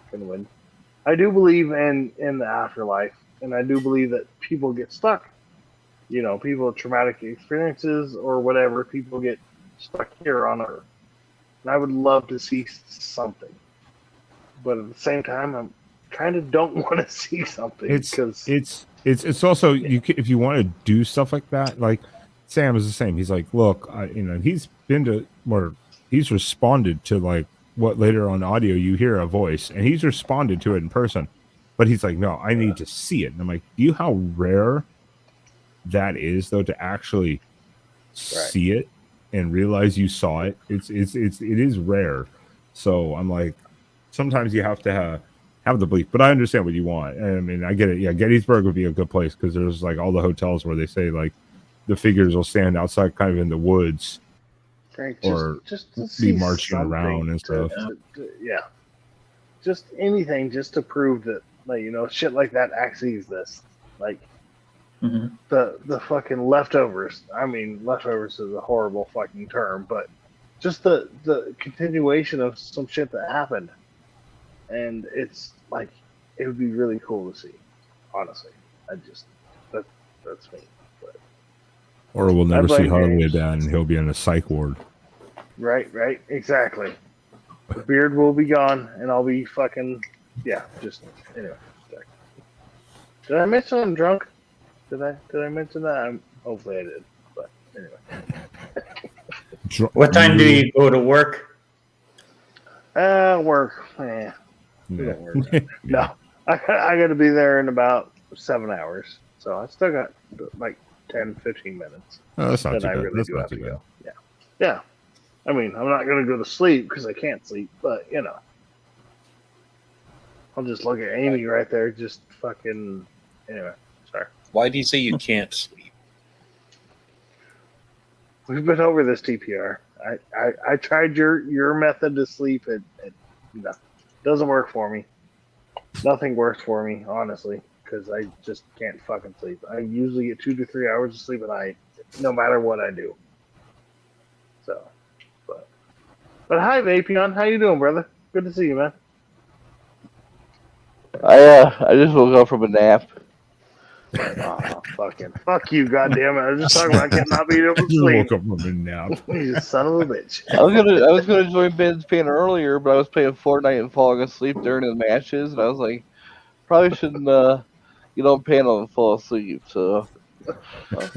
can win. I do believe in the afterlife, and I do believe that people get stuck. People with traumatic experiences or whatever, people get stuck here on Earth. And I would love to see something. But at the same time, I kind of don't want to see something. It's also, if you want to do stuff like that, like Sam is the same. He's like, look, he's been to where he's responded to like what later on audio you hear a voice, and he's responded to it in person, but he's like, no, I need to see it. And I'm like, do you how rare that is though to actually see it and realize you saw it? It is rare. So I'm like, sometimes you have to have the belief, but I understand what you want. I mean, I get it. Yeah, Gettysburg would be a good place because there's like all the hotels where they say like the figures will stand outside, kind of in the woods, Frank, or just to be see marching around and stuff. Yeah, just anything, just to prove that, like, you know, shit like that actually exists. Like the fucking leftovers. I mean, leftovers is a horrible fucking term, but just the continuation of some shit that happened, and it's like it would be really cool to see. Honestly, that's me. But, Or we'll never see blame James. HarLeeDad, and he'll be in a psych ward. Right, exactly. The beard will be gone, and I'll be fucking, yeah, just, anyway. Did I mention I'm drunk? Did I mention that? Hopefully I did, but anyway. What time do you go to work? Work. We don't work. No, I got to be there in about 7 hours, so I still got like 10, 15 minutes. Oh, that's not that too I bad. really That's do not have too to bad. go. Yeah. I mean, I'm not going to go to sleep because I can't sleep, but, you know. I'll just look at Amy right there, just fucking, anyway, sorry. Why do you say you can't sleep? We've been over this TPR. I tried your method to sleep. It no, doesn't work for me. Nothing works for me, honestly, because I just can't fucking sleep. I usually get 2 to 3 hours of sleep a night, no matter what I do. So, but hi, Vapeon. How you doing, brother? Good to see you, man. I just woke up from a nap. Oh, fuck you, goddamn it! I was just talking about not being able to You sleep. woke up from a nap. You son of a bitch. I was gonna join Ben's pain earlier, but I was playing Fortnite and falling asleep during the matches, and I was like, probably shouldn't get on panel and fall asleep. So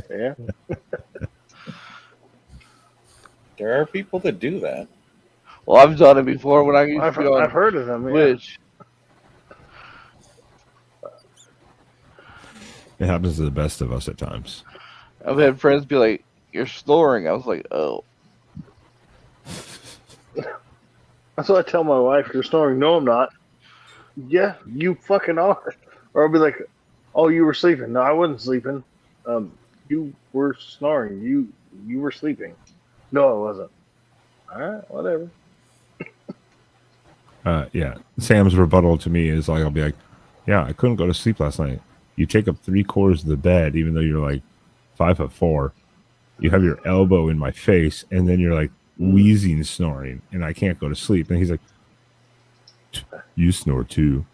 Yeah. There are people that do that. well, I've done it before when I used to be on I've heard of them. Yeah. Twitch. It happens to the best of us at times. I've had friends be like, "You're snoring." I was like, "Oh." That's what I tell my wife. You're snoring. No, I'm not. Yeah, you fucking are. Or I'll be like, oh, you were sleeping. No, I wasn't sleeping. You were snoring. You were sleeping. No, I wasn't. All right, whatever. Yeah. Sam's rebuttal to me is like, I'll be like, yeah, I couldn't go to sleep last night. You take up 3/4 of the bed, even though you're like 5'4". You have your elbow in my face, and then you're like wheezing, snoring, and I can't go to sleep. And he's like, you snore too.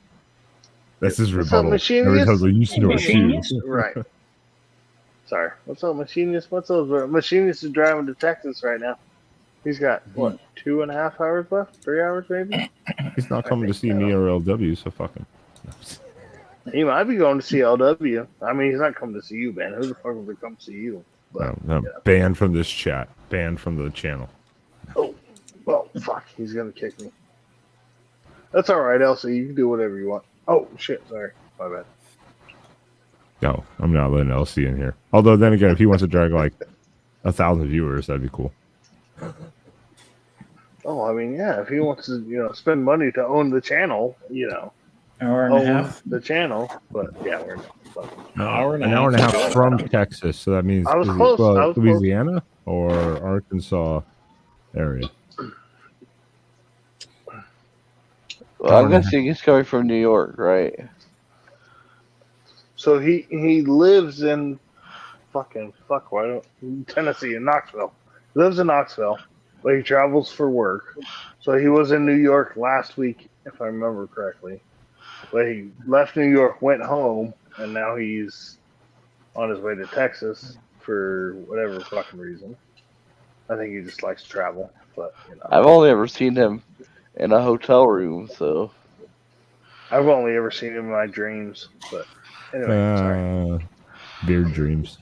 That's his rebuttal. What's up, Every time, Machinius? like, you snore too. Right. Sorry. What's up, Machinius? Machinius is driving to Texas right now. He's got, what, 2.5 hours left? 3 hours, maybe? He's not coming to see me or LW, so fuck him. He might be going to see LW. I mean, he's not coming to see you, man. Who the fuck will come see you? But, No, banned from this chat. Banned from the channel. Oh, well, fuck. He's going to kick me. That's all right, Elsie. You can do whatever you want. Oh, shit. Sorry. My bad. No, I'm not letting LC in here. Although, then again, if he wants to drag like 1,000 viewers, that'd be cool. Oh, I mean, yeah. If he wants to, spend money to own the channel, Hour and a half. the channel. But yeah, we're not fucking. An hour and a half from Texas, so that means I was close. I was Louisiana or Arkansas area. Well, I'm guessing he's coming from New York, right? So he lives in Tennessee, in Knoxville. He lives in Knoxville, but he travels for work. So he was in New York last week, if I remember correctly. But he left New York, went home, and now he's on his way to Texas for whatever fucking reason. I think he just likes to travel, but I've only ever seen him in a hotel room, so I've only ever seen him in my dreams. But anyway, sorry. Beard dreams.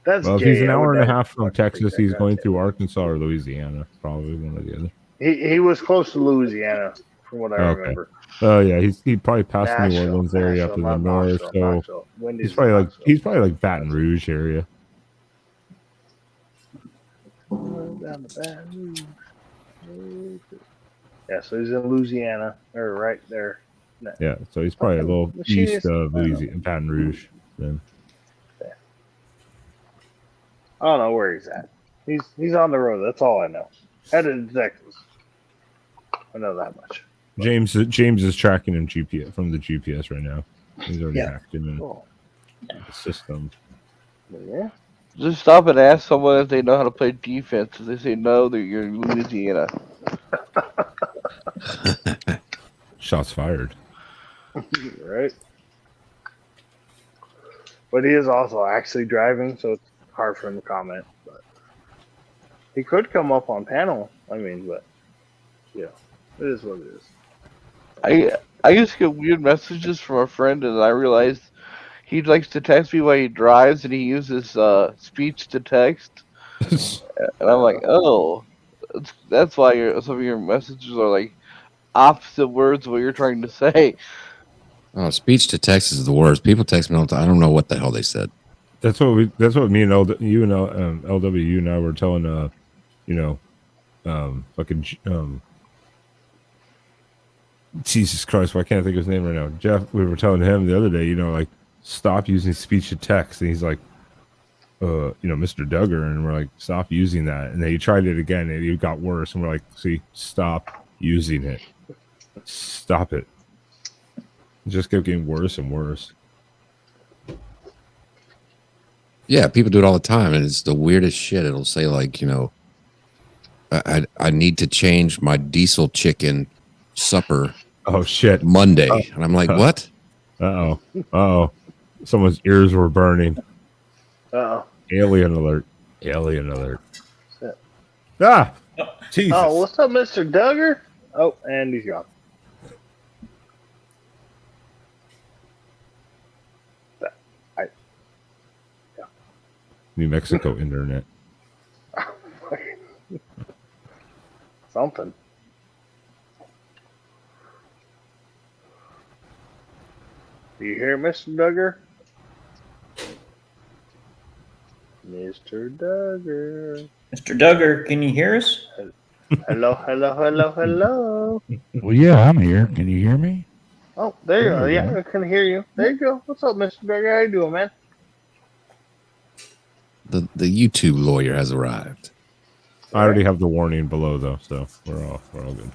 That's Well, if gay. he's an I would hour and a never half from fucking take Texas, that he's going goddamn through thing. Arkansas or Louisiana, probably one or the other. He was close to Louisiana, from what I Okay. remember. Oh yeah, he probably passed the New Nashville, Orleans area up in the not north, Knoxville, so Knoxville. Wendy's he's probably in Knoxville. Baton Rouge area. Down to Baton Rouge. Yeah, so he's in Louisiana, or right there. No. Yeah, so he's probably a little east of Louisiana, Baton Rouge. Then I don't know where he's at. He's on the road. That's all I know. Headed to Texas. I know that much. James is tracking him GPS from the GPS right now. He's already hacked him in the system. Yeah. Just stop and ask someone if they know how to play defense. If they say no, that you're in Louisiana. Shots fired. Right. But he is also actually driving, so it's hard for him to comment. But he could come up on panel. I mean, but yeah, it is what it is. I just get weird messages from a friend, and I realized he likes to text me while he drives, and he uses speech to text. And I'm like, oh, that's why some of your messages are like opposite words of what you're trying to say. Oh, speech to text is the worst. People text me all the time. I don't know what the hell they said. That's what me and LW, you and I were telling Jesus Christ, why can't I think of his name right now? Jeff, we were telling him the other day, like, stop using speech to text, and he's like, Mr. Duggar, and we're like, stop using that. And then he tried it again, and it got worse, and we're like, see, stop using it. Stop it. It just kept getting worse and worse. Yeah, people do it all the time, and it's the weirdest shit. It'll say like, I need to change my diesel chicken supper. Oh shit! Monday, and I'm like, what? Uh-oh. Someone's ears were burning. Uh-oh. Alien alert. Shit. Ah! Jesus. Oh, what's up, Mr. Duggar? Oh, and he's gone. New Mexico internet. Something. Do you hear Mr. Duggar? Mr. Duggar. Mr. Duggar, can you hear us? Hello. Well, yeah, I'm here. Can you hear me? Oh, there you go. Yeah, I can hear you. There you go. What's up, Mr. Duggar? How you doing, man? The YouTube lawyer has arrived. I already have the warning below though, so we're all good.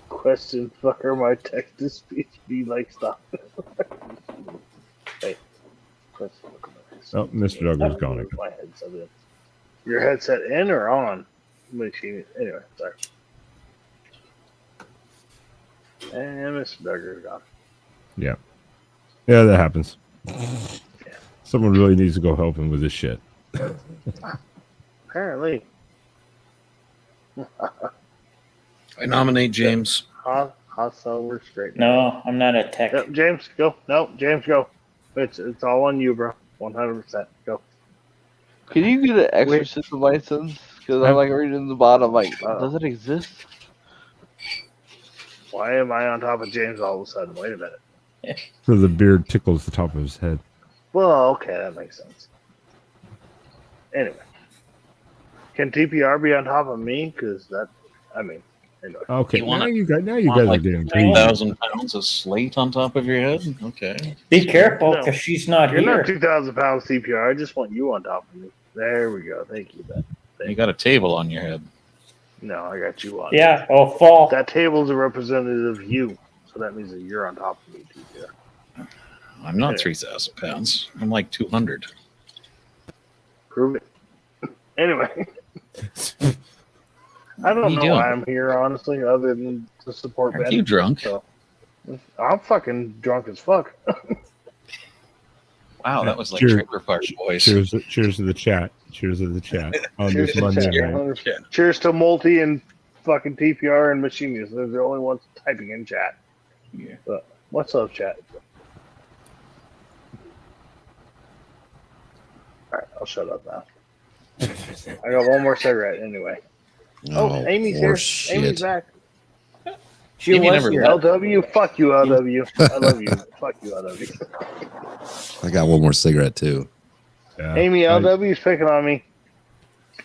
Question: Fuck, are my text to speech be like stop? Hey. Oh, Mr. Duggar's gone again. My headset in. Your headset in or on? Anyway, sorry. And Mr. Duggar's gone. Yeah, that happens. Someone really needs to go help him with this shit. Apparently. I nominate James. Hot silver straight. No, I'm not a tech. Yep, James, go. No, James, go. It's all on you, bro. 100%. Go. Can you get an exorcism license? Because I'm like reading the bottom, like, does it exist? Why am I on top of James all of a sudden? Wait a minute. So the beard tickles the top of his head. Well, okay, that makes sense. Anyway. Can TPR be on top of me? Because anyway. Okay, now you guys are like getting 2,000 pounds of slate on top of your head? Okay. Be careful, because she's not You're here. not 2,000 pounds TPR. I just want you on top of me. There we go. Thank you, Ben. You got a table on your head. No, I got you on. Yeah, I'll fall. That table's a representative of you. So that means that you're on top of me, TPR. I'm not 3,000 pounds. I'm like 200. Prove it. Anyway. I don't know why I'm here, honestly, other than to support Ben. Are you drunk? So, I'm fucking drunk as fuck. Wow, that was like Trailer Park Boys. Cheers to the chat. Cheers to the chat on this Monday night. Cheers to Multi and fucking TPR and Machinius. They're the only ones typing in chat. Yeah. But what's up, chat? right, I'll shut up now. I got one more cigarette anyway. Oh, Amy's here. shit. Amy's back. She Amy was never here. left. LW, fuck you, LW. I love you. Fuck you, LW. I got one more cigarette too. Yeah. Amy, LW's picking on me.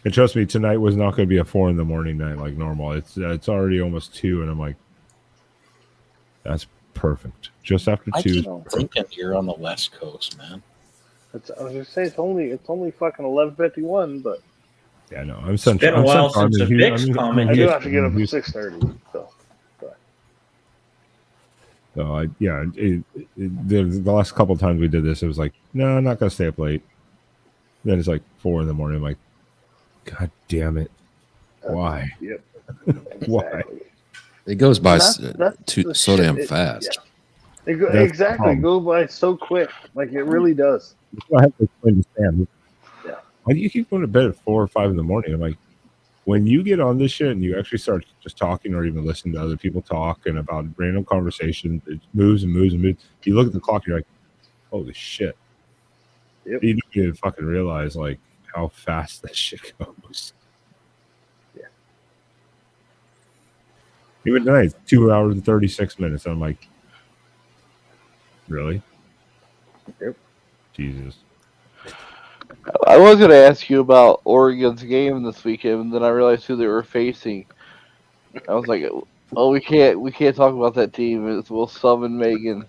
And trust me, tonight was not going to be a 4 a.m. night like normal. It's already almost 2, and I'm like, that's perfect. Just after I 2. keep thinking you're on the West Coast, man. I was gonna say it's only fucking 11:51, but Yeah, no, I'm central. been a I'm while central. since I'm the in Hu- Vicks I'm in- comment I do hit. have to get up at Houston. 6:30. So So the last couple times we did this, it was like, no, I'm not gonna stay up late. Then it's like 4 a.m. I'm like, God damn it, why? Yep. Why? Exactly. It goes by That's the so shit. damn fast. That's the exactly. It problem. goes by so quick. Like it really does. I have to explain to Sam. Yeah. Why do you keep going to bed at 4 or 5 in the morning? I'm like, when you get on this shit and you actually start just talking or even listening to other people talk and about random conversations, it moves and moves and moves. You look at the clock, you're like, holy shit. Yep. You don't even fucking realize like how fast that shit goes. Yeah. Even tonight, it's 2 hours and 36 minutes. I'm like, really? Yep. Jesus. I was going to ask you about Oregon's game this weekend, and then I realized who they were facing. I was like, "Oh, we can't talk about that team. We'll summon Megan."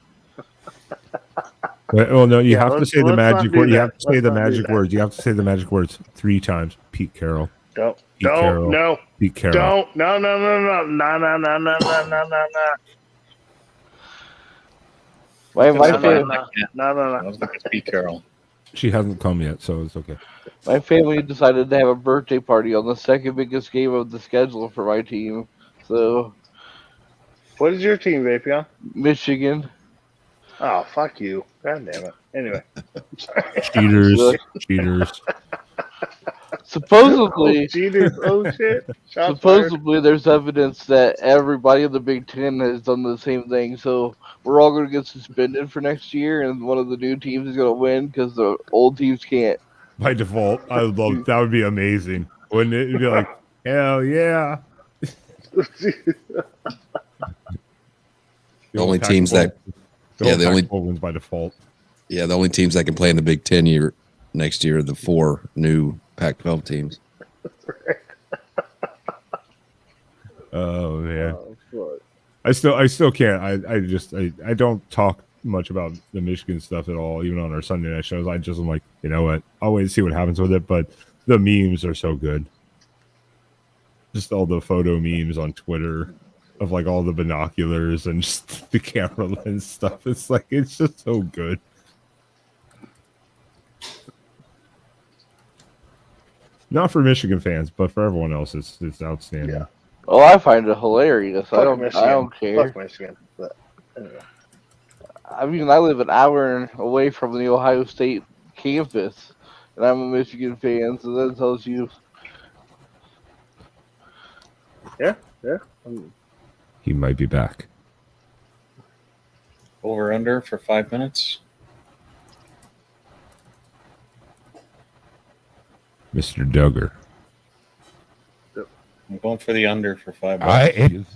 Well, no, you Yeah, have to let's- say the let's not magic do word. You that. have to say Let's the not do magic that. words. You have to say the magic words 3 times. Pete Carroll. Don't Pete Carroll. no Pete Carroll. don't no no no no no no no no no no no no. My No, family, I was looking at Pete Carroll. She hasn't come yet, so it's okay. my family decided to have a birthday party on the second biggest game of the schedule for my team. So What is your team, Vapeon? Michigan. Oh, fuck you. God damn it. Anyway. Cheaters. Cheaters. Supposedly, Oh, cheaters. Oh, shit. Shots fired. supposedly, there's evidence that everybody in the Big Ten has done the same thing. So we're all going to get suspended for next year, and one of the new teams is going to win because the old teams can't. By default, I would love that. Would be amazing, wouldn't it? It'd be like, hell yeah. The only teams that the only wins by default. the only teams that can play in the Big Ten next year are the 4 new Pac-12 teams. Oh man, Oh, I still can't. I don't talk much about the Michigan stuff at all, even on our Sunday night shows. I just am like, you know what? I'll wait and see what happens with it. But the memes are so good. Just all the photo memes on Twitter of like all the binoculars and just the camera lens stuff. It's like it's just so good. Not for Michigan fans, but for everyone else, it's outstanding. Yeah. Oh, I find it hilarious. I Fuck Michigan. don't care. Fuck Michigan. But anyway. I mean, I live an hour away from the Ohio State campus, and I'm a Michigan fan, so that tells you. Yeah. He might be back. Over under for 5 minutes. Mr. Duggar. I'm going for the under for $5.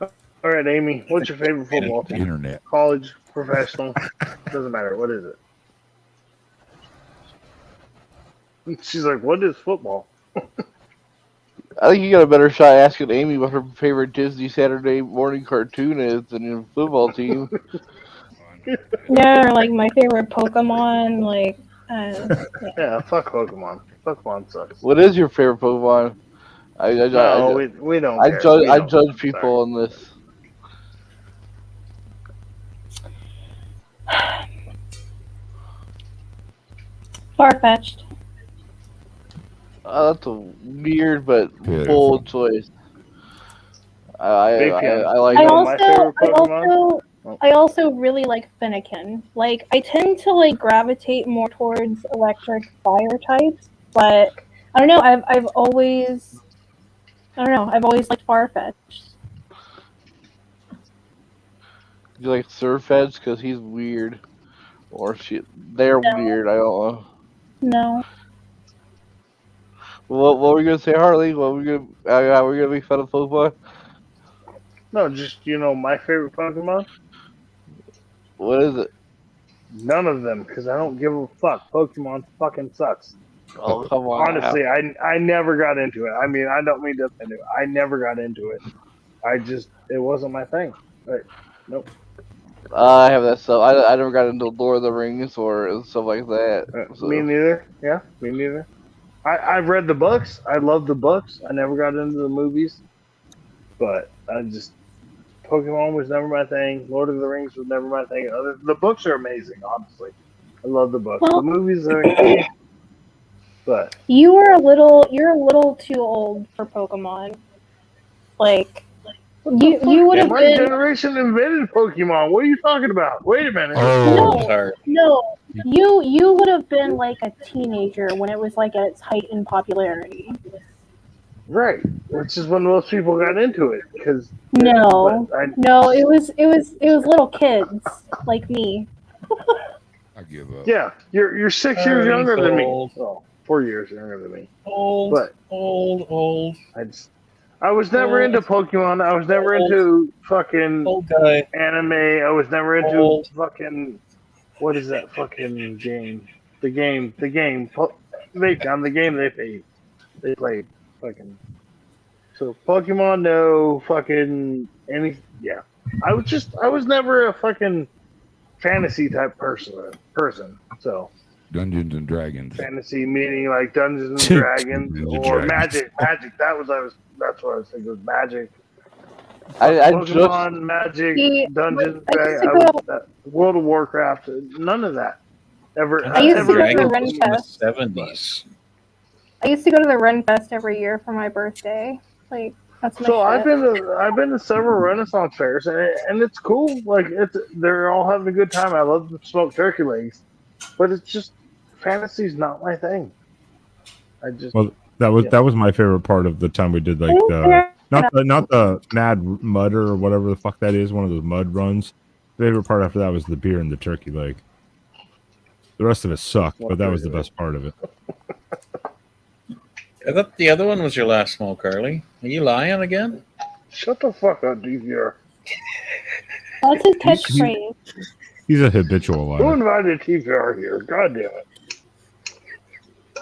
All right, Amy. What's your favorite football team? Internet. College, professional, doesn't matter. What is it? She's like, "What is football?" I think you got a better shot asking Amy what her favorite Disney Saturday morning cartoon is than your football team. Yeah, or like my favorite Pokemon, like Yeah, fuck Pokemon. Pokemon sucks. What is your favorite Pokemon? No, we don't. I care. judge. We I don't. judge I'm people on this. far-fetched. That's a weird but Yeah. bold choice. I like. I know also, my favorite Pokemon? I also really like Finnegan. Like, I tend to like gravitate more towards electric fire types, but I don't know. I've always liked Farfetch'd. Do you like surf heads? Because he's weird. Or they're No. weird. I don't know. No. What were you gonna say, Harley? What were you gonna? How were you gonna make fun of Pokemon? No, just my favorite Pokemon. What is it? None of them, because I don't give a fuck. Pokemon fucking sucks. Oh, come on. Honestly, I never got into it. I mean, I don't mean to offend you. I never got into it. It wasn't my thing. Like, nope. I have that stuff. I never got into Lord of the Rings or stuff like that. So. Me neither. Yeah, me neither. I've read the books. I love the books. I never got into the movies. But Pokemon was never my thing. Lord of the Rings was never my thing. The books are amazing, honestly. I love the books. Well, the movies are but you're a little too old for Pokemon. Like you would have my been generation invented Pokemon. What are you talking about? Wait a minute. Oh, no. You would have been like a teenager when it was like at its height in popularity. Right, which is when most people got into it. Because No, it was little kids like me. I give up. yeah, you're 6 years Very younger than me. old. Oh, 4 years younger than me. Old, But old. I was never into Pokemon. I was never into fucking Old guy. anime. I was never into Old. fucking what is that fucking game? The game. Vapeon, the game they played. Fucking. So Pokemon, no fucking any. Yeah, I was never a fucking fantasy type person. So Dungeons and Dragons. fantasy meaning like Dungeons and Dragons Dungeons and or Dragons. Magic. That's what I was thinking. Was Magic. I Pokemon, Magic, See, Dungeons, I used to go- World of Warcraft. None of that. Ever. I used to go to the Dragons Ren was in the Fest. 70s. I used to go to the Ren Fest every year for my birthday. Like that's my So shit. I've been to several Renaissance fairs and it's cool. Like they're all having a good time. I love the smoked turkey legs, but it's just fantasy's not my thing. Well, that was my favorite part of the time we did like the not the Mad Mudder or whatever the fuck that is, one of those mud runs. The favorite part after that was the beer and the turkey leg. The rest of it sucked, but that was the best part of it. I thought the other one was your last smoke, Carly. Are you lying again? Shut the fuck up, DVR. That's his catchphrase. He's a habitual Who liar. invited TVR here? God damn it.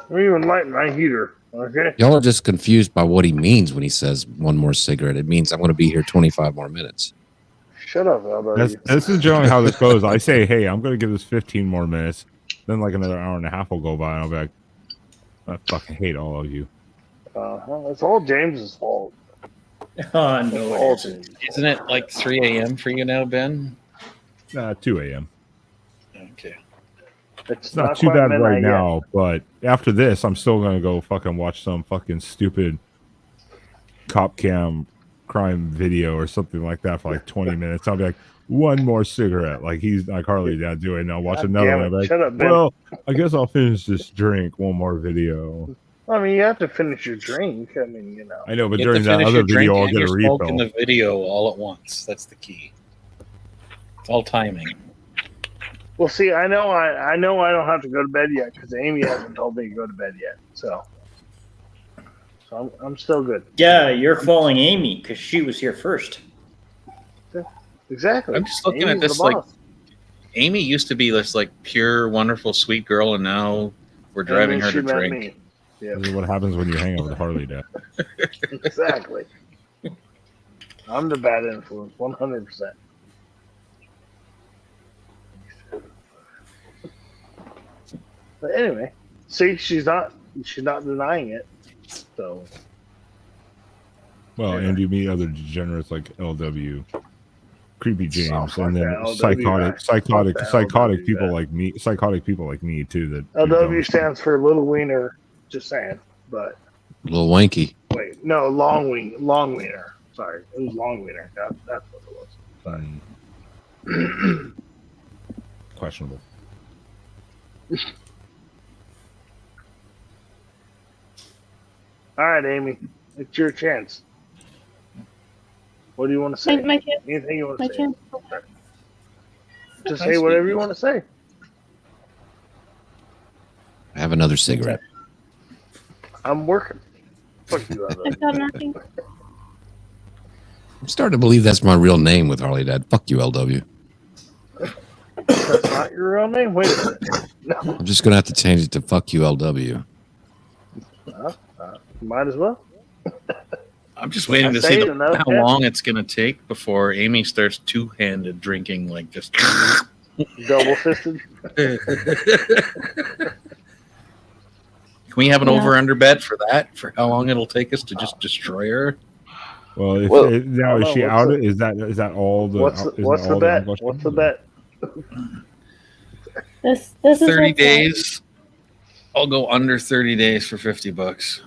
Don't even light my heater. Okay. Y'all are just confused by what he means when he says one more cigarette. It means I'm going to be here 25 more minutes. Shut up, Albert. This is generally how this goes. I say, hey, I'm going to give this 15 more minutes. Then like another hour and a half will go by, and I'll be like, I fucking hate all of you. It's all James's fault. Oh, no, it isn't. Isn't it like 3 a.m. for you now, Ben? 2 a.m. Okay. It's It's not too quite bad midnight right yet. now, but after this, I'm still going to go fucking watch some fucking stupid cop cam crime video or something like that for like 20 minutes. I'll be like, one more cigarette, like he's like HarLeeDad doing. And I'll watch God another damn one. it. I'll be like, Shut up, Ben. well, I guess I'll finish this drink. One more video. I mean, you have to finish your drink. I mean, you know. I know, but You have during to that finish other your drink video, I'll and get a you're smoking refill. the video all at once. That's the key. It's all timing. Well, see, I know I don't have to go to bed yet because Amy hasn't told me to go to bed yet. So I'm still good. Yeah, you're following Amy because she was here first. Exactly. I'm just looking at Amy's this the like boss. Amy used to be this like pure, wonderful, sweet girl, and now we're driving And her then to she met drink. me. Yeah, This is what happens when you hang out with HarLeeDad. exactly. I'm the bad influence, 100%. But anyway, see, she's not denying it. So Well, Yeah. and you meet other degenerates like LW, Creepy James, fuck and then that LW guy. psychotic Fuck that people LW like me, psychotic people like me too. That do LW dumb stands for Little Wiener. Just saying. But A little wanky. wait, no, Long Wiener. Sorry, it was Long Wiener. That's what it was. shit. Questionable. All right, Amy, it's your chance. What do you want to say? My chance. Anything you want My to say? chance. to say whatever you want to say. Have another cigarette. I'm working. Fuck you, I've done nothing. I'm starting to believe that's my real name with HarLeeDad. Fuck you, LW. That's not your real name? Wait a minute. No. I'm just going to have to change it to fuck you, LW. Might as well. I'm just waiting to see how long it's going to take before Amy starts two-handed drinking, like just double-fisted. Can we have an over-under bet for that? For how long it'll take us to just destroy her? Well, now is she out? Is that all the? What's the bet? What's the bet? This is 30 days. I'll go under 30 days for $50.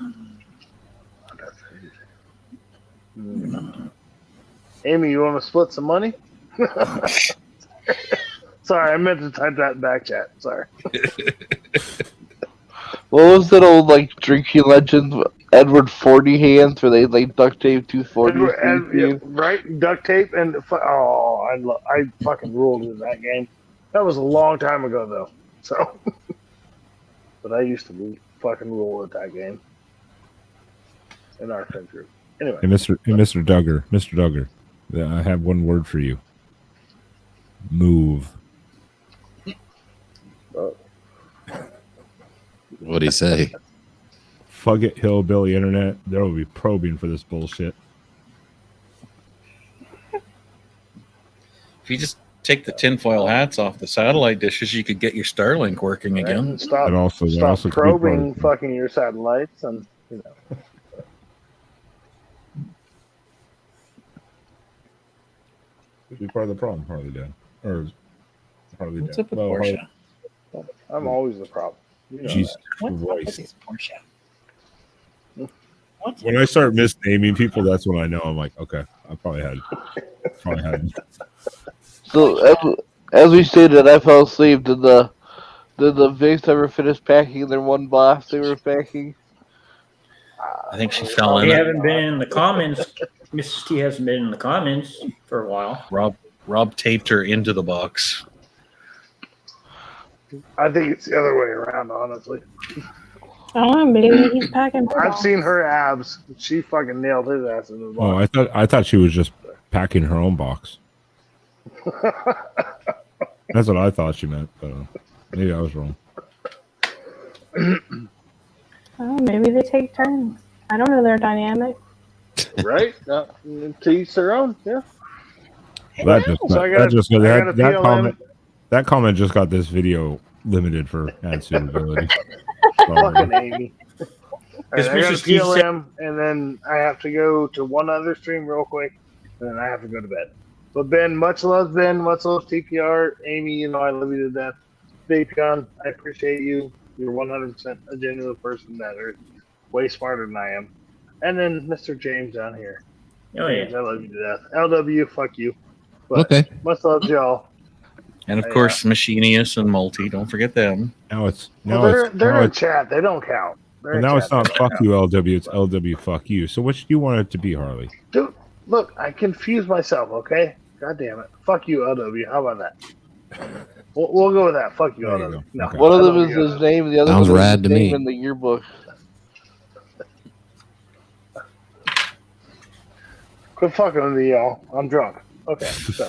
Amy, you want to split some money? Sorry, I meant to type that in back chat. Sorry. What was that old like drinking legend? Edward 40 hands where they like duct tape 240. Right, duct tape and I fucking ruled in that game. That was a long time ago though. So, but I used to fucking rule at that game in our friend group. Anyway, hey, Mr. Duggar, I have one word for you. Move. What'd he say? Fuck it, hillbilly internet. There will be probing for this bullshit. If you just take the tinfoil hats off the satellite dishes, you could get your Starlink working again. And stop also probing fucking your satellites and Be part of the problem, HarLeeDad. Or HarLeeDad. What's up with Porsche? I'm always the problem. You know Jesus Christ. Porsche? When I start misnaming people, that's when I know I'm like, okay, I probably had. So as we stated, I fell asleep. Did the Vicks ever finish packing their one box they were packing? I think she fell in. We haven't been in the comments. Mrs. T hasn't been in the comments for a while. Rob taped her into the box. I think it's the other way around, honestly. I don't know, maybe he's packing. I've seen her abs. She fucking nailed his ass in the box. Oh, I thought she was just packing her own box. That's what I thought she meant, but maybe I was wrong. Oh, maybe they take turns. I don't know their dynamic. Right? To each their own. Yeah. That comment just got this video limited for ad suitability. Fucking Amy. Right, I got a PLM, and then I have to go to one other stream real quick, and then I have to go to bed. But Ben, much love, Ben. Much love, TPR. Amy, you know I love you to death. Vapeon, I appreciate you. You're 100% a genuine person that is way smarter than I am. And then Mr. James down here. Oh, yeah. James, I love you to death. LW, fuck you. But Okay. Much love to y'all. And of course, Machinius and Multi. Don't forget them. They're in chat. They don't count. Now it's not fuck you, LW. It's LW fuck you. So what do you want it to be, Harley? Dude, look, I confused myself, okay? God damn it. Fuck you, LW. How about that? We'll go with that. Fuck you, LW. No, Okay. One of them is his name, the other Sounds one is rad his to name me. in the yearbook. Quit fucking with me, y'all. I'm drunk. Okay, so.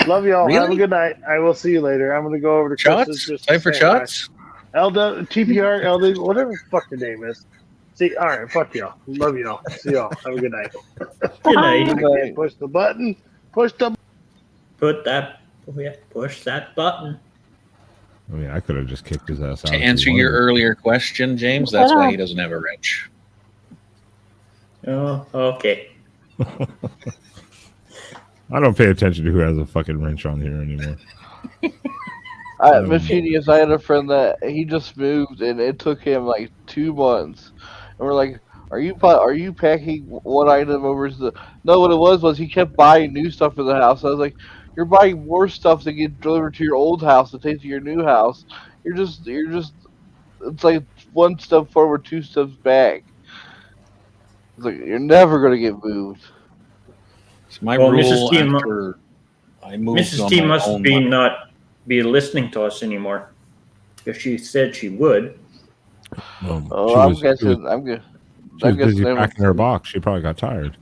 Love y'all. Really? Have a good night. I will see you later. I'm going to go over to Shots? Chris's. Time for shots? LW, TPR, LW, whatever the fuck your name is. See, all right, fuck y'all. Love y'all. See y'all. Have a good night. Good night. Okay, push the button. Push the Push that button. I mean, I could have just kicked his ass out. To answer your earlier question, James, that's why he doesn't have a wrench. Oh, okay. I don't pay attention to who has a fucking wrench on here anymore. Machinius, I had a friend that he just moved and it took him like 2 months. And we're like, are you packing one item over to the... No, what it was he kept buying new stuff for the house. I was like, you're buying more stuff to get delivered to your old house to take to your new house. You're just it's like 1 step forward, 2 steps back. It's like, you're never going to get moved. It's my rule after I moved Mrs. on T my must own be money. not be listening to us anymore. If she said she would. Oh, I'm guessing. I'm good. She was busy packing her box. She probably got tired.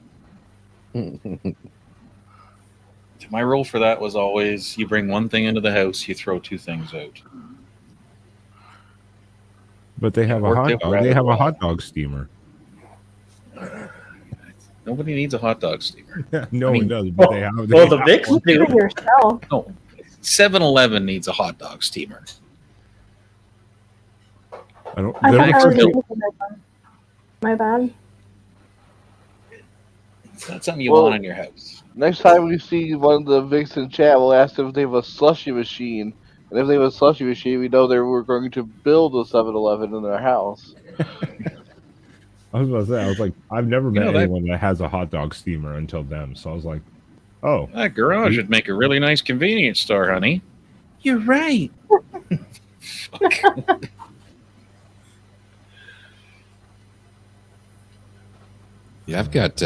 My rule for that was always: you bring one thing into the house, you throw two things out. But they have a hot dog. They have a hot dog steamer. Nobody needs a hot dog steamer. No one does. But they have. Well, the Vicks do. No, 7-Eleven needs a hot dog steamer. I don't. I they're- thought that was my bad. It's not something you want in your house. Next time we see one of the Vicks in chat, we'll ask them if they have a slushy machine. And if they have a slushy machine, we know they were going to build a 7-Eleven in their house. I was about to say, I was like, I've never met anyone that has a hot dog steamer until them. So I was like, oh. That garage would make a really nice convenience store, honey. You're right. Yeah, I've got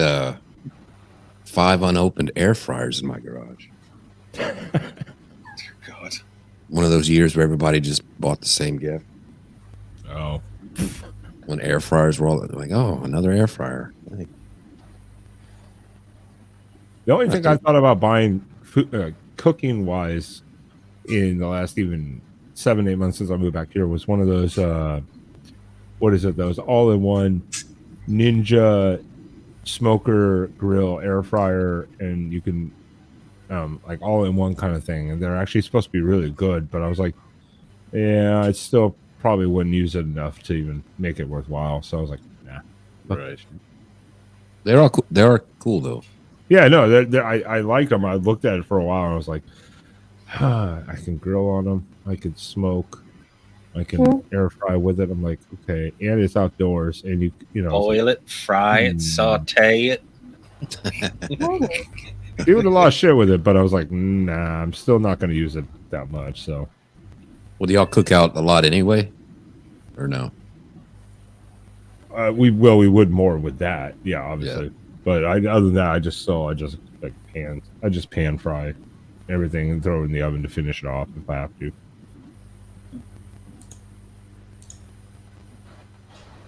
5 unopened air fryers in my garage. God. One of those years where everybody just bought the same gift. Oh. When air fryers were all like, oh, another air fryer. The only thing I thought about buying, cooking wise, in the last even 7-8 months since I moved back here was one of those, what is it? Those all-in-one Ninja smoker grill air fryer, and you can, like all-in-one kind of thing. And they're actually supposed to be really good, but I was like, yeah, I still probably wouldn't use it enough to even make it worthwhile. So I was like, nah. Right. They are cool though. Yeah, no, I liked them. I looked at it for a while and I was like, I can grill on them. I can smoke. I can air fry with it. I'm like, okay, and it's outdoors, and you know, boil it, fry it, saute it. Doing a lot of shit with it, but I was like, nah, I'm still not going to use it that much. So, well, do y'all cook out a lot anyway, or no? We would more with that, yeah, obviously. Yeah. But other than that, I just pan fry everything and throw it in the oven to finish it off if I have to.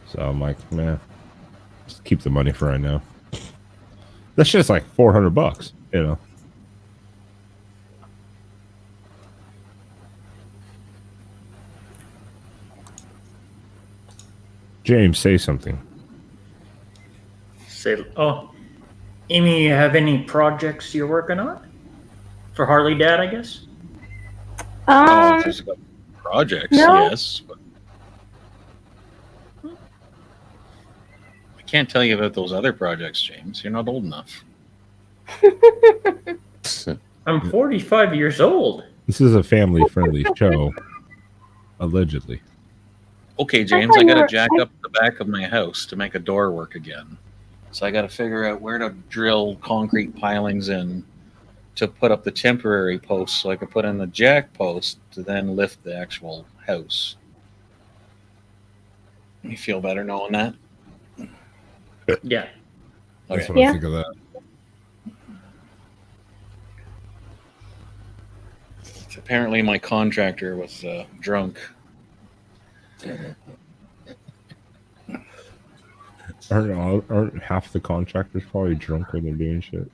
So I'm like, man, just keep the money for right now. That shit's like $400, you know. James, say something. Amy, you have any projects you're working on for HarLeeDad, I guess? Just about projects, no. Yes. But I can't tell you about those other projects, James. You're not old enough. I'm 45 years old. This is a family-friendly show, allegedly. Okay, James, I got to jack up the back of my house to make a door work again. So I got to figure out where to drill concrete pilings in to put up the temporary posts so I could put in the jack post to then lift the actual house. You feel better knowing that? Yeah. That's what I think of that. Apparently my contractor was drunk. Aren't half the contractors probably drunk when they're doing shit?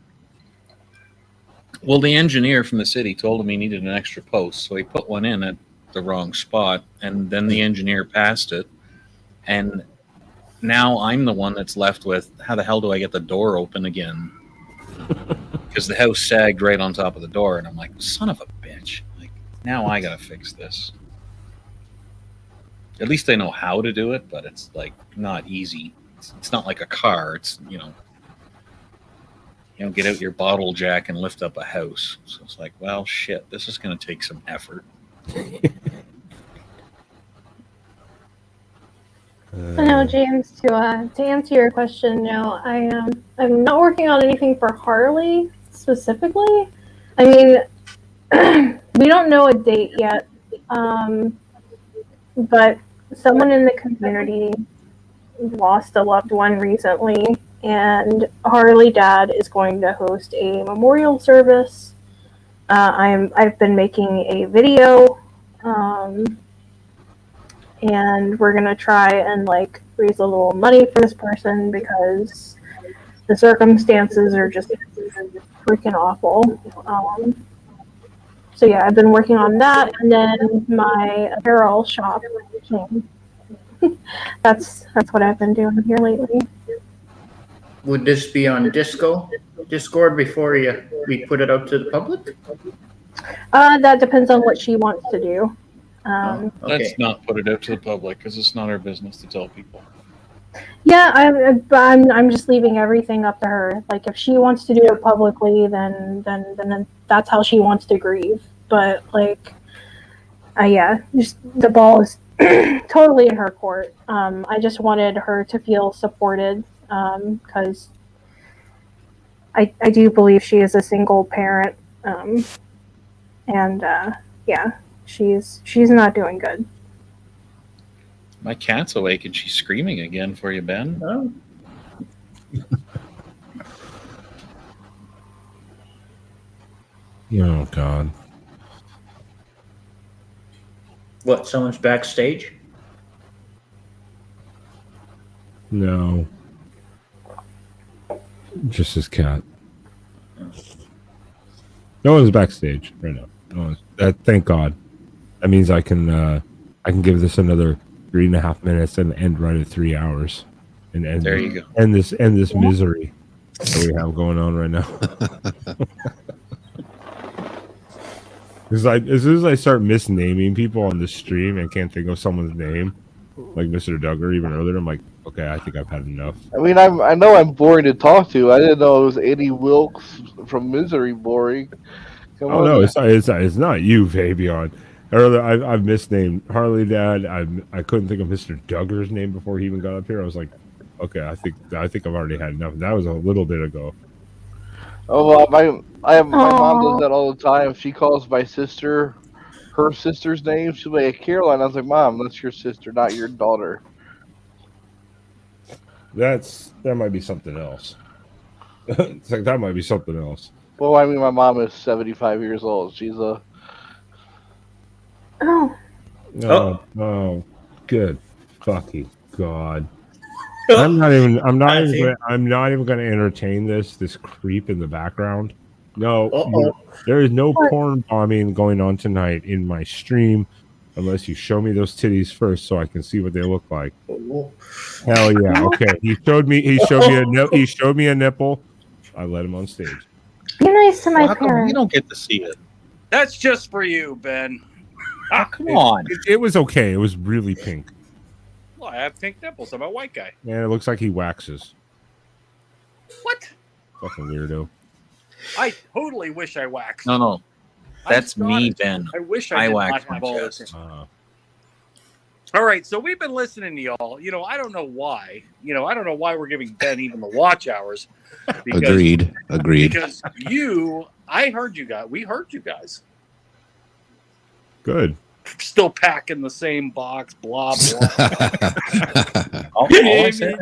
Well, the engineer from the city told him he needed an extra post, so he put one in at the wrong spot, and then the engineer passed it. And now I'm the one that's left with, how the hell do I get the door open again? Because the house sagged right on top of the door, and I'm like, son of a bitch. Like, now I gotta fix this. At least I know how to do it, but it's like not easy. It's not like a car. It's, you know, get out your bottle jack and lift up a house. So it's like, well, shit, this is going to take some effort. No, James, to answer your question, no, I'm not working on anything for Harley specifically. I mean, we don't know a date yet, but someone in the community lost a loved one recently, and HarLeeDad is going to host a memorial service I've been making a video, and we're gonna try and like raise a little money for this person because the circumstances are just freaking awful. So yeah, I've been working on that, and then my apparel shop. That's what I've been doing here lately. Would this be on Discord before we put it out to the public? That depends on what she wants to do. Okay. Let's not put it out to the public because it's not our business to tell people. Yeah, I'm just leaving everything up to her. Like if she wants to do it publicly, then that's how she wants to grieve. But like, yeah, just the ball is totally in her court. I just wanted her to feel supported because I do believe she is a single parent, and yeah, she's not doing good. My cat's awake and she's screaming again for you, Ben. Oh. Oh God. What? Someone's backstage? No. Just his cat. No one's backstage right now. No one's, thank God. That means I can give this another 3.5 minutes and end right at 3 hours, and end. There you go. End this misery that we have going on right now. Because as soon as I start misnaming people on the stream and can't think of someone's name, like Mr. Duggar even earlier, I'm like, okay, I think I've had enough. I mean, I know I'm boring to talk to. I didn't know it was Eddie Wilkes from Misery boring. Come on. No, it's not you, Vapeon. Earlier, I've misnamed HarLeeDad. I couldn't think of Mr. Duggar's name before he even got up here. I was like, okay, I think I've already had enough. That was a little bit ago. Oh, well, my mom does that all the time. She calls my sister her sister's name. She'll be like, Caroline. I was like, Mom, that's your sister, not your daughter. That might be something else. It's like that might be something else. Well, I mean, my mom is 75 years old. She's a... Oh, good fucking God. I'm not even going to entertain this creep in the background. No, there is no porn bombing going on tonight in my stream unless you show me those titties first so I can see what they look like. Hell yeah. Okay. He showed me a nipple. I let him on stage. Be nice to my How come parents. we don't get to see it? That's just for you, Ben. Come on. It was okay. It was really pink. Well, I have pink nipples. I'm a white guy. And it looks like he waxes. What? Fucking weirdo. I totally wish I waxed. No. That's I'm me, honest. Ben. I wish I I did wax wax my my balls. chest. All right, so we've been listening to y'all. I don't know why. I don't know why we're giving Ben even the watch hours. Agreed. Because I heard you guys. We heard you guys. Good. Still packing the same box, blah, blah. All I said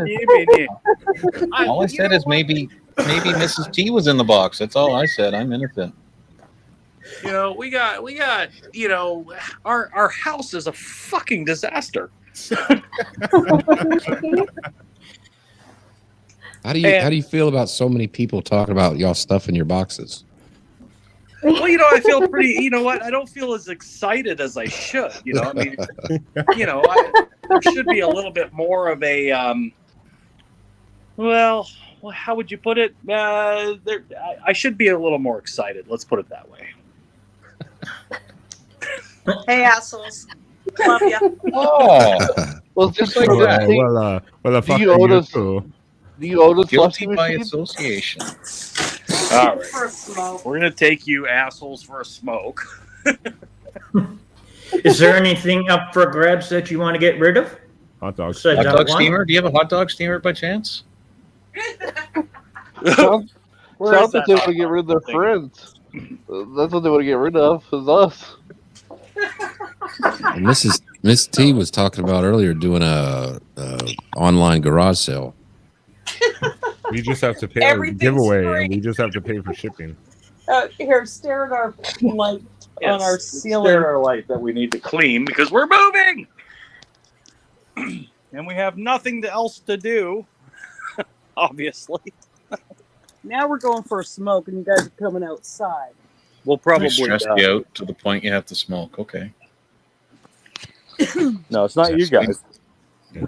is maybe Mrs. T was in the box. That's all I said. I'm innocent. We got our house is a fucking disaster. How do you feel about so many people talking about y'all stuff in your boxes? Well, I feel pretty. You know what? I don't feel as excited as I should. I mean, there should be a little bit more of a. Well, how would you put it? I should be a little more excited. Let's put it that way. Hey, assholes. Love ya. Oh, well, just like that. Do you owe us Guilty by association. All right. We're gonna take you assholes for a smoke. Is there anything up for grabs that you want to get rid of? Hot dog. Hot dog steamer? Do you have a hot dog steamer by chance? Sounds like they want to get rid of their friends. That's what they want to get rid of, is us. And Miss T was talking about earlier doing a online garage sale. We just have to pay a giveaway, and we just have to pay for shipping. Here, stare at our light on our ceiling. Stare at our light that we need to clean because we're moving, and we have nothing else to do. Obviously, Now we're going for a smoke, and you guys are coming outside. we'll I probably stressed you out to the point you have to smoke. Okay. No, it's not you guys.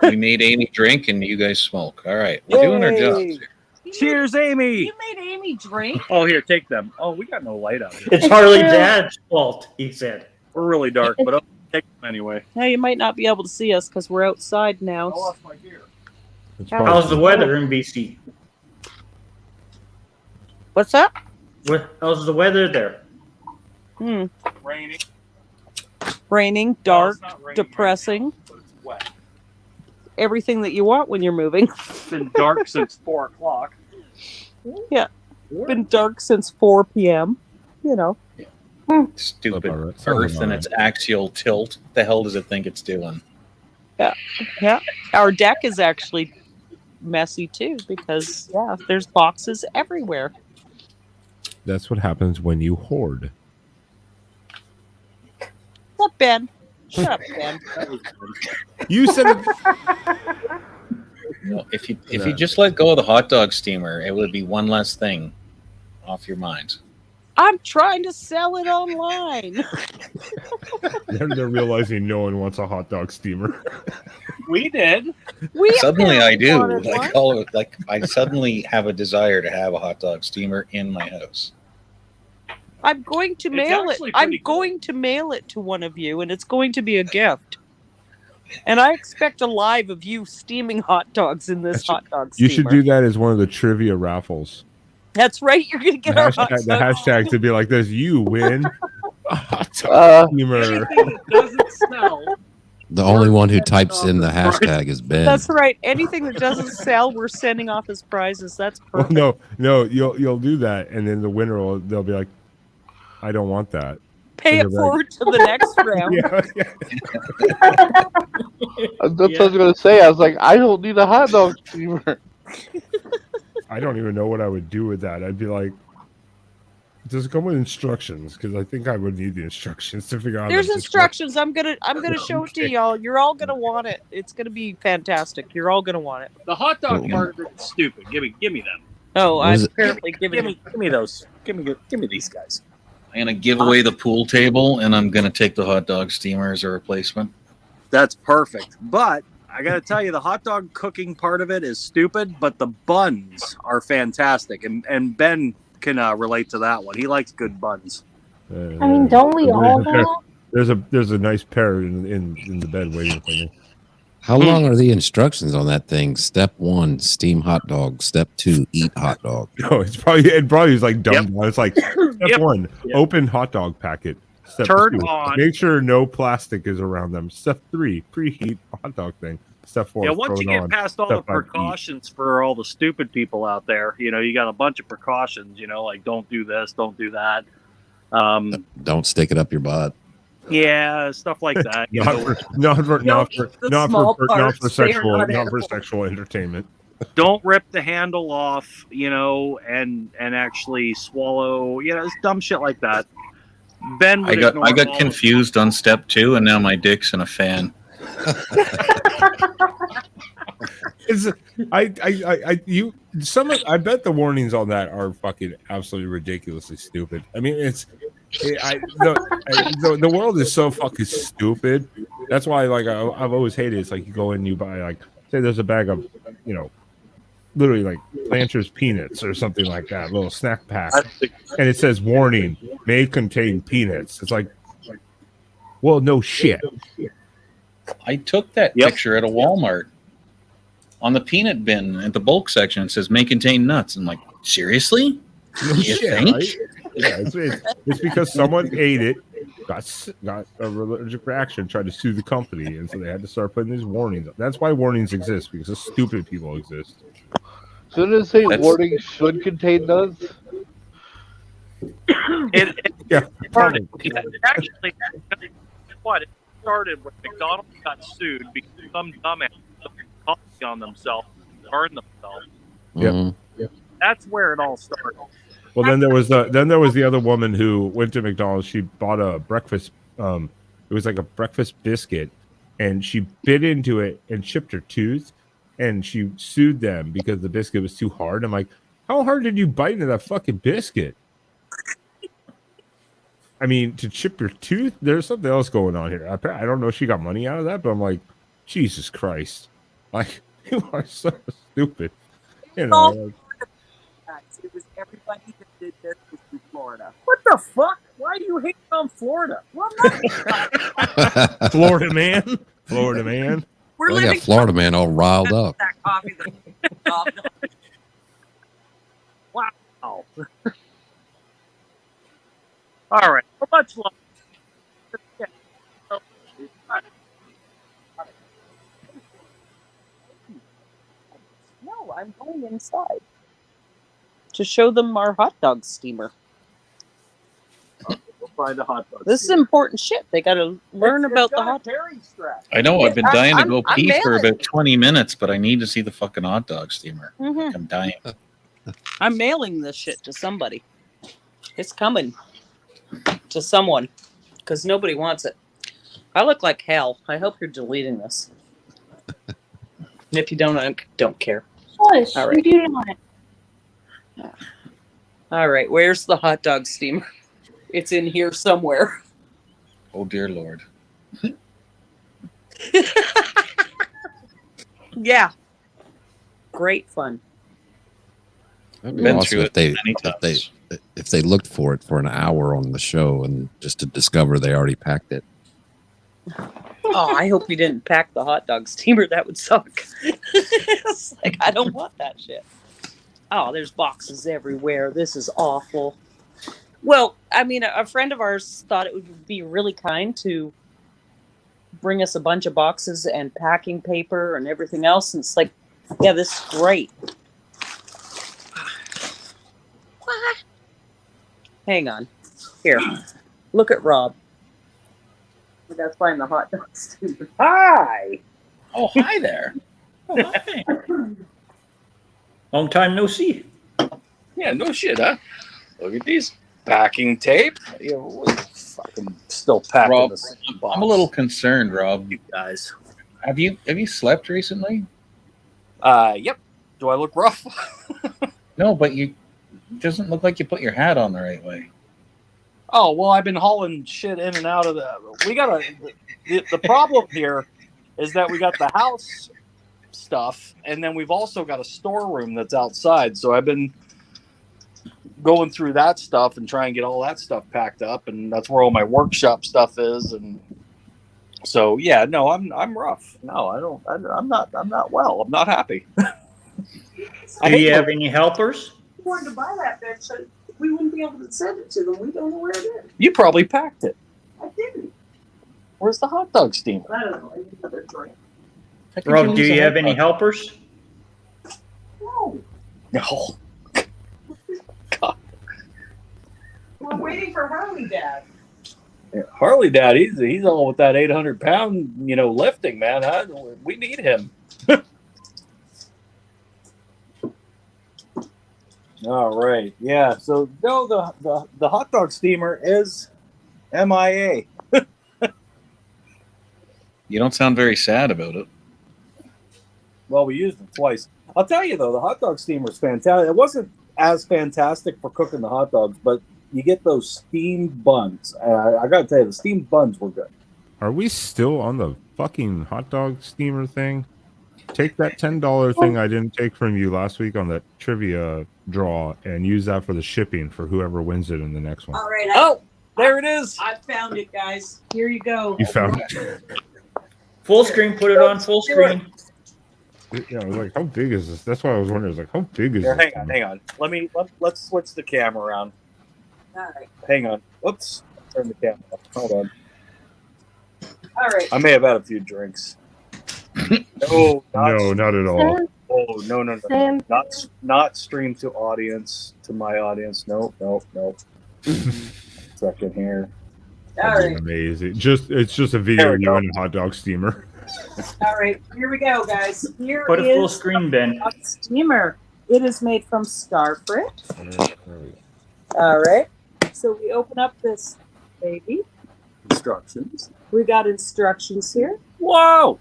We made Amy drink and you guys smoke. All right. We're doing our Yay! jobs. Cheers, Amy. You made Amy drink. Oh, here, take them. Oh, we got no light out here. It's HarLeeDad's fault, he said. We're really dark, but I'll take them anyway. Now you might not be able to see us because we're outside now. My gear. How's the weather in BC? What's that? How's the weather there? Raining, dark, depressing. But it's wet. Everything that you want when you're moving. It's been dark since 4 o'clock. Yeah. Been dark since 4 p.m. You know. Stupid Sounds about right. Earth and its axial tilt. What the hell does it think it's doing? Yeah. Our deck is actually messy too because there's boxes everywhere. That's what happens when you hoard. Shut up, Ben. Shut up, Ben. You said it. No, if you just let go of the hot dog steamer, it would be one less thing off your mind. I'm trying to sell it online. They're realizing no one wants a hot dog steamer. We did. Suddenly I do. wanted one. I suddenly have a desire to have a hot dog steamer in my house. I'm going to It's mail it. actually I'm pretty cool. going to mail it to one of you, and it's going to be a gift. And I expect a live of you steaming hot dogs in this hot dog steamer. You should do that as one of the trivia raffles. That's right. You're going to get our hot The dog. hashtag to be like this: you win a hot dog steamer. Anything that doesn't smell. The only one who types in the hashtag is Ben. That's right. Anything that doesn't sell, we're sending off as prizes. That's Well, perfect. no, you'll do that, and then the winner they'll be like, I don't want that. Pay it You're right. forward to the next round. That's what I was gonna say. I was like, I don't need a hot dog steamer. I don't even know what I would do with that. I'd be like, does it come with instructions? Because I think I would need the instructions to figure out. There's how this instructions. I'm gonna show it to Okay. y'all. You're all gonna want it. It's gonna be fantastic. You're all gonna want it. The hot dog Oh. part of it's stupid. Give me them. Oh, What I'm is it? apparently giving Give me those. Give me these guys. I'm gonna give away the pool table, and I'm gonna take the hot dog steamer as a replacement. That's perfect. But I got to tell you, the hot dog cooking part of it is stupid, but the buns are fantastic. And Ben can relate to that one. He likes good buns. I mean, don't we all though? There's a nice pair in the bed waiting for me. How long are the instructions on that thing? Step 1, steam hot dog. Step 2, eat hot dog. No, it probably is like dumbed down. It's like step Yep. 1, open hot dog packet. Step Turn 2, on. make sure no plastic is around them. Step 3, preheat hot dog thing. Step 4, Yeah, once you throw it get on. past all the Step 5, eat. precautions for all the stupid people out there, you got a bunch of precautions, like don't do this, don't do that. Don't stick it up your butt. Yeah, stuff like that. Not for sexual sexual entertainment. Don't rip the handle off, and actually swallow, it's dumb shit like that. Ben I would got ignore I got all confused on step 2, and now my dick's in a fan. I bet the warnings on that are fucking absolutely ridiculously stupid. I mean, the world is so fucking stupid. That's why, I've always hated it. It's like you go in and you buy, say there's a bag of, literally like Planters peanuts or something like that, little snack pack, and it says warning may contain peanuts. It's like, well, no shit. I took that picture at a Walmart on the peanut bin at the bulk section. It says may contain nuts. I'm like, seriously? No You shit, think? right? Yeah, it's because someone ate it, got a allergic reaction, tried to sue the company, and so they had to start putting these warnings. That's why warnings exist, because stupid people exist. Shouldn't it say warning should contain nuts? Yeah, probably. Actually, what? It started when McDonald's got sued because some dumbass took coffee on themselves, burned themselves. Yep. That's where it all started. Well, then there was the other woman who went to McDonald's. She bought a breakfast. It was like a breakfast biscuit, and she bit into it and chipped her tooth, and she sued them because the biscuit was too hard. I'm like, how hard did you bite into that fucking biscuit? I mean, to chip your tooth, there's something else going on here. I don't know if she got money out of that, but I'm like, Jesus Christ. Like, you are so stupid. You know, like, It was everybody that did this was in Florida. What the fuck? Why do you hate on Florida? Well, Florida man. Florida man. We're I got living Florida man all riled up. that coffee. Wow. All right. How much longer? No, I'm going inside to show them our hot dog steamer. We'll find a hot dog. This is important shit. They got to learn about the hot dog. I know. I've been dying to go I'm pee for mailing. about 20 minutes, but I need to see the fucking hot dog steamer. Mhm. I'm dying. I'm mailing this shit to somebody. It's coming to someone because nobody wants it. I look like hell. I hope you're deleting this. If you don't, I don't care. Hush, All right. you do not. All right, where's the hot dog steamer? It's in here somewhere. Oh dear Lord. Yeah. Great fun. That'd be Been awesome through if it they many times. if they looked for it for an hour on the show and just to discover they already packed it. Oh, I hope you didn't pack the hot dog steamer. That would suck. It's like, I don't want that shit. Oh, there's boxes everywhere. This is awful. Well, I mean, a friend of ours thought it would be really kind to bring us a bunch of boxes and packing paper and everything else. And it's like, yeah, this is great. What? Hang on. Here. Look at Rob. We gotta find the hot dog steamer. Hi! Oh, hi there. Oh, hi. Long time no see. Yeah, no shit, huh? Look at these packing tape. You know, fucking still packing Rob, this I'm a little concerned, Rob. you guys. Have you slept recently? Yep. Do I look rough? No, but you doesn't look like you put your hat on the right way. Oh, well, I've been hauling shit in and out of the problem here is that we got the house stuff, and then we've also got a storeroom that's outside. So I've been going through that stuff and trying to get all that stuff packed up, and that's where all my workshop stuff is. And so, yeah, no, I'm rough. No, I'm not well. I'm not happy. Do you have any helpers? We wanted to buy that bitch, so we wouldn't be able to send it to them. We don't know where it is. You probably packed it. I didn't. Where's the hot dog steamer? I don't know. I need another drink. Rob, do you have any helpers? No. No. We're waiting for HarLeeDad. Yeah, HarLeeDad, he's all with that 800-pound, lifting, man. We need him. All right, yeah. So no, the hot dog steamer is MIA. You don't sound very sad about it. Well, we used it twice. I'll tell you though, the hot dog steamer is fantastic. It wasn't as fantastic for cooking the hot dogs, but you get those steamed buns. I gotta tell you, the steamed buns were good. Are we still on the fucking hot dog steamer thing? Take that $10 thing I didn't take from you last week on that trivia draw and use that for the shipping for whoever wins it in the next one. All right. Oh, there it is. I found it, guys. Here you go. You found it. Full screen, put it on full screen. Yeah, I was like, how big is this? That's why I was wondering. I was like, how big is Here, this? hang on. Let's switch the camera around. All right. Hang on. Oops. Turn the camera off. Hold on. All right. I may have had a few drinks. No, No, not at all. Oh, no. Same. Not stream to audience, to my audience. Nope. Second here. All right. Amazing. It's just a video There of we you go. in a hot dog steamer. All right. Here we go, guys. Here Put a full is screen, Ben. a steamer. It is made from starfruit. All right. So we open up this baby. Instructions. We got instructions here. Whoa!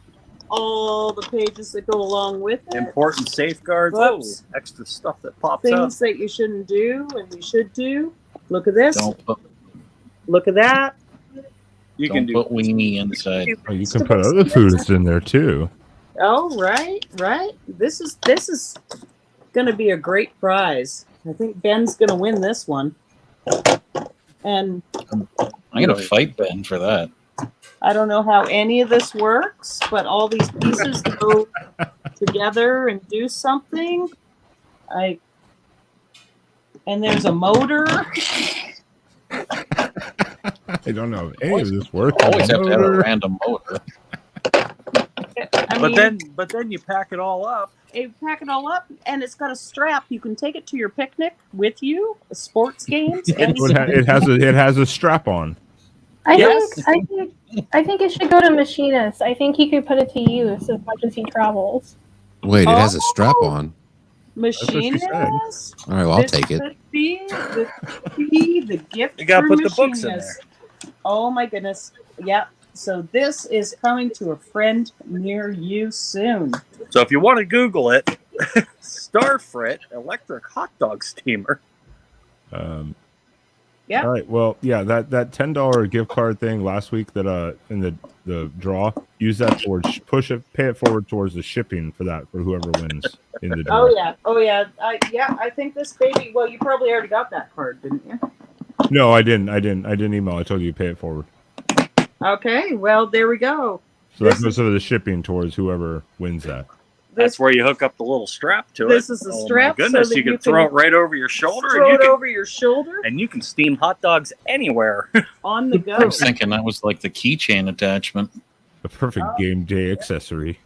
All the pages that go along with it. Important safeguards. Whoops. Oh, extra stuff that pops Things up. that you shouldn't do and you should do. Look at this. Don't put, Look at that. You can don't do put weenie inside. Oh, you can put other foods in there too. Oh, right. This is gonna be a great prize. I think Ben's gonna win this one. And I'm gonna fight Ben for that. I don't know how any of this works, but all these pieces go together and do something. And there's a motor. I don't know if any of this works. Always have to have a random motor. But then you pack it all up. You pack it all up, and it's got a strap. You can take it to your picnic with you, sports games. It has a strap on. I think it should go to Machinist. I think he could put it to use as much as he travels. Wait, it has a strap on. Machinist. All right, well, I'll take it. Could be the gift. You gotta for put the books in Machinist. Oh my goodness! Yep. So this is coming to a friend near you soon. So if you want to Google it, Starfrit electric hot dog steamer. Yeah. All right. Well, yeah, that $10 gift card thing last week that in the draw, use that towards pay it forward towards the shipping for whoever wins in the draw. Oh yeah. I think this baby. Well, you probably already got that card, didn't you? No, I didn't email. I told you to pay it forward. Okay. Well, there we go. So that goes to the shipping towards whoever wins that. That's where you hook up the little strap to it. This is the strap. Oh my goodness, so that you can throw it right over your shoulder. Over your shoulder. And you can steam hot dogs anywhere. On the go. I was thinking that was like the keychain attachment. The perfect game day accessory.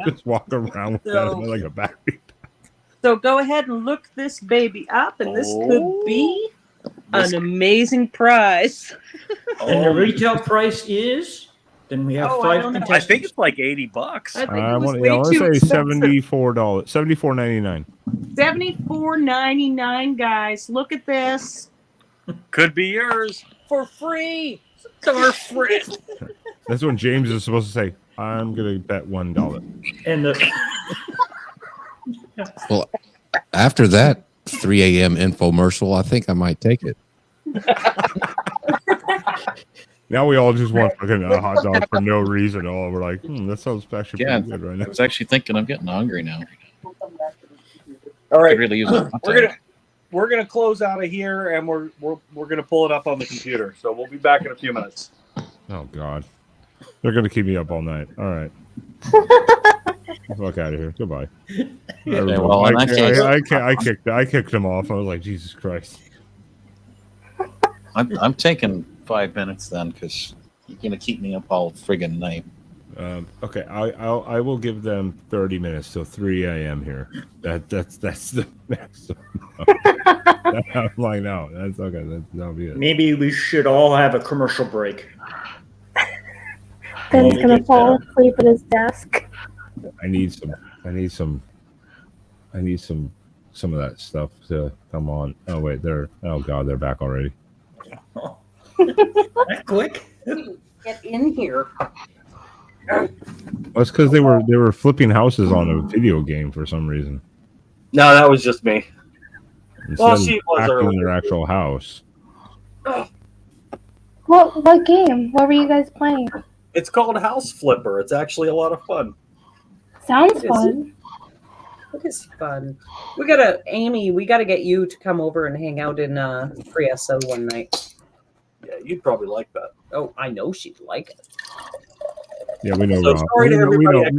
Just walk around with that like a battery. So go ahead and look this baby up, and this could be an amazing prize. And the retail price is? Then we have five contestants. I think it's like $80. I want to say $74, $74.99. $74.99, guys. Look at this. Could be yours for free. For free. That's when James is supposed to say, "I'm gonna bet $1." And Well, after that 3 a.m. infomercial, I think I might take it. Now we all just want fucking a hot dog for no reason at all. We're like, that sounds actually Yeah, pretty good right now. I was actually thinking I'm getting hungry now. All right, Could really use a hot dog. we're gonna close out of here, and we're gonna pull it up on the computer. So we'll be back in a few minutes. Oh God, they're gonna keep me up all night. All right, fuck out of here. Goodbye. Okay, well, in that case- I kicked them off. I was like, Jesus Christ. I'm taking 5 minutes then, because you're gonna keep me up all friggin' night. Okay, I will give them 30 minutes till 3 a.m. here. That's the maximum. I'm like, no, that's okay. That'll be it. maybe we should all have a commercial break. Ben's gonna fall asleep at his desk. I need some of that stuff to come on. Oh wait, they're back already. That quick? Get in here. Well, it's because they were flipping houses on a video game for some reason. No, that was just me. Instead she of was acting in earlier. their actual house. What game? What were you guys playing? It's called House Flipper. It's actually a lot of fun. Sounds fun. It is fun. Amy, we gotta get you to come over and hang out in Friesa one night. Yeah, you'd probably like that. Oh, I know she'd like it. Yeah, we know So Rob. sorry to everybody. I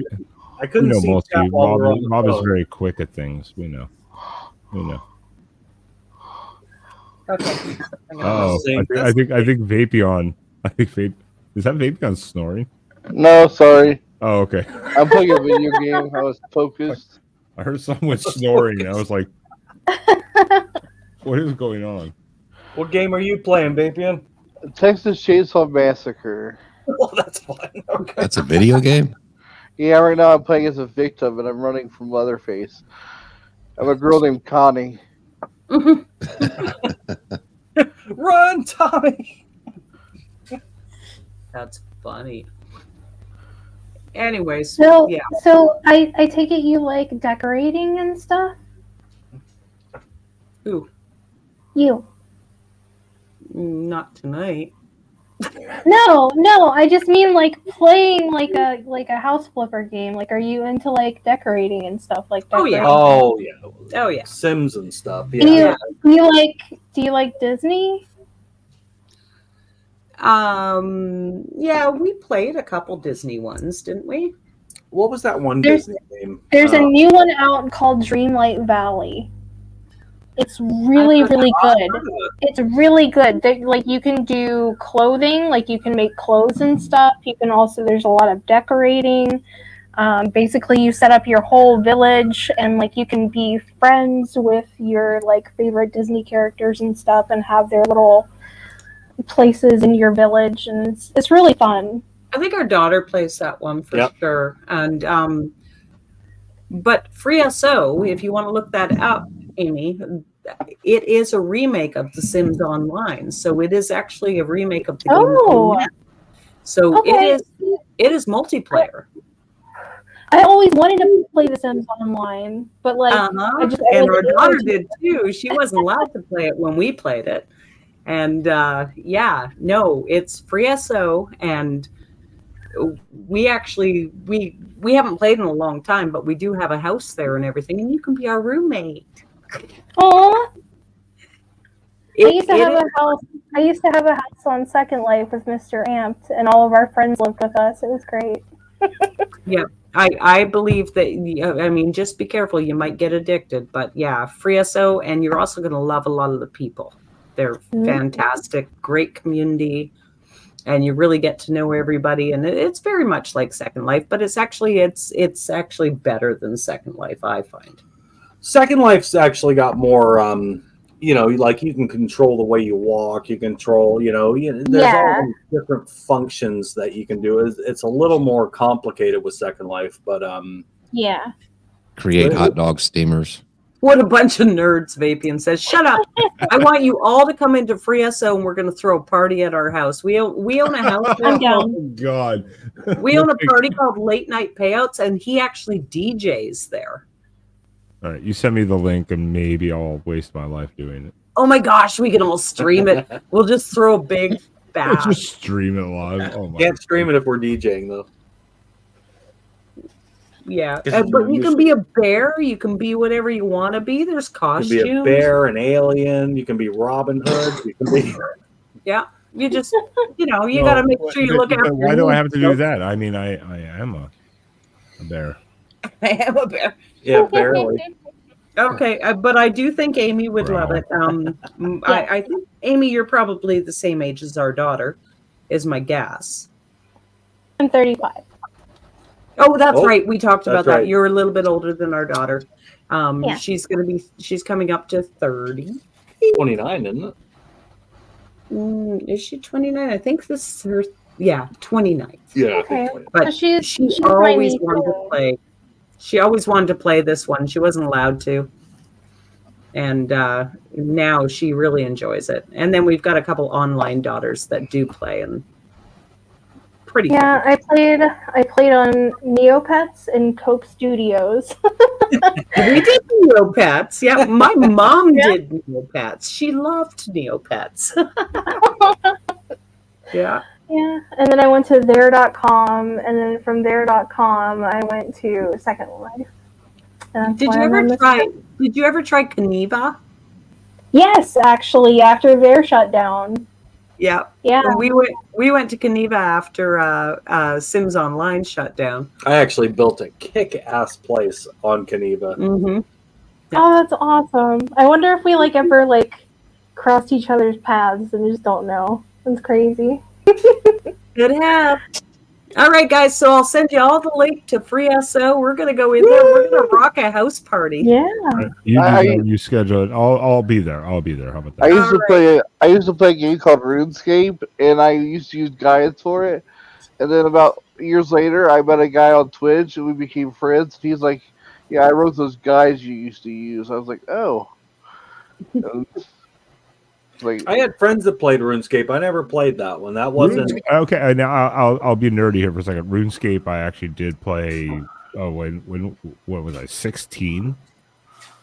We couldn't know see most chat of you. while we were on the Rob is phone. very quick at things. We know. Okay. Oh, I think Vapeon. Is that Vapeon snoring? No, sorry. Oh, okay. I'm playing a video game. I was focused. I heard someone snoring. I was like, what is going on? What game are you playing, Vapian? Texas Chainsaw Massacre. Well, that's fun. Okay. That's a video game? Yeah, right now I'm playing as a victim and I'm running from Leatherface. I'm a girl named Connie. Run, Tommy! That's funny. Anyways, So, yeah. so I take it you like decorating and stuff? Who? You. Not tonight. No, I just mean like playing like a house flipper game. Like, are you into like decorating and stuff like that? Oh yeah. Oh yeah. Oh yeah. Sims and stuff. Do Yeah. you like Disney? Yeah, we played a couple Disney ones, didn't we? What was that one There's- Disney name? There's a new one out called Dreamlight Valley. It's really good. It's really good. Like, you can do clothing, like you can make clothes and stuff. You can also, there's a lot of decorating. Basically, you set up your whole village, and like you can be friends with your like favorite Disney characters and stuff, and have their little places in your village, and it's really fun. I think our daughter plays that one for sure. And but FreeSO, if you want to look that up, Amy, it is a remake of The Sims Online. So it is actually a remake of the game. So Okay. it is multiplayer. I always wanted to play The Sims Online, but like, And our wasn't daughter able to. did too. She wasn't allowed to play it when we played it. And it's FreeSO, and we actually we haven't played in a long time, but we do have a house there and everything, and you can be our roommate. Aw. I used to have a house on Second Life with Mr. Amped, and all of our friends lived with us. It was great. Yeah, I believe that. I mean, just be careful; you might get addicted. But yeah, FreeSO, and you're also going to love a lot of the people. They're fantastic, great community, and you really get to know everybody. And it's very much like Second Life, but it's actually better than Second Life, I find. Second Life's actually got more, like you can control the way you walk, you control, there's all these different functions that you can do. It's a little more complicated with Second Life, but yeah. Create hot dog steamers. What a bunch of nerds, Vapeon says. Shut up. I want you all to come into FreeSO, and we're going to throw a party at our house. We own a house. Oh, God. We own a party called Late Night Payouts, and he actually DJs there. All right, you send me the link, and maybe I'll waste my life doing it. Oh my gosh, we can all stream it. We'll just throw a big bash. Just stream it live. Oh my! Can't stream it if we're DJing though. Yeah, but you can be a bear. You can be whatever you want to be. There's costumes. You can be a bear, an alien. You can be Robin Hood. You can be. Yeah, you just you got to make sure you look after. Why do I have to do that? I mean, I am a bear. I am a bear. Yeah, barely. Okay, but I do think Amy would love it. I think, Amy, you're probably the same age as our daughter, is my guess. I'm 35. Oh, that's right. We talked about that. right. You're a little bit older than our daughter. Yeah. She's coming up to 30. 29, isn't it? Is she 29? I think this is her. Yeah, 29. Yeah. Okay. But So she she's my always niece. wanted to play. She always wanted to play this one. She wasn't allowed to. And now she really enjoys it. And then we've got a couple online daughters that do play, and pretty Yeah, I played on Neopets and Coke Studios. We did Neopets. Yeah, my mom did Neopets. She loved Neopets. Yeah. Yeah, and then I went to there.com, and then from there.com I went to Second Life. Did you ever try Kaniva? Yes, actually, after their shutdown. Yeah. Yeah. We went to Kaniva after Sims Online shut down. I actually built a kick-ass place on Kaniva. Mm-hmm. Oh, that's awesome. I wonder if we ever crossed each other's paths and just don't know. It's crazy. Could have. All right, guys. So I'll send you all the link to FreeSO. We're gonna go in there. We're gonna rock a house party. Yeah. You do that, you schedule it. I'll be there. I'll be there. How about that? I used to play a game called RuneScape, and I used to use guides for it. And then about years later, I met a guy on Twitch, and we became friends. And he's like, "Yeah, I wrote those guides you used to use." I was like, "Oh." Like, I had friends that played RuneScape. I never played that one. That wasn't. Okay, now I'll be nerdy here for a second. RuneScape, I actually did play. Oh, when what was I? 16.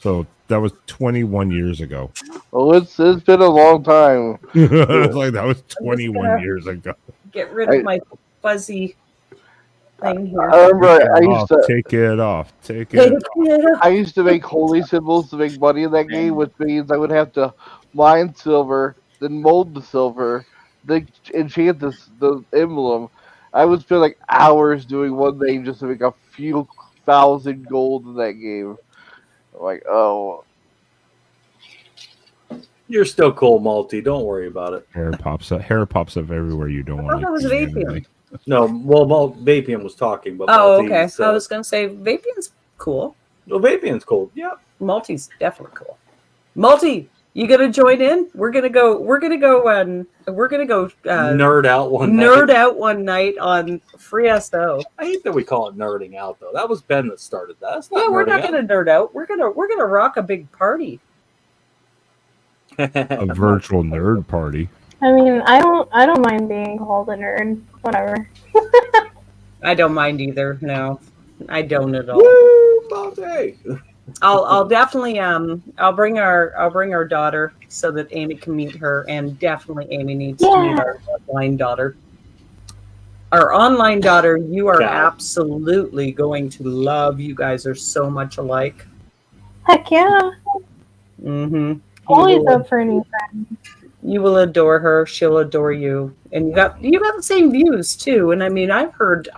So that was 21 years ago. well, it's been a long time. Like that was 21 years ago. Get rid of my fuzzy thing here. I remember I used to take it off. Take it off. I used to make holy symbols to make money in that game, which means I would have to mine silver, then mold the silver, then enchant the emblem. I would spend like hours doing one thing just to make a few thousand gold in that game. I'm like, oh. You're still cool, Malty. Don't worry about it. Hair pops up. Hair pops up everywhere you don't want. that was Vapeon. No, well, Vapeon was talking, but Oh, Malty's, okay. I was gonna say Vapion's cool. Well, Vapion's cool. Yeah, Malty's definitely cool. Malty, you gonna join in? We're gonna go. nerd out one Nerd night. out one night on Free SO. I hate that we call it nerding out, though. That was Ben that started that. That's Yeah, not we're nerding not out. gonna nerd out. We're gonna rock a big party. A virtual nerd party. I mean, I don't mind being called a nerd. Whatever. I don't mind either. No, I don't at all. Woo, Malty! I'll definitely I'll bring our daughter so that Amy can meet her, and definitely Amy needs to meet our online daughter. Our online daughter, you are absolutely going to love. You guys are so much alike. Heck yeah. Mm-hmm. Always up for a new friend. You will adore her. She'll adore you, and you got the same views too. And I mean, I've heard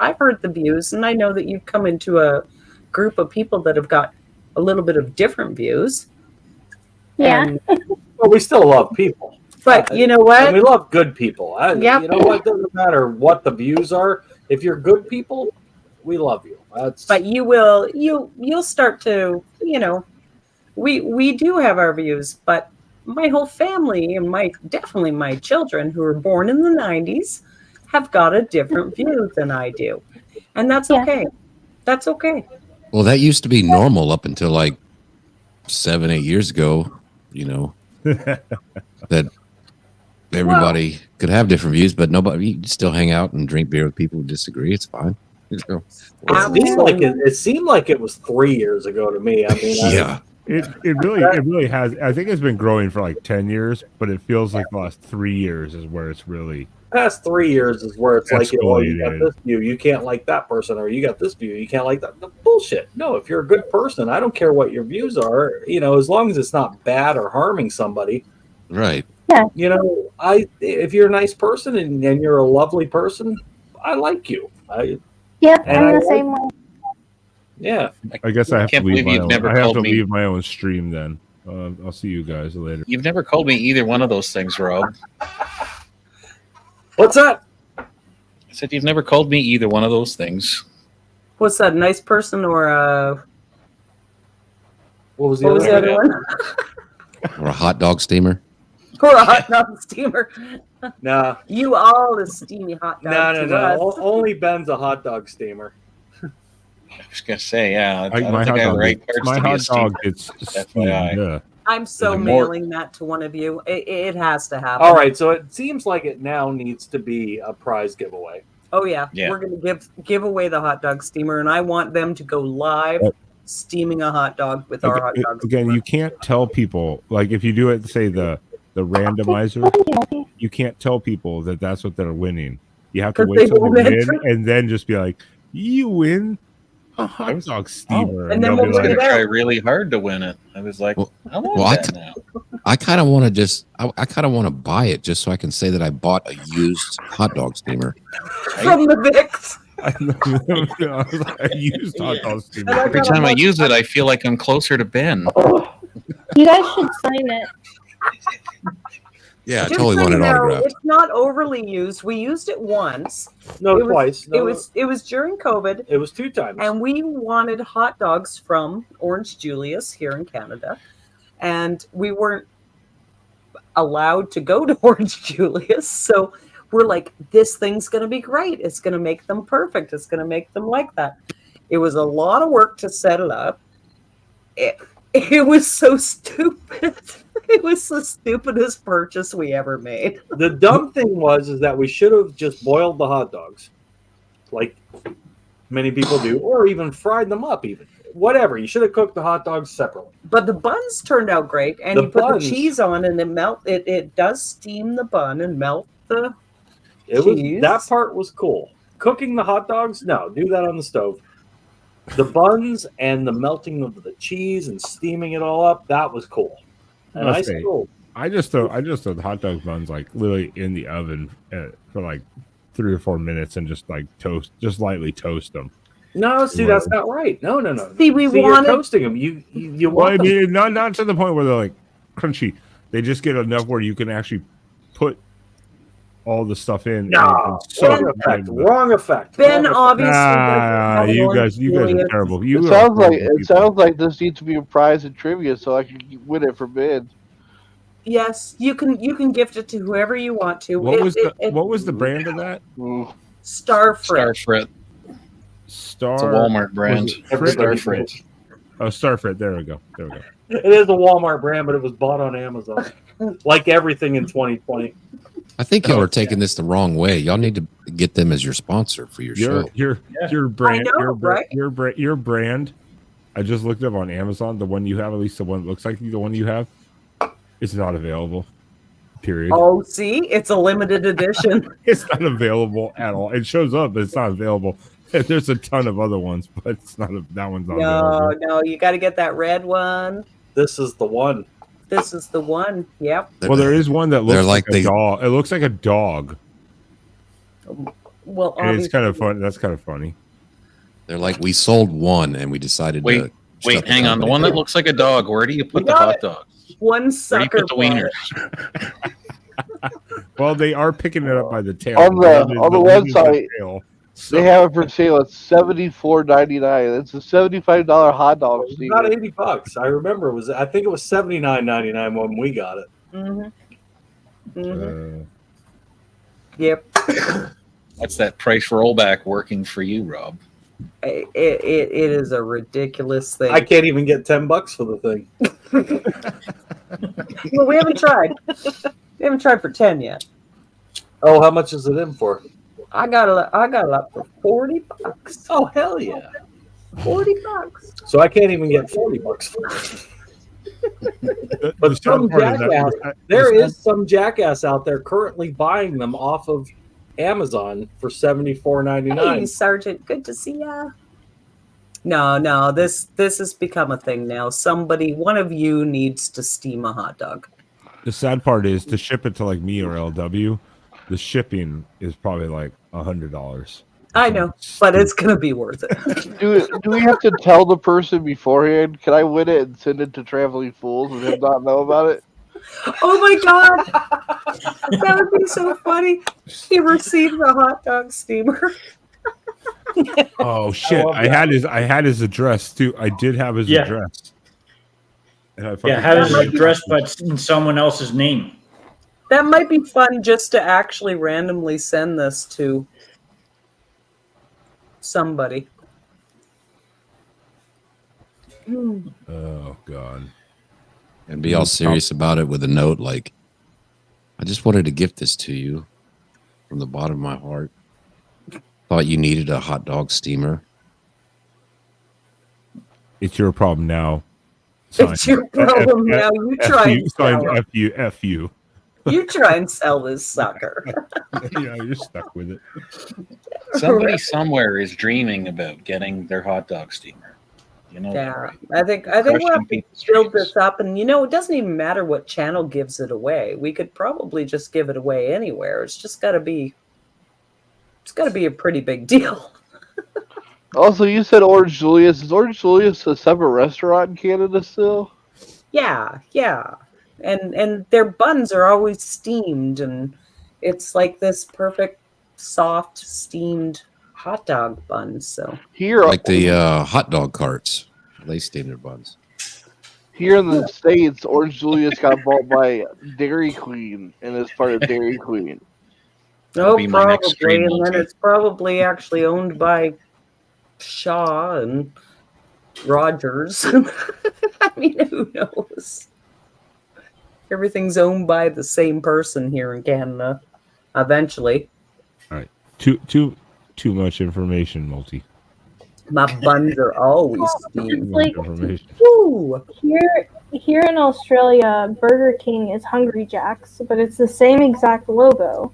the views, and I know that you've come into a group of people that have got a little bit of different views. Yeah. And, Well, we still love people. but you know what? And we love good people. Yep. You know what? Doesn't matter what the views are. If you're good people, we love you. But you'll start to, we do have our views, but my whole family and definitely my children who were born in the 90s have got a different view than I do. And that's okay. That's okay. Well, that used to be normal up until like 7-8 years ago, that everybody could have different views, but nobody, you still hang out and drink beer with people who disagree. It's fine. It seemed like it was 3 years ago to me. I mean, Yeah. It really has. I think it's been growing for like 10 years, but it feels like the last 3 years is where it's really. Past 3 years is where it's like, oh, you got escalated. this view, you can't like that person, or you got this view, you can't like that. No, bullshit. No, if you're a good person, I don't care what your views are. As long as it's not bad or harming somebody. Right. Yeah. If you're a nice person and you're a lovely person, I like you. Yep, I'm the same way. Yeah. I guess I have to can't leave believe my you've own. never I have called to me- leave my own stream then. I'll see you guys later. You've never called me either one of those things, Rob. What's that? I said you've never called me either one of those things. What's that, nice person or What was the other one? Or a hot dog steamer. Or a hot dog steamer. Nah. You all a steamy hot dog. No. Only Ben's a hot dog steamer. I was gonna say, yeah. I don't my think hot I have the dog, right parts my to be a hot dog steamer. gets FYI. steamed. Yeah. I'm so The more- mailing that to one of you. It has to happen. All right, so it seems like it now needs to be a prize giveaway. Oh yeah. Yeah. We're gonna give away the hot dog steamer, and I want them to go live steaming a hot dog with our hot dog. Again, you can't tell people, like if you do it, say the randomizer, you can't tell people that that's what they're winning. You have to 'Cause wait they till they won't win enter. and then just be like, you win a hot dog steamer. and then they'll we'll be put I was it gonna out. try really hard to win it. I was like, I want Well, that now. I kind of want to I kind of want to buy it just so I can say that I bought a used hot dog steamer. From the Vicks. I was like, I used hot dog steamer. Every time I use it, I feel like I'm closer to Ben. You guys should sign it. Yeah, I Just totally so want you it know, autographed. it's not overly used. We used it once. No, It was- twice. No, It was during COVID. It was 2 times. And we wanted hot dogs from Orange Julius here in Canada. And we weren't allowed to go to Orange Julius. So we're like, this thing's going to be great. It's going to make them perfect. It's going to make them like that. It was a lot of work to set it up. It was so stupid. It was the stupidest purchase we ever made. The dumb thing is that we should have just boiled the hot dogs, like many people do, or even fried them up. Even whatever, you should have cooked the hot dogs separately. But the buns turned out great, and The you put buns- the cheese on, and it does steam the bun and melt the cheese. That part was cool. Cooking the hot dogs, no, do that on the stove. The buns and the melting of the cheese and steaming it all up, that was cool. And I just throw the hot dog buns like literally in the oven for like 3 or 4 minutes and just like lightly toast them. No, see, that's not right. No. See, you're toasting them. You Well, want I mean, not to the point where they're like crunchy. They just get enough where you can actually put all the stuff in. No, wrong effect. Ben obviously. You guys are terrible. It sounds like this needs to be a prize and trivia, so I can win it for Ben. Yes, you can gift it to whoever you want to. What was the brand of that? Starfrit. It's a Walmart brand. Starfrit. Oh, Starfrit. There we go. It is a Walmart brand, but it was bought on Amazon. Like everything in 2020. I think y'all are taking this the wrong way. Y'all need to get them as your sponsor for your show. Your brand. I know, right? Your brand. I just looked up on Amazon. The one you have, at least the one that looks like the one you have, is not available. Period. Oh, see, it's a limited edition. It's not available at all. It shows up, but it's not available. There's a ton of other ones, but it's not. That one's not available. No, you got to get that red one. This is the one. This is the one. Yep. Well, there is one that looks like a dog. It looks like a dog. Well, and it's kind of fun. That's kind of funny. They're like, we sold one and we decided to. Wait, hang on. The one that looks like a dog. Where do you put the hot dog? One sucker. Where do you put the wieners? Well, they are picking it up by the tail. On the website, they have it for sale at $74.99. It's a $75 hot dog. It's about $80. I remember I think it was $79.99 when we got it. Yep. That's that price rollback working for you, Rob. It is a ridiculous thing. I can't even get $10 for the thing. Well, we haven't tried. We haven't tried for 10 yet. Oh, how much is it in for? I got it up for $40. Oh, hell yeah. $40. So I can't even get $40 for it. But some jackass, there is some jackass out there currently buying them off of Amazon for $74.99. Hey, Sergeant, good to see ya. No, this has become a thing now. One of you needs to steam a hot dog. The sad part is to ship it to like me or LW. The shipping is probably like $100. I know, but it's gonna be worth it. Do we have to tell the person beforehand? Can I win it and send it to Traveling Fools and him not know about it? Oh my god, that would be so funny. He received the hot dog steamer. Oh shit! I had his address too. I did have his address. And I had his address, but in someone else's name. That might be fun just to actually randomly send this to somebody. Oh god! And be all serious about it with a note like, I just wanted to gift this to you from the bottom of my heart. Thought you needed a hot dog steamer. It's your problem now. It's your problem now. You try and sell it. F you. You try and sell this sucker. Yeah, you're stuck with it. Somebody somewhere is dreaming about getting their hot dog steamer. You know. Yeah, right? I think we'll have to build this up, and it doesn't even matter what channel gives it away. We could probably just give it away anywhere. It's just got to be. It's got to be a pretty big deal. Also, you said Orange Julius. Is Orange Julius a separate restaurant in Canada still? Yeah. And their buns are always steamed, and it's like this perfect, soft, steamed hot dog bun. So here, like the hot dog carts, they steam their buns. Here in the States, Orange Julius got bought by Dairy Queen, and it's part of Dairy Queen. Oh, probably, and then it's probably actually owned by Shaw and Rogers. I mean, who knows? Everything's owned by the same person here in Canada. Eventually, All right. Too much information, Multi. my buns are always Too steamed. much information. Woo! Here in Australia, Burger King is Hungry Jack's, but it's the same exact logo.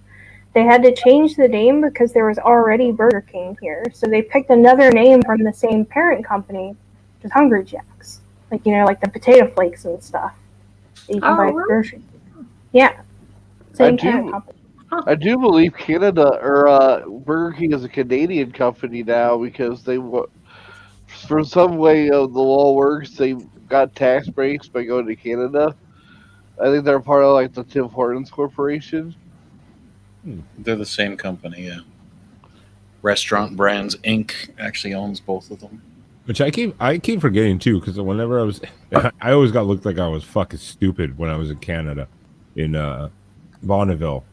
They had to change the name because there was already Burger King here, so they picked another name from the same parent company, which is Hungry Jack's. Like, you know, like the potato flakes and stuff that you can buy at the grocery store. Yeah, same parent company. I do believe Canada or Burger King is a Canadian company now because they, for some way the law works, they got tax breaks by going to Canada. I think they're part of like the Tim Hortons Corporation. They're the same company, yeah. Restaurant Brands Inc. actually owns both of them. Which I keep forgetting too, because whenever I always got looked like I was fucking stupid when I was in Canada, in Bonneville,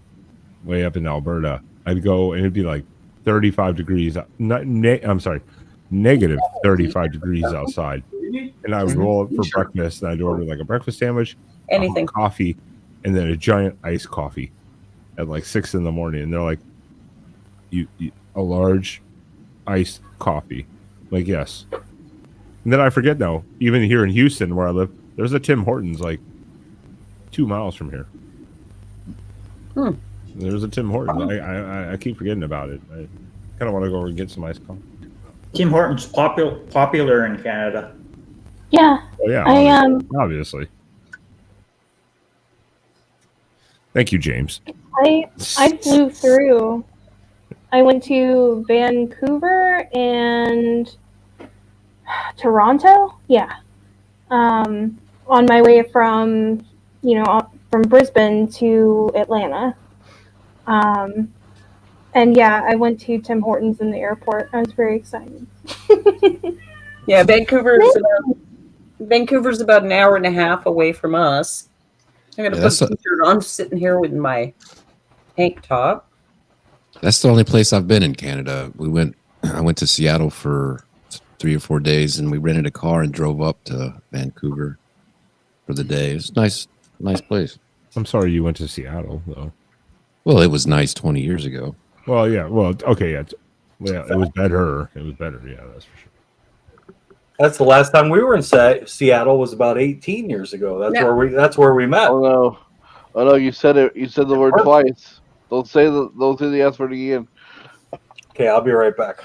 way up in Alberta. I'd go and it'd be like 35 degrees. I'm sorry, negative 35 degrees outside, and I would roll up for breakfast, and I'd order like a breakfast sandwich, anything, coffee, and then a giant iced coffee at like 6 in the morning, and they're like, "You a large iced coffee?" Like, yes. And then I forget now, even here in Houston where I live, there's a Tim Hortons like 2 miles from here. There's a Tim Hortons. I keep forgetting about it. I kind of want to go over and get some iced coffee. Tim Hortons popular in Canada. Yeah. Yeah. Obviously. Thank you, James. I flew through. I went to Vancouver and Toronto. Yeah. On my way from Brisbane to Atlanta. And yeah, I went to Tim Hortons in the airport. I was very excited. Yeah, Vancouver's about an hour and a half away from us. I'm gonna put a t-shirt on, sitting here with my tank top. That's the only place I've been in Canada. I went to Seattle for 3 or 4 days, and we rented a car and drove up to Vancouver for the day. It's nice place. I'm sorry you went to Seattle though. Well, it was nice 20 years ago. Well, yeah. Well, okay, yeah. Well, it was better. It was better. Yeah, that's for sure. That's the last time we were in Seattle was about 18 years ago. That's where we met. Oh no, you said it. You said the word twice. Don't say the S word again. Okay, I'll be right back.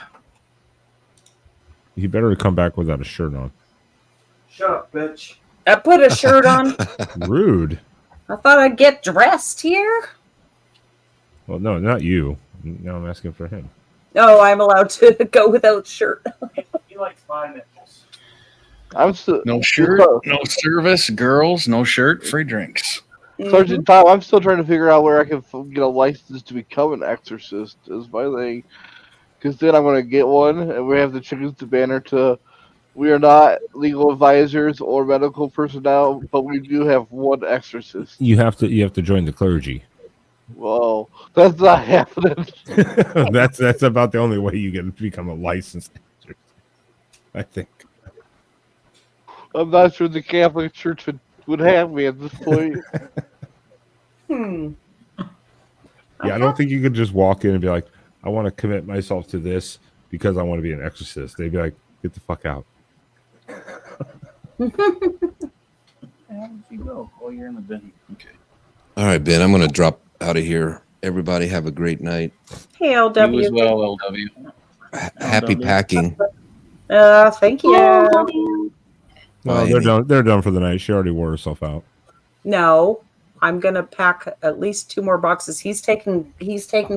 You better come back without a shirt on. Shut up, bitch. I put a shirt on. Rude. I thought I'd get dressed here. Well, no, not you. Now I'm asking for him. No, I'm allowed to go without shirt. He likes my nipples. I'm still No shirt, no service, girls, no shirt, free drinks. Sergeant Tom, I'm still trying to figure out where I can get a license to become an exorcist. Is my thing, because then I'm going to get one, and we have to change the banner to "We are not legal advisors or medical personnel, but we do have one exorcist." You have to join the clergy. Well, that's not happening. that's about the only way you can become a licensed exorcist, I think. I'm not sure the Catholic Church would have me at this point. Yeah, I don't think you could just walk in and be like, I want to commit myself to this because I want to be an exorcist. They'd be like, get the fuck out. How did you go? Oh, you're in the bin. Okay. All right, Ben, I'm going to drop out of here. Everybody have a great night. Hey, LW. You as well, LW. Happy packing. Thank you. No, they're done for the night. She already wore herself out. No, I'm gonna pack at least 2 more boxes. He's taking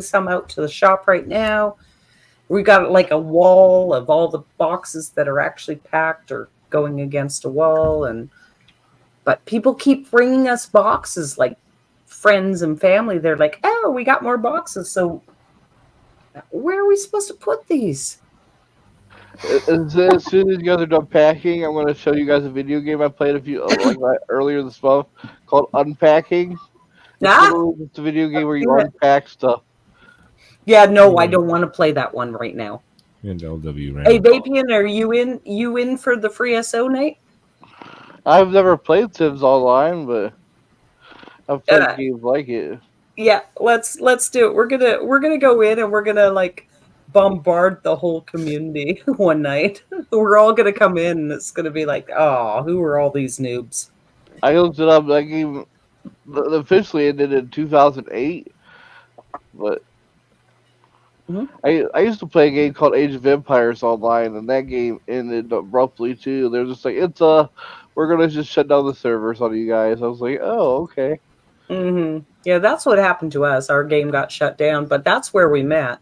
some out to the shop right now. We got like a wall of all the boxes that are actually packed or going against a wall, but people keep bringing us boxes, like friends and family. They're like, "Oh, we got more boxes." So, where are we supposed to put these? As soon as you guys are done packing, I'm going to show you guys a video game I played earlier this month called Unpacking. It's a video game where you unpack stuff. Yeah, no, I don't want to play that one right now. And LW. Hey, Vapeon, are you in for the free SO night? I've never played Sims Online, but I've played games like it. Yeah, let's do it. We're gonna go in and we're gonna like bombard the whole community one night. We're all gonna come in and it's gonna be like, oh, who are all these noobs? I looked it up. That game officially ended in 2008, but I used to play a game called Age of Empires online, and that game ended abruptly too. They're just like, we're gonna just shut down the servers on you guys. I was like, oh, okay. Yeah, that's what happened to us. Our game got shut down, but that's where we met.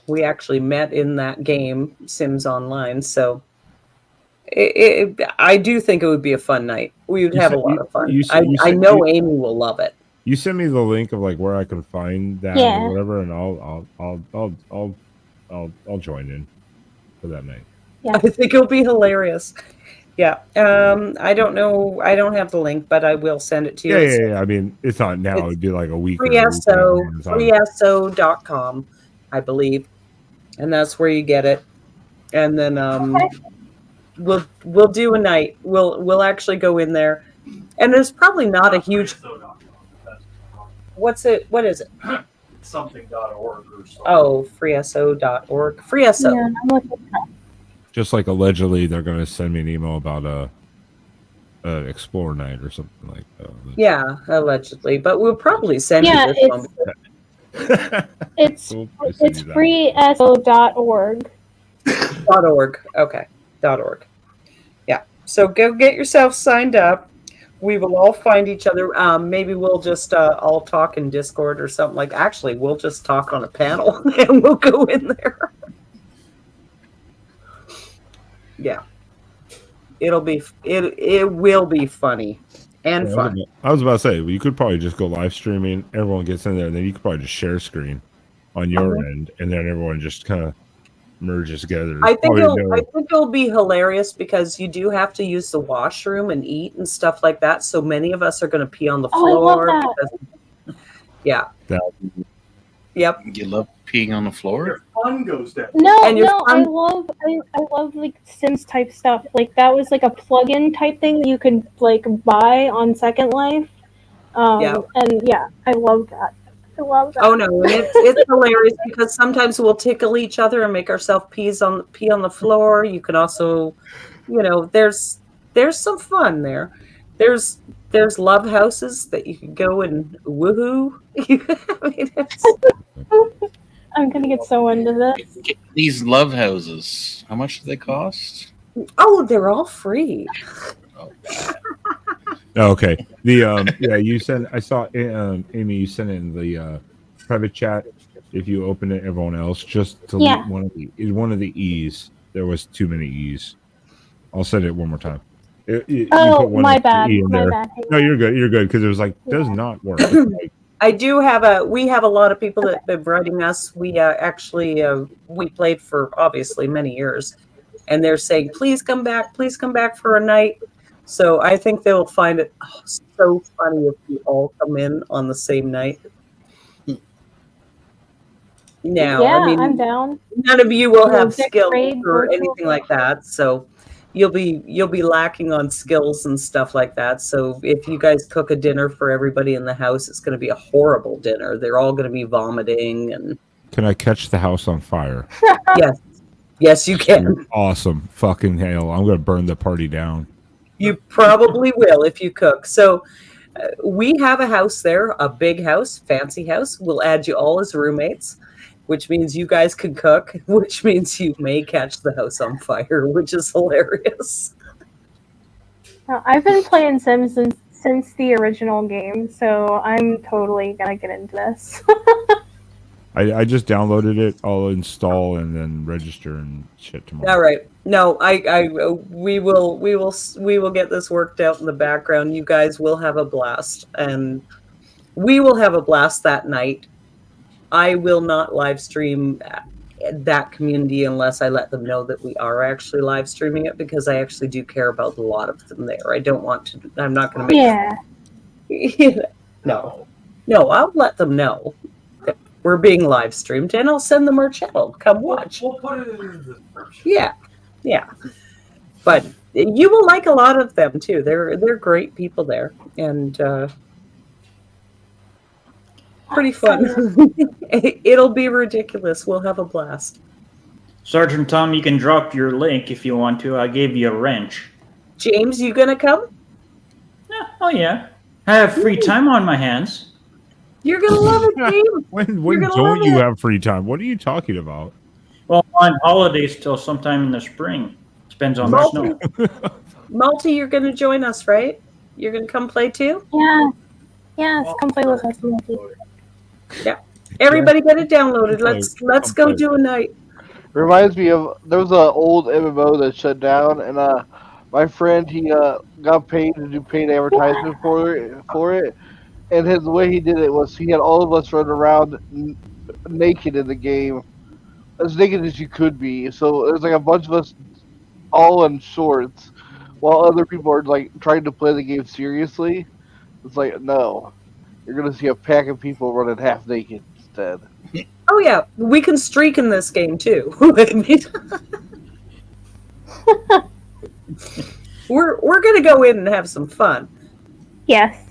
We actually met in that game, Sims Online. So I do think it would be a fun night. We would have a lot of fun. I know Amy will love it. You send me the link of like where I can find that or whatever, and I'll join in for that night. Yeah. I think it'll be hilarious. Yeah. I don't know. I don't have the link, but I will send it to you. Yeah. I mean, it's not now. It'd be like a week. freeso.com, I believe, and that's where you get it. And then we'll do a night. We'll actually go in there, and there's probably not a huge. What is it? Something.org or something. Oh, freeso.org. Freeso. Yeah, I'm looking it up. Just like allegedly, they're going to send me an email about a Explore night or something like that. Yeah, allegedly, but we'll probably send you this one. It's freeso.org. .org. Okay. .org. Yeah. So go get yourself signed up. We will all find each other. Maybe we'll just all talk in Discord or something like. Actually, we'll just talk on a panel and we'll go in there. Yeah. It will be funny and fun. I was about to say, well, you could probably just go live streaming. Everyone gets in there, and then you could probably just share screen on your end, and then everyone just kind of merges together. I think it'll be hilarious because you do have to use the washroom and eat and stuff like that. So many of us are going to pee on the floor. I love that. Yeah. Yep. You love peeing on the floor? Fun goes down. I love like Sims type stuff. Like that was like a plug-in type thing that you could like buy on Second Life. And yeah, I love that. I love that. Oh no, and it's hilarious because sometimes we'll tickle each other and make ourselves pee on the floor. You can also, there's some fun there. There's love houses that you can go and woohoo. I'm gonna get so into this. These love houses, how much do they cost? Oh, they're all free. Okay. You sent. I saw Amy. You sent it in the private chat. If you open it, everyone else just delete one of the E's. There was too many E's. I'll send it one more time. My bad. My bad. No, you're good. You're good because it was like does not work. I do we have a lot of people that have been writing us. We we played for obviously many years, and they're saying, please come back for a night. So I think they'll find it so funny if we all come in on the same night. Now, I'm down. None of you will have skills or anything like that, so you'll be lacking on skills and stuff like that. So if you guys cook a dinner for everybody in the house, it's going to be a horrible dinner. They're all going to be vomiting and. Can I catch the house on fire? Yes, you can. Awesome, fucking hell! I'm going to burn the party down. You probably will if you cook. So we have a house there, a big house, fancy house. We'll add you all as roommates, which means you guys can cook, which means you may catch the house on fire, which is hilarious. I've been playing Sims since the original game, so I'm totally going to get into this. I just downloaded it. I'll install and then register and shit tomorrow. All right. No, we will get this worked out in the background. You guys will have a blast, and we will have a blast that night. I will not live stream that community unless I let them know that we are actually live streaming it, because I actually do care about a lot of them there. I don't want to. I'm not going to make. No, I'll let them know that we're being live streamed, and I'll send them our channel. Come watch. We'll put it in the description. Yeah. But You will like a lot of them too. They're great people there, and pretty fun. It'll be ridiculous. We'll have a blast. Sergeant Tom, you can drop your link if you want to. I gave you a wrench. James, you gonna come? Yeah, oh yeah. I have free time on my hands. You're gonna love it, James. When gonna don't love you it. have free time? What are you talking about? Well, on holidays till sometime in the spring. Depends on the snow. Malty, you're gonna join us, right? You're gonna come play too? Yeah. Yes, come play with us, Milky. Yeah. Everybody get it downloaded. Let's go do a night. Reminds me of there was an old MMO that shut down, and my friend he got paid to do paid advertisement for it, and the way he did it was he had all of us run around naked in the game, as naked as you could be. So there's like a bunch of us all in shorts, while other people are like trying to play the game seriously. It's like, no, you're gonna see a pack of people running half naked instead. Oh yeah, we can streak in this game too. we're gonna go in and have some fun. Yes.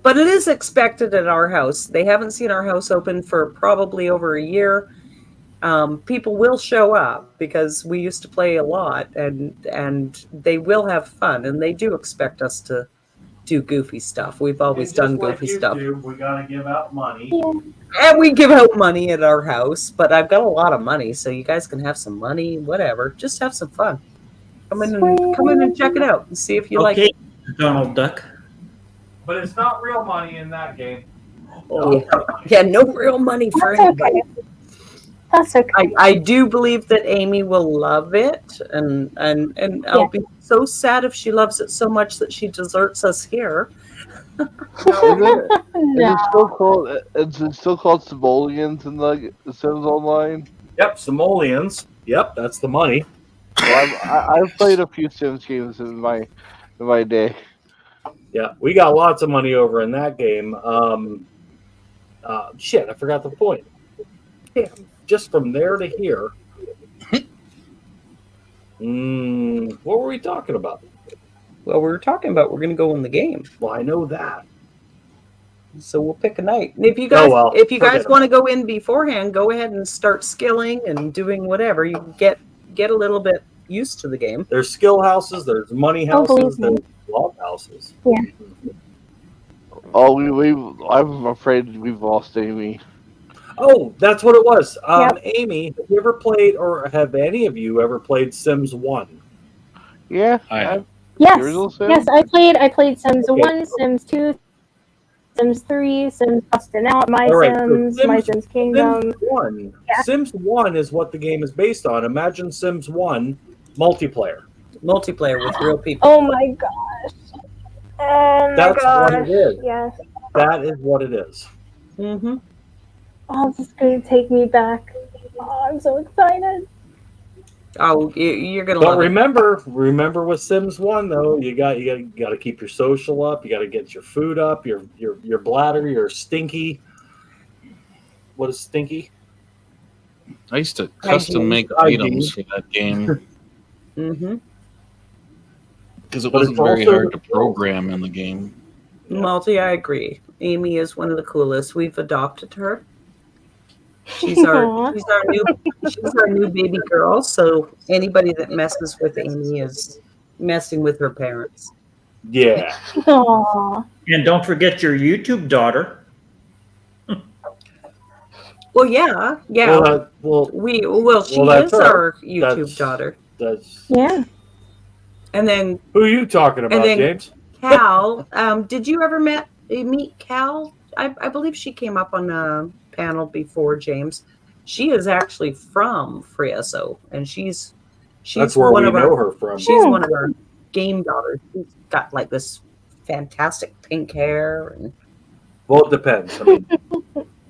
But it is expected at our house. They haven't seen our house open for probably over a year. People will show up because we used to play a lot, and they will have fun, and they do expect us to do goofy stuff. We've always done goofy stuff. We gotta give out money. And we give out money at our house, but I've got a lot of money, so you guys can have some money, whatever. Just have some fun. Come in and check it out and see if you like it. Donald Duck. But it's not real money in that game. Oh, yeah, no real money for That's anybody. okay. That's okay. I do believe that Amy will love it, and I'll be so sad if she loves it so much that she deserts us here. Is it still called? Is it still called simoleons in the Sims Online? Yep, simoleons. Yep, that's the money. Well, I've played a few Sims games in my day. Yeah, we got lots of money over in that game. Shit, I forgot the point. Yeah, just from there to here. What were we talking about? Well, we were talking about we're going to go in the game. Well, I know that. So we'll pick a night. And if you guys, forget want to go in beforehand, go ahead and start skilling and doing whatever. You can get a little bit used to the game. There's skill houses. There's money houses. There's love houses. Yeah. Oh, I'm afraid we've lost Amy. Oh, that's what it was. Amy, have you ever played, or have any of you ever played Sims 1? Yeah. Yes. Sims? Yes, I played Sims 1, Sims 2, Sims 3, Sims Bustin' Out, My All right, Sims, My Sims Kingdom. Sims 1. Sims 1 is what the game is based on. Imagine Sims 1 multiplayer. Multiplayer with real people. Oh my gosh. Oh my That's gosh. what it is. Yes. That is what it is. Mm-hmm. Oh, this is going to take me back. Oh, I'm so excited. Oh, you're gonna But love remember with Sims 1 though, you got to keep your social up. You got to get your food up. Your bladder. Your stinky. What is stinky? I used to custom make items for that game Mm-hmm. because it But wasn't it's very also hard to program in the game. Multi, I agree. Amy is one of the coolest. We've adopted her. She's our new baby girl. So anybody that messes with Amy is messing with her parents. Yeah. Aww. And don't forget your YouTube daughter. Well, yeah. She that's is her. our YouTube daughter. Yeah. And then Who are you talking about, then- James? Cal, did you ever meet Cal? I believe she came up on a panel before, James. She is actually from Frieso, and she's That's where we know her from. She's one of our game daughters. She's got like this fantastic pink hair, and Well, it depends. I mean,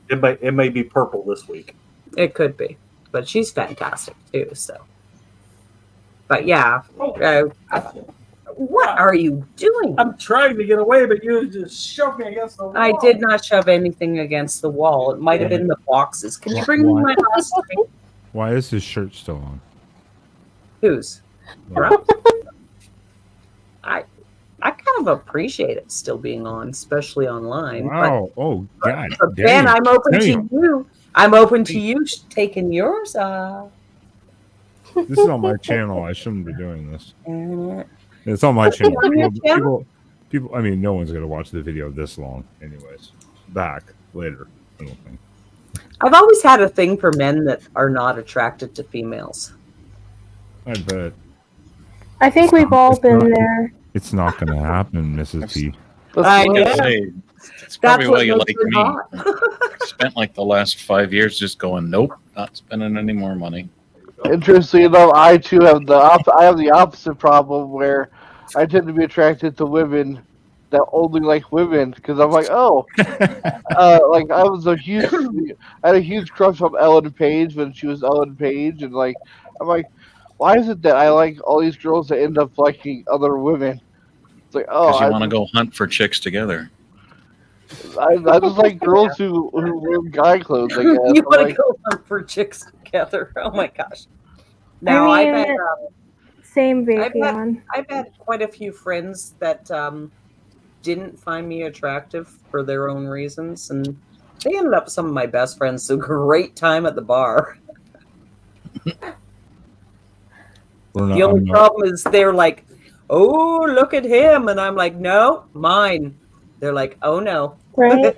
it may be purple this week. it could be, but she's fantastic too. So, but yeah, what are you doing? I'm trying to get away, but you just shoved me against the wall. I did not shove anything against the wall. It might have been the boxes. Can you bring me my last drink? Why is his shirt still on? Whose? of appreciate it still being on, especially online. Wow. Oh, God. But Ben, damn. I'm open Damn. to you. I'm open to you taking yours off. This is on my channel. I shouldn't be doing this. Mhm. It's on my Is it channel. on your channel? People. I mean, no one's gonna watch the video this long, anyways. Back later. I don't think. I've always had a thing for men that are not attracted to females. I bet. I think we've all been there. It's not gonna happen, Mrs. T. I know. It's probably That's why what you makes like it me. hot. Spent like the last 5 years just going, nope, not spending any more money. Interesting enough, I too have the opposite problem where I tend to be attracted to women that only like women because I'm like, oh, like I had a huge crush on Ellen Page when she was Ellen Page, and like I'm like, why is it that I like all these girls that end up liking other women? It's like, oh, Because you want to go hunt for chicks together. I just like girls who wear guy clothes. I guess. You I'm want to like, go hunt for chicks together? Oh my gosh! No, I mean, I've had same Vapeon. I've had quite a few friends that didn't find me attractive for their own reasons, and they ended up some of my best friends. So great time at the bar. The only problem is they're like, "Oh, look at him," and I'm like, "No, mine." They're like, "Oh no." Right.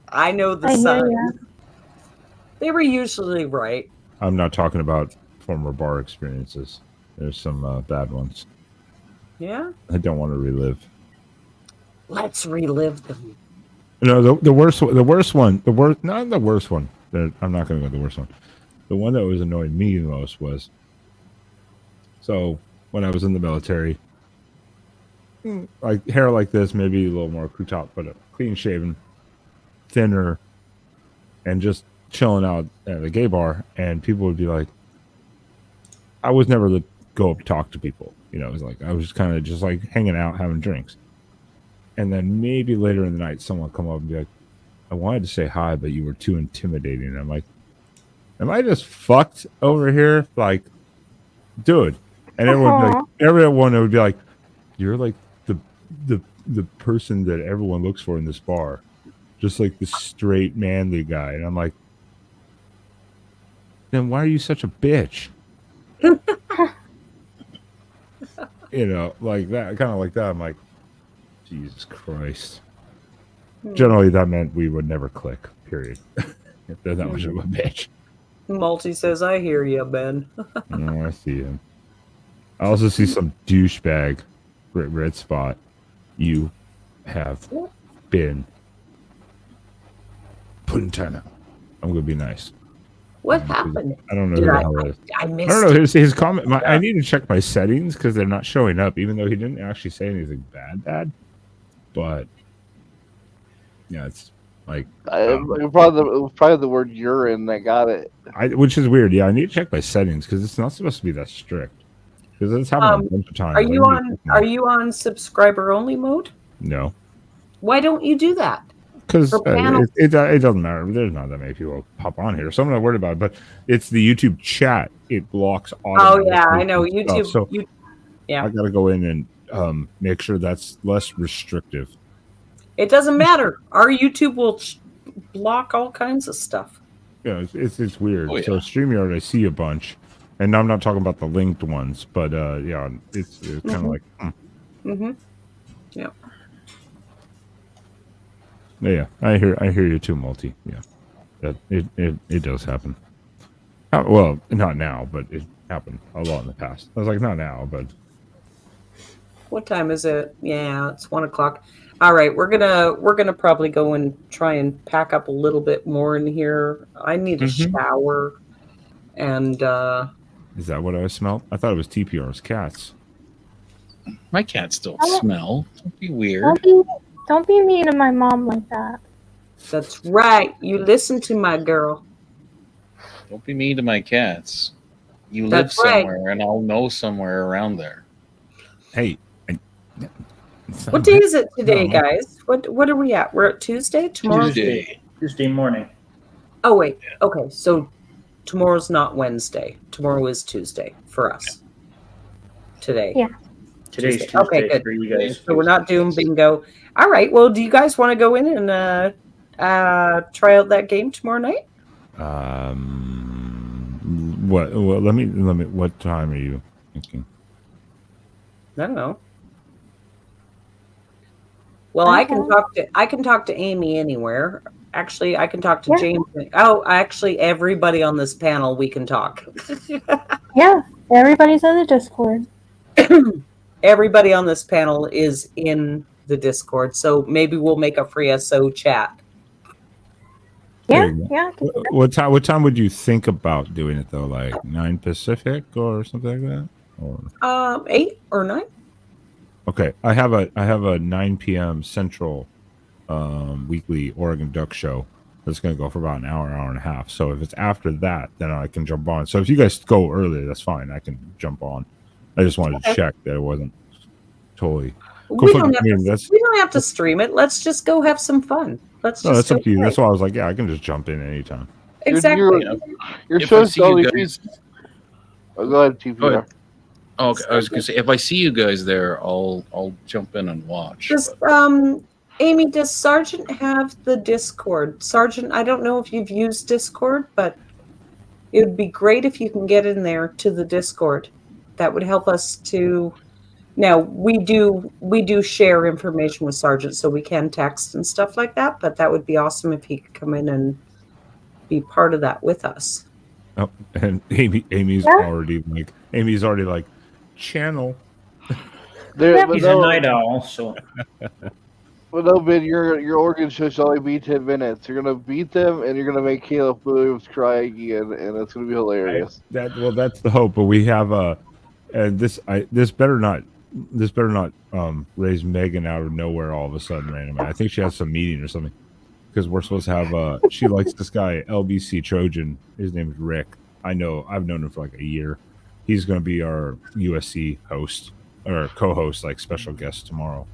I know the I hear signs. ya. They were usually right. I'm not talking about former bar experiences. There's some bad ones. Yeah. I don't want to relive. Let's relive them. No, the worst one. Not the worst one. I'm not going to go with the worst one. The one that was annoying me the most was. So when I was in the military, like hair like this, maybe a little more crew top, but clean shaven, thinner, and just chilling out at the gay bar, and people would be like, I was never the go up talk to people. You know, it was like I was just kind of just like hanging out, having drinks. And then maybe later in the night, someone would come up and be like, I wanted to say hi, but you were too intimidating. And I'm like, am I just fucked over here? Like, dude. And everyone would be like, you're like the person that everyone looks for in this bar. Just like the straight manly guy. And I'm like, then why are you such a bitch? You know, like that, kind of like that. I'm like, Jesus Christ. Generally, that meant we would never click, period. If they're that much of a bitch. Multi says, I hear you, Ben. No, I see him. I also see some douchebag, red spot. You have been put in timeout. I'm going to be nice. What happened? I don't know who the hell it is. I missed I don't know. His comment. I need to check my settings because they're not showing up, even though he didn't actually say anything bad. But yeah, it's like probably the word urine that got it. Which is weird. Yeah, I need to check my settings because it's not supposed to be that strict. Because it's happened a bunch of times. Are you on subscriber only mode? No. Why don't you do that? Because it doesn't matter. There's not that many people pop on here, so I'm not worried about it. But it's the YouTube chat. It blocks Oh yeah, I know YouTube. So yeah, I got to go in and make sure that's less restrictive. It doesn't matter. Our YouTube will block all kinds of stuff. Yeah, it's weird. Oh, yeah. So StreamYard, I see a bunch, and I'm not talking about the linked ones, but yeah, it's kind of like. Yeah. Yeah, I hear you too, Multi. Yeah, that it does happen. Well, not now, but it happened a lot in the past. I was like, not now, but. What time is it? Yeah, it's 1 o'clock. All right, we're gonna probably go and try and pack up a little bit more in here. I need a shower, and Is that what I smelled? I thought it was TPR's cats. My cats don't smell. Don't be weird. Don't be mean to my mom like that. That's right. You listen to my girl. Don't be mean to my cats. You live That's right. somewhere, and I'll know somewhere around there. Hey. What day is it today, guys? What are we at? We're at Tuesday? Tomorrow? Tuesday morning. Oh, wait. Okay, so tomorrow's not Wednesday. Tomorrow is Tuesday for us. Today. Yeah. Today's Tuesday. Tuesday Okay, good. for you guys. So we're not doing bingo. All right. Well, do you guys want to go in and try out that game tomorrow night? What? Let me. What time are you thinking? I don't know. Well, I can talk to Amy anywhere. Actually, I can talk to Yeah. James. Oh, actually, everybody on this panel, we can talk. Yeah, everybody's in the Discord. Everybody on this panel is in the Discord, so maybe we'll make a free SO chat. Yeah, There you go. yeah. What time? What time would you think about doing it though? Like 9 Pacific or something like that? Or 8 or 9. okay, I have a 9 p.m. Central weekly Oregon Duck show that's going to go for about an hour and a half. So if it's after that, then I can jump on. So if you guys go early, that's fine. I can jump on. I just wanted to check that it wasn't totally. We don't have to stream it. Let's just go have some fun. Let's No, just that's up to you. play. That's why I was like, yeah, I can just jump in anytime. Exactly. Your If I show's see you only guys- Oh, go ahead, TPR. Go ahead. Oh, okay, I was gonna say if I see you guys there, I'll jump in and watch. Does Amy, does Sergeant have the Discord? Sergeant, I don't know if you've used Discord, but it would be great if you can get in there to the Discord. That would help us to. Now we do share information with Sergeant, so we can text and stuff like that. But that would be awesome if he could come in and be part of that with us. Oh, and Amy's already like channel. He's a night owl, so. Well, no, Ben, your Oregon show should only be 10 minutes. You're gonna beat them, and you're gonna make Caleb Williams cry again, and it's gonna be hilarious. That's the hope. But we have and this better not raise Megan out of nowhere all of a sudden randomly. I think she has some meeting or something because we're supposed to have. She likes this guy LBC Trojan. His name is Rick. I've known him for like a year. He's going to be our USC host or co-host, like special guest tomorrow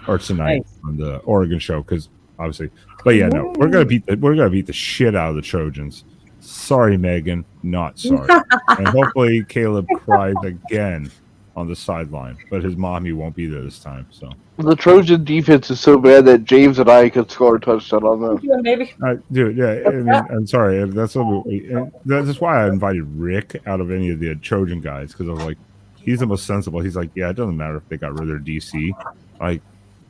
or tonight on the Oregon show. Because obviously, but yeah, no, we're gonna beat the shit out of the Trojans. Sorry, Megan, not sorry. And hopefully Caleb cries again on the sideline, but his mommy won't be there this time. So The Trojan defense is so bad that James and I could score a touchdown on them. Yeah, maybe. Dude, yeah, I mean, I'm sorry. That's why I invited Rick out of any of the Trojan guys because I was like, he's the most sensible. He's like, yeah, it doesn't matter if they got rid of their DC. Like,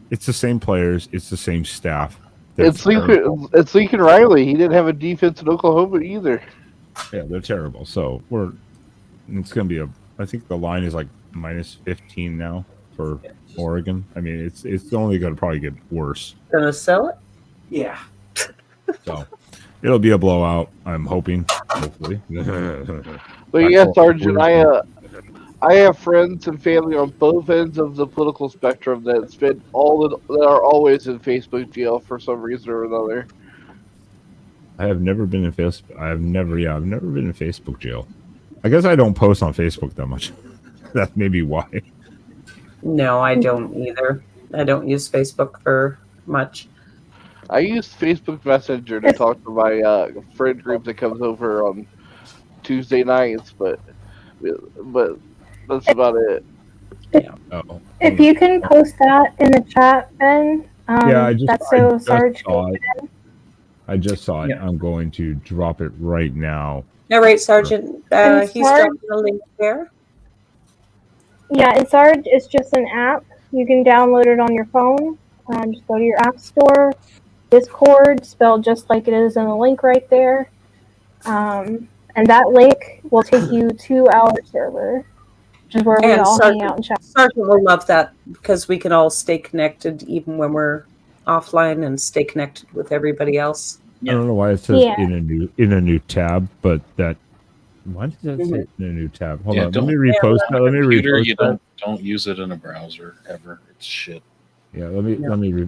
it's the same players, it's the same staff. It's Lincoln Riley. He didn't have a defense in Oklahoma either. Yeah, they're terrible. So it's gonna be I think the line is like minus 15 now for Oregon. I mean, it's only gonna probably get worse. Gonna sell it? Yeah. So it'll be a blowout. I'm hoping, hopefully. But yeah, Sergeant, I have friends and family on both ends of the political spectrum that are always in Facebook jail for some reason or another. I have never been in Facebook. I've never been in Facebook jail. I guess I don't post on Facebook that much. That's maybe why. No, I don't either. I don't use Facebook for much. I use Facebook Messenger to talk to my friend group that comes over on Tuesday nights, but that's about it. If you can post that in the chat, Ben, that's so Sarge can. I just saw it. I'm going to drop it right now. All right, Sergeant. He's dropping the link there. Yeah, and Sarge is just an app. You can download it on your phone. Just go to your app store. Discord, spelled just like it is in the link right there. And that link will take you to our server, which is where we all hang out and chat. Sergeant will love that because we can all stay connected even when we're offline and stay connected with everybody else. I don't know why it says in a new tab, but why does that say in a new tab? Hold on, let me repost that. Let me repost You that. don't use it in a browser ever. It's shit. Yeah, let me.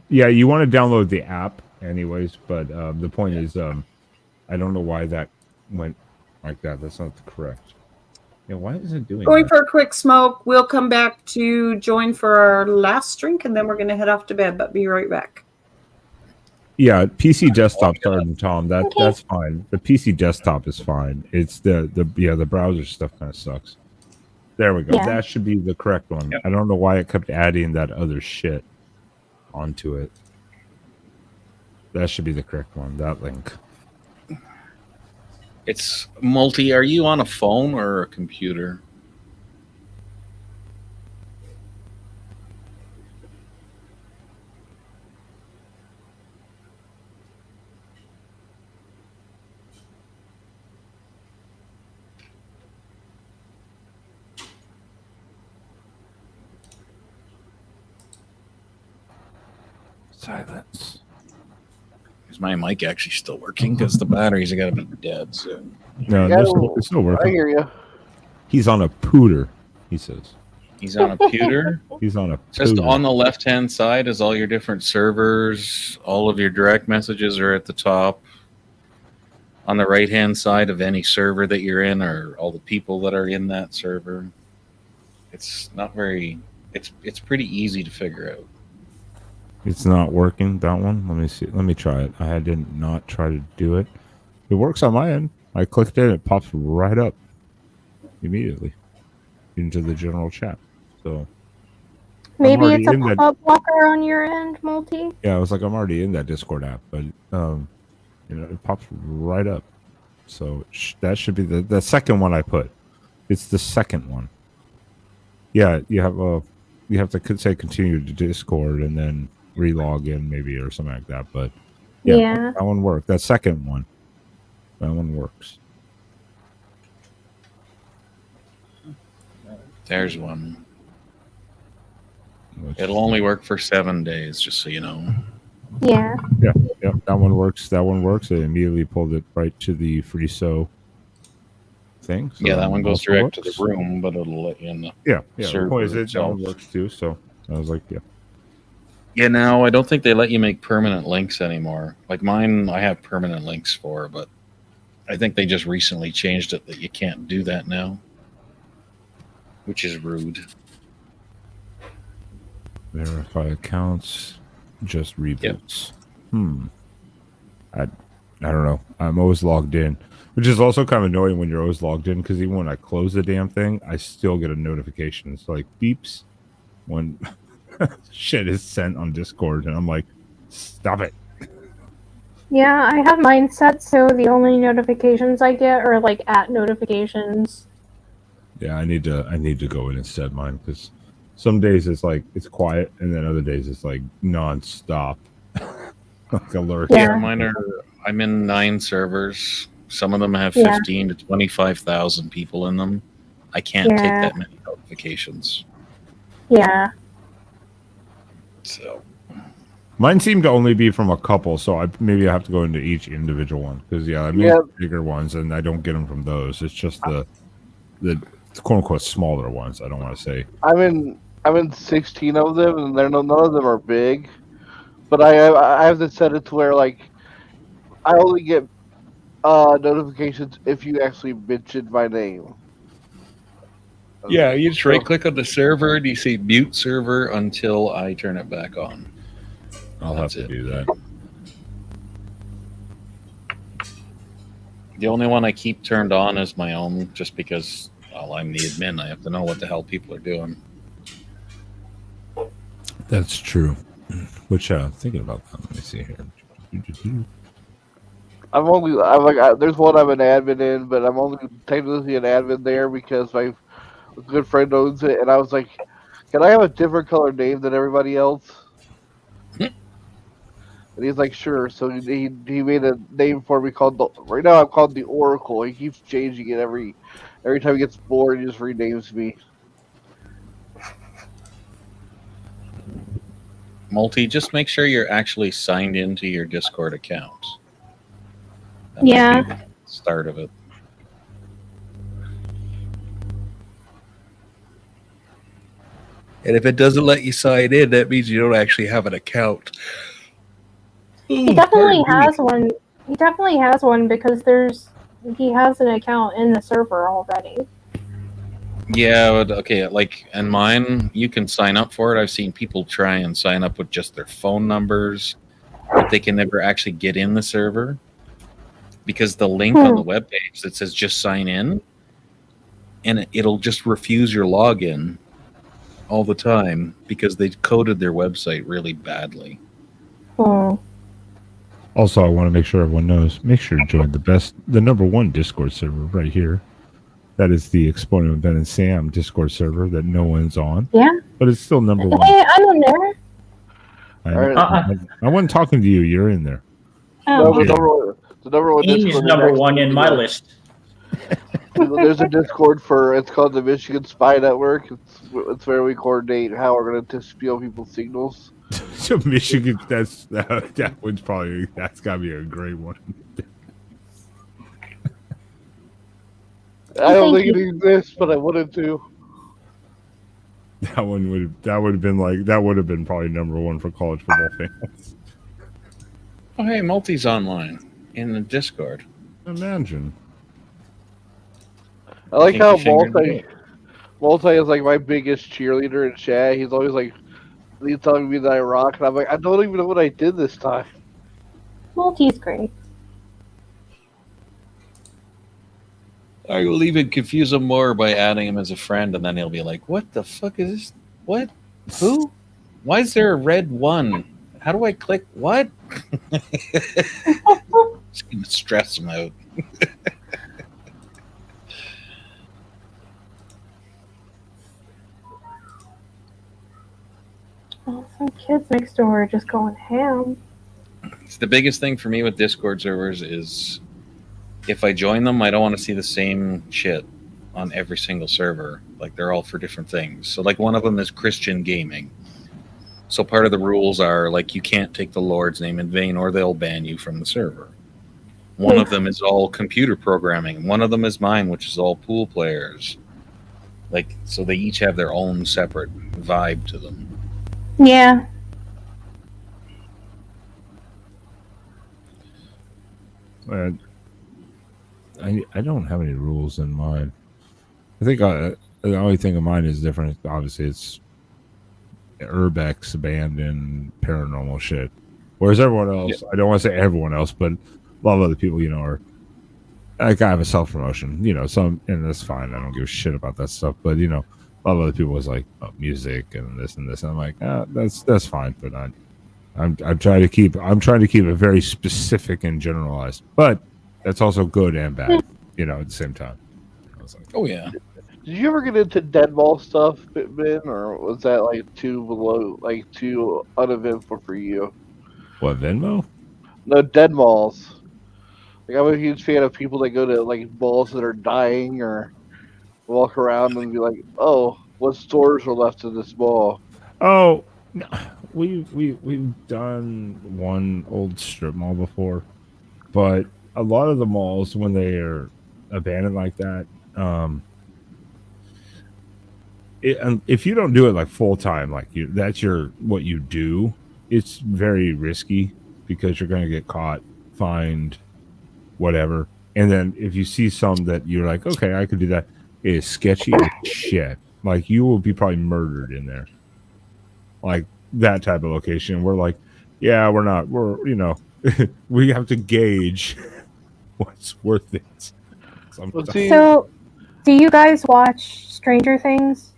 You want to download the app, anyways. But the point is, I don't know why that went like that. That's not correct. Yeah, why is it doing? Going for a quick smoke. We'll come back to join for our last drink, and then we're going to head off to bed. But be right back. Yeah, PC desktop, Sergeant Tom. That's fine. The PC desktop is fine. It's the browser stuff kind of sucks. There we go. Yeah. That should be the correct one. I don't know why it kept adding that other shit onto it. That should be the correct one. That link. It's multi. Are you on a phone or a computer? Silence. Is my mic actually still working? Because the batteries are got to be dead soon. No, it's still working. I hear you. He's on a pooter, he says. He's on a pewter. He's on a Just pooter. on the left-hand side is all your different servers. All of your direct messages are at the top. On the right-hand side of any server that you're in are all the people that are in that server. It's not very... It's pretty easy to figure out. It's not working, that one. Let me see. Let me try it. I did not try to do it. It works on my end. I clicked it, it pops right up immediately into the general chat. So Maybe already it's a in that- pop-up blocker on your end, Multi. yeah, I was like, I'm already in that Discord app, but it pops right up. So that should be the second one I put. It's the second one. Yeah, you have to say continue to Discord and then relog in maybe or something like that. But Yeah. that one worked. That second one, that one works. There's one. It'll only work for 7 days, just so you know. Yeah. Yeah, that one works. That one works. I immediately pulled it right to the free so thing. So Yeah, that one goes also direct to works. the room, but it'll let you in the Yeah. The server point is that itself. one works too. So I was like, yeah. Yeah, now I don't think they let you make permanent links anymore. Like mine, I have permanent links for, but I think they just recently changed it that you can't do that now, which is rude. Verify accounts, just reboots. I don't know. I'm always logged in, which is also kind of annoying when you're always logged in because even when I close the damn thing, I still get a notification. It's like beeps when shit is sent on Discord, and I'm like, stop it. Yeah, I have mine set so the only notifications I get are like at notifications. Yeah, I need to go in and set mine because some days it's like it's quiet, and then other days it's like nonstop. Like alerts. Yeah, mine are. I'm in 9 servers. Some of them have 15 to 25,000 people in them. I can't take that many notifications. Yeah. So mine seem to only be from a couple, so maybe I have to go into each individual one because I made bigger ones and I don't get them from those. It's just the quote unquote smaller ones. I don't want to say. I'm in 16 of them, and none of them are big. But I have to set it to where like I only get notifications if you actually mention my name. yeah, you just right click on the server and you say mute server until I turn it back on. I'll have to do that. The only one I keep turned on is my own, just because I'm the admin. I have to know what the hell people are doing. That's true. Which thinking about that. Let me see here. There's one I'm an admin in, but I'm only technically an admin there because my good friend owns it, and I was like, can I have a different color name than everybody else? And he's like, sure. So he made a name for me called right now I'm called the Oracle. He keeps changing it every time he gets bored. He just renames me. Multi, just make sure you're actually signed into your Discord account. Yeah. Start of it. And if it doesn't let you sign in, that means you don't actually have an account. He definitely has one. He definitely has one because he has an account in the server already. Yeah, but okay, like in mine, you can sign up for it. I've seen people try and sign up with just their phone numbers, but they can never actually get in the server because the link on the webpage that says just sign in, and it'll just refuse your login all the time because they coded their website really badly. Oh. Also, I want to make sure everyone knows. Make sure to join the #1 Discord server right here. That is the Exponent of Ben and Sam Discord server that no one's on. Yeah. But it's still #1. Hey, I'm in there. I wasn't talking to you. You're in there. No, Oh. the number one He's Discord. number one in my list. There's a Discord it's called the Michigan Spy Network. It's where we coordinate how we're going to steal people's signals. So Michigan, that one's probably, that's got to be a great one. I don't think it exists, but I wanted to. That would have been probably #1 for college football fans. Oh, hey, Multi's online in the Discord. Imagine. I like how Multi is like my biggest cheerleader in chat. He's always like, he's telling me that I rock, and I'm like, I don't even know what I did this time. Multi's great. I will even confuse him more by adding him as a friend, and then he'll be like, "What the fuck is this? What? Who? Why is there a red 1? How do I click what?" Just gonna stress him out. Oh, some kids next door are just going ham. It's the biggest thing for me with Discord servers is if I join them, I don't want to see the same shit on every single server. Like, they're all for different things. So, like, one of them is Christian gaming. So part of the rules are, like, you can't take the Lord's name in vain or they'll ban you from the server. One of them is all computer programming. One of them is mine, which is all pool players. Like, so they each have their own separate vibe to them. Yeah. I don't have any rules in mind. I think the only thing of mine is different. Obviously, it's urbex, abandoned, paranormal shit. Whereas everyone else, I don't want to say everyone else, but a lot of other people, are like, I have a self promotion, some, and that's fine. I don't give a shit about that stuff. But a lot of other people was like music and this and this. And I'm like, that's fine, but I'm trying to keep it very specific and generalized. But that's also good and bad, at the same time. I was like, oh yeah. Did you ever get into Deadball stuff, Ben, or was that like too uneventful for you? What, Venmo? No, dead malls. Like, I'm a huge fan of people that go to like malls that are dying or walk around and be like, "Oh, what stores are left in this mall?" Oh, no. We've done one old strip mall before, but a lot of the malls, when they are abandoned like that, if you don't do it like full time, like that's what you do, it's very risky because you're going to get caught, fined, whatever. And then if you see some that you're like, okay, I could do that, it is sketchy as shit. Like, you will be probably murdered in there. Like that type of location. We're like, yeah, we have to gauge what's worth it. So, do you guys watch Stranger Things?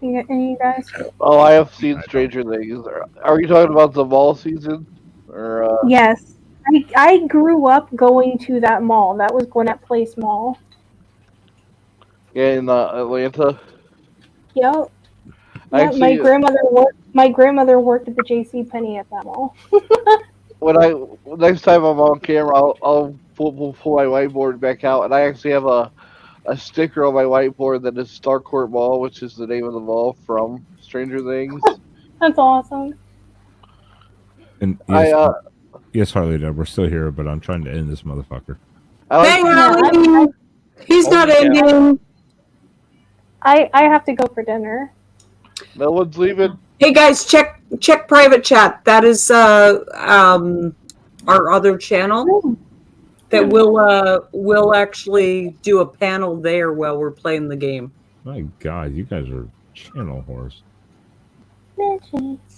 Any of you guys? Oh, I have seen Stranger Things. Are you talking about the mall season? Or Yes. I grew up going to that mall. That was Gwinnett Place Mall. in Atlanta? Yep. Actually, my grandmother worked at the JCPenney at that mall. Next time I'm on camera, I'll pull my whiteboard back out, and I actually have a sticker on my whiteboard that is Starcourt Mall, which is the name of the mall from Stranger Things. That's awesome. And yes, HarLeeDad, we're still here, but I'm trying to end this motherfucker. Hey, Harley! He's not ending. I have to go for dinner. No one's leaving. Hey guys, check private chat. That is our other channel that will actually do a panel there while we're playing the game. My God, you guys are channel whores.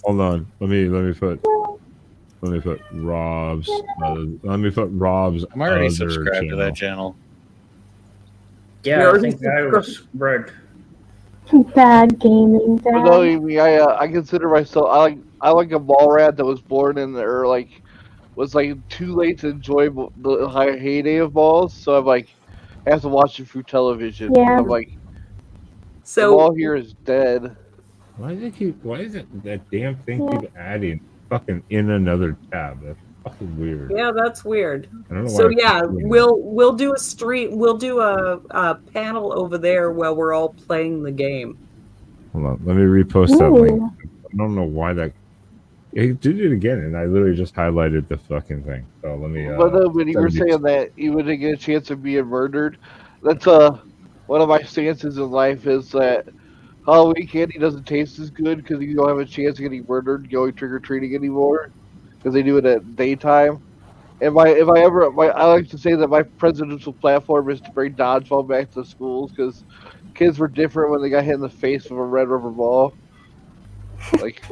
Hold on, let me put Rob's. Let me put Rob's. I'm already other subscribed to channel. that channel. Yeah, I think I was right. Bad gaming, But Dad. no, Amy, I consider myself I like a mall rat that was born in or like was like too late to enjoy the high heyday of malls, so I'm like I have to watch it through television. Yeah. I'm like the So mall here is dead. Why is it that damn thing keep adding fucking in another tab? That's fucking weird. yeah, that's weird. I don't know So why. it yeah, keeps doing we'll do a stream. We'll do a panel over there while we're all playing the game. that. Hold on, let me repost that link. Ooh. I don't know why that. It did it again, and I literally just highlighted the fucking thing. So let me. But when you were send you- saying that you wouldn't get a chance of being murdered, that's one of my stances in life is that Halloween candy doesn't taste as good because you don't have a chance of getting murdered going trick or treating anymore because they do it at daytime. And I like to say that my presidential platform is to bring dodgeball back to schools because kids were different when they got hit in the face with a red rubber ball. Like,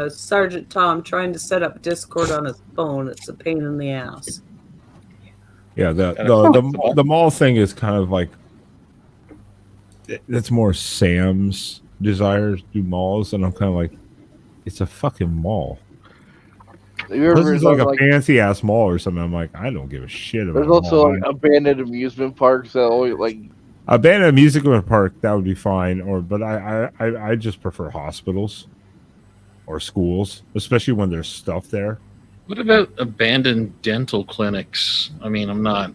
Sergeant Tom trying to set up Discord on his phone. It's a pain in the ass. Yeah, the mall thing is kind of like that's more Sam's desires to do malls, and I'm kind of like, it's a fucking mall. This is like a fancy ass mall or something. I'm like, I don't give a shit about. There's also like abandoned amusement parks that always like abandoned amusement park. That would be fine, but I just prefer hospitals or schools, especially when there's stuff there. What about abandoned dental clinics? I mean, I'm not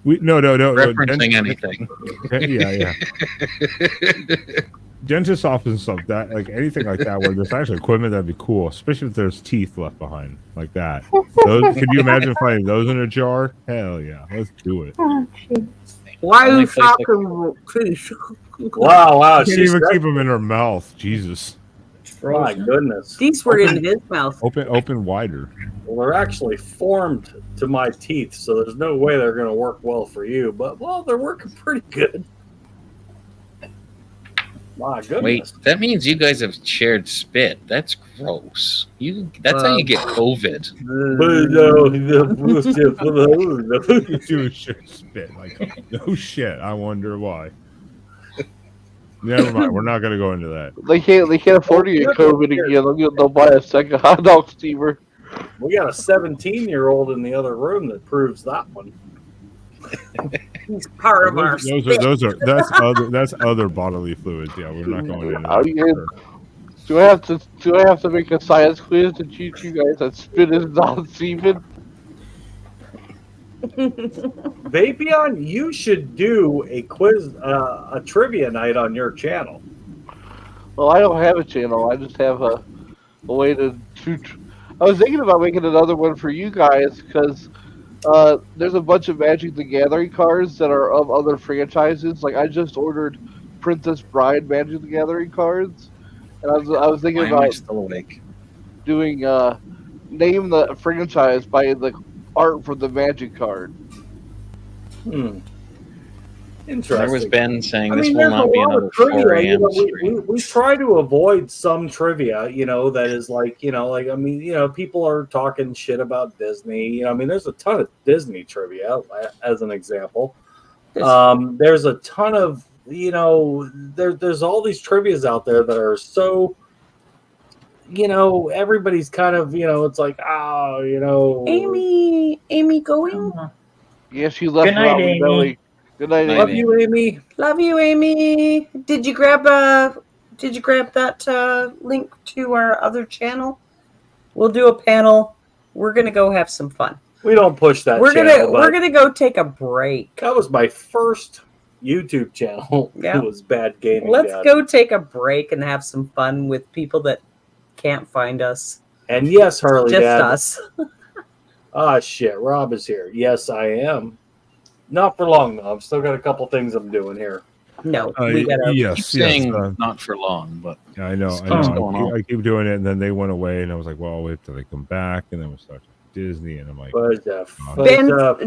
no referencing anything. Yeah. Dentist office and stuff, that like anything like that where there's actually equipment, that'd be cool, especially if there's teeth left behind like that. Those, can you imagine finding those in a jar? Hell yeah, let's do it. Oh, jeez. Why are you talking? Wow, You can't even keep them in her mouth. Jesus. My goodness. These were in his mouth. Open wider. Well, they're actually formed to my teeth, so there's no way they're going to work well for you. But, well, they're working pretty good. My goodness. Wait, that means you guys have shared spit. That's gross. That's how you get COVID. You should spit like no shit. I wonder why. Never mind. We're not gonna go into that. they can't afford to get COVID again. They'll buy a second hot dog steamer. We got a 17-year-old in the other room that proves that one. He's part of our. That's other bodily fluids. Yeah, we're not going into How that. you do I have to make a science quiz to teach you guys that spit is not semen? Vapeon, you should do a quiz, a trivia night on your channel. Well, I don't have a channel. I just have a way to shoot. I was thinking about making another one for you guys because there's a bunch of Magic the Gathering cards that are of other franchises. Like I just ordered Princess Bride Magic the Gathering cards, and I was thinking Why am I about still awake? doing name the franchise by the art from the Magic card. Interesting. There was Ben saying I this mean, will there's not a be lot another of trivia. 4 a.m. We try to avoid some trivia, that is like, people are talking shit about Disney. I mean, there's a ton of Disney trivia, as an example. There's a ton of, there's all these trivias out there that are so, everybody's kind of, it's like, Amy going? Yeah, she left Good night, without me Amy. knowing. Good night, Love Amy. you, Amy. Love you, Amy. Did you grab that link to our other channel? We'll do a panel. We're gonna go have some fun. We don't push that. We're channel, but gonna go take a break. That was my first YouTube channel. Yeah. It was Bad Gaming. Let's Dad. go take a break and have some fun with people that can't find us. And yes, HarLeeDad. Just us. Ah, shit. Rob is here. Yes, I am. Not for long, though. I've still got a couple things I'm doing here. No, we gotta. Yes, Keep saying yes, not for long, but yeah, I know. stuff's going on. I keep doing it, and then they went away, and I was like, "Well, I'll wait till they come back," and then we start Disney, and I'm like,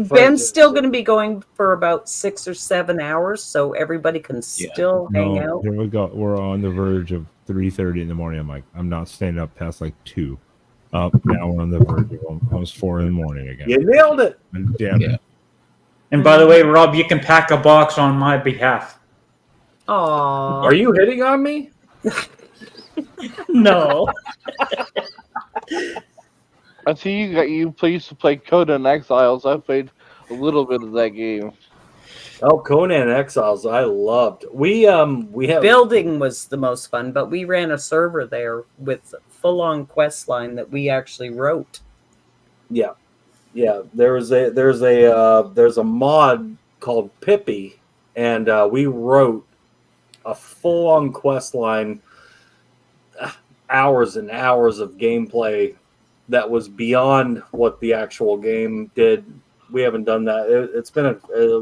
Ben's still going to be going for about 6 or 7 hours, so everybody can still hang out. Here we go. We're on the verge of 3:30 in the morning. I'm like, I'm not staying up past like 2. Now we're on the verge of almost 4 in the morning again. You nailed it. Damn it. And by the way, Rob, you can pack a box on my behalf. Aww. Are you hitting on me? No. I see you used to play Conan Exiles. I played a little bit of that game. Oh, Conan Exiles, I loved. We have Building was the most fun, but we ran a server there with full-on quest line that we actually wrote. Yeah. There's a mod called Pippi, and we wrote a full-on quest line, hours and hours of gameplay that was beyond what the actual game did. We haven't done that. It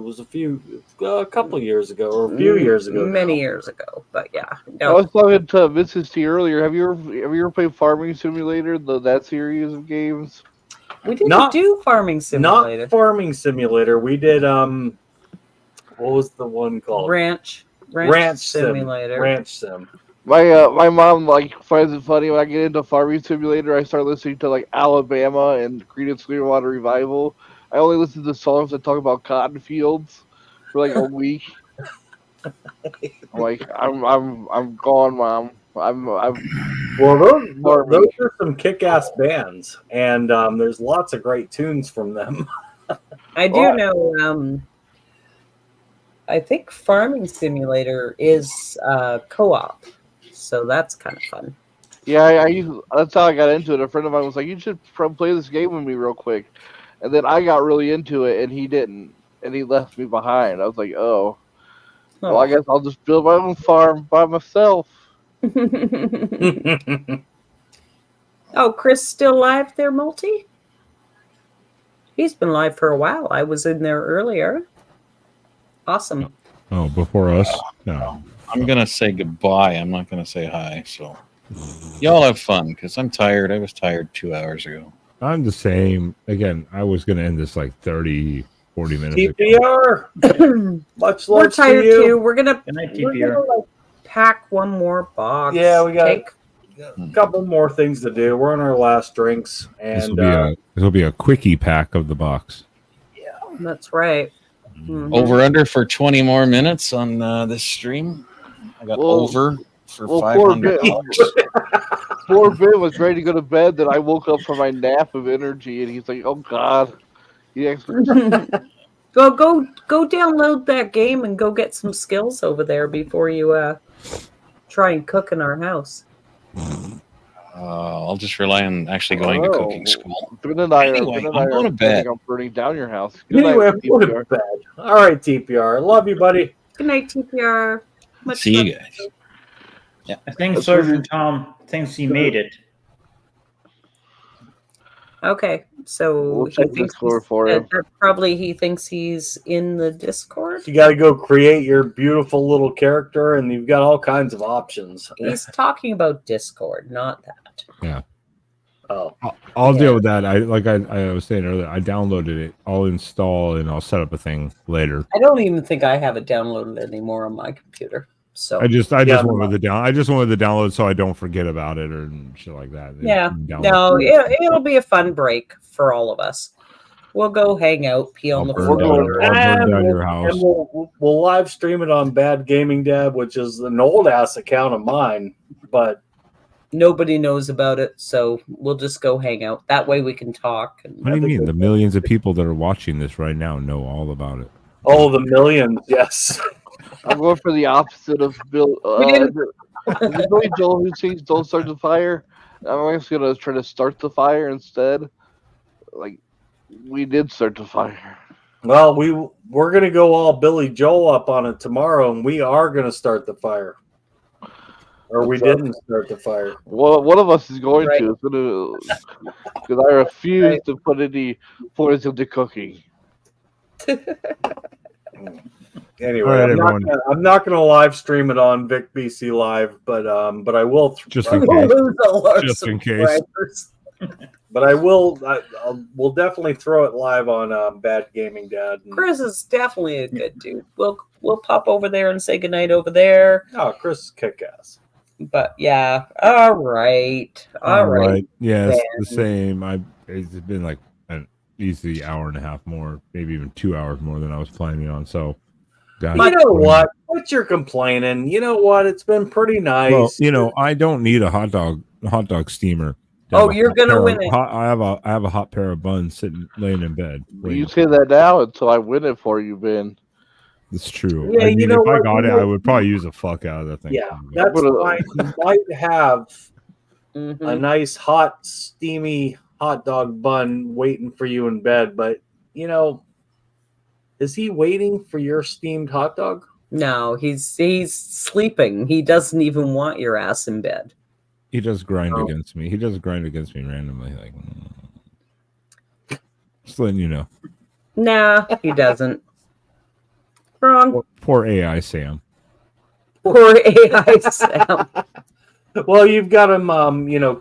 was a couple of years ago, or a few years ago. Many years ago, but yeah. I was talking to Mrs. T earlier. Have you ever played Farming Simulator, that series of games? We didn't do Farming Simulator. Not Farming Simulator. We did what was the one called? Ranch Simulator. Ranch Sim. My mom finds it funny when I get into Farming Simulator. I start listening to Alabama and Creedence Clearwater Revival. I only listen to songs that talk about cotton fields for a week. I'm gone, Mom. Well, those are some kick-ass bands, and there's lots of great tunes from them. I do know. I think Farming Simulator is co-op, so that's kind of fun. Yeah, that's how I got into it. A friend of mine was like, "You should play this game with me real quick," and then I got really into it, and he didn't, and he left me behind. I was like, "Oh, well, I guess I'll just build my own farm by myself." Oh, Chris still live there, Multi? He's been live for a while. I was in there earlier. Awesome. Oh, before us? No. I'm going to say goodbye. I'm not going to say hi. So y'all have fun because I'm tired. I was tired 2 hours ago. I'm the same. Again, I was going to end this 30, 40 minutes ago. TPR. Much love. We're tired to you. too. We're gonna TPR. Pack one more box. Yeah, we got a couple more things to do. We're on our last drinks, and this will be a quickie pack of the box. That's right. Over under for 20 more minutes on this stream. I got over for $500. Poor Ben was ready to go to bed. Then I woke up from my nap of energy, and he's like, "Oh God." Go download that game and go get some skills over there before you try and cook in our house. I'll just rely on actually going to cooking school. Anyway, I'm going to bed. I'm burning down your house. Anyway, I'm going to bed. All right, TPR. I love you, buddy. Good night, TPR. See you guys. Yeah. I think Sergeant Tom thinks he made it. Okay, so We'll check Discord for him. Probably he thinks he's in the Discord. You got to go create your beautiful little character, and you've got all kinds of options. He's talking about Discord, not that. Yeah. Oh, I'll deal with that. I was saying earlier, I downloaded it. I'll install and I'll set up a thing later. I don't even think I have it downloaded anymore on my computer. So I just wanted to download so I don't forget about it or shit like that. Yeah, no, it'll be a fun break for all of us. We'll go hang out, pee on the floor. And we'll live stream it on Bad Gaming Dad, which is an old ass account of mine, but nobody knows about it, so we'll just go hang out. That way we can talk. What do you mean? The millions of people that are watching this right now know all about it. Oh, the millions, yes. I'm going for the opposite of Bill. Billy Joel who sings "Don't Start the Fire." I'm just gonna try to start the fire instead. We did start the fire. Well, we're gonna go all Billy Joel up on it tomorrow, and we are gonna start the fire. Or we didn't start the fire. Well, one of us is going to, because I refuse to put any points into cooking. Anyway, Right, I'm not gonna live stream it on VicBCLive, but I will just in case. Just in case. But we'll definitely throw it live on Bad Gaming Dad. Chris is definitely a good dude. We'll pop over there and say goodnight over there. Oh, Chris is kick ass. But yeah, all right. Yeah, it's the same. It's been easily hour and a half more, maybe even 2 hours more than I was planning on. So, guys, You know what? What you're complaining? You know what? It's been pretty nice. well, you know, I don't need a hot dog steamer. to Oh, have a you're hot gonna pair win of- it. hot- I have a hot pair of buns sitting laying in bed. You say that now until I win it for you, Ben. It's true. Yeah, I mean, you know if I what? got You it, I know- would probably use the fuck out of the thing. Yeah, that's fine. You might have a nice, hot, steamy hot dog bun waiting for you in bed, but you know, is he waiting for your steamed hot dog? No, he's sleeping. He doesn't even want your ass in bed. He does grind Oh. against me. He does grind against me randomly. Like, just letting you know. Nah, he doesn't. Wrong. Poor AI Sam. Poor AI Sam. Well, you've got him,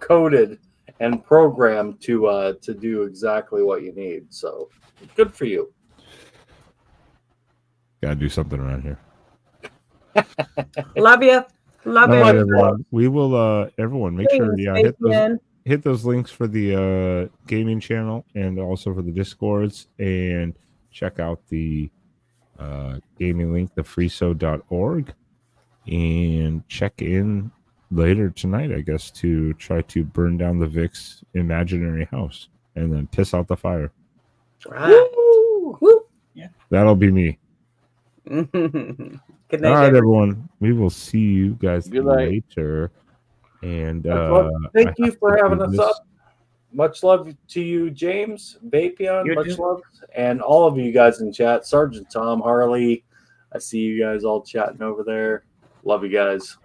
coded and programmed to do exactly what you need. So good for you. Gotta do something around here. Love you. Love All you. right, everyone. We will. Everyone, make sure Thanks, hit those links for the gaming channel and also for the discords, and check out the gaming link, thefreeso.org, and check in later tonight, I guess, to try to burn down the Vic's imaginary house and then piss out the fire. Right. Woo. That'll be me. Good night, All right, everyone. everyone. We will see you guys Good night. later. And Well, thank I you have for to having do us this. up. Much love to you, James, Vapeon, You much too. love, and all of you guys in chat. Sergeant Tom, Harley, I see you guys all chatting over there. Love you guys.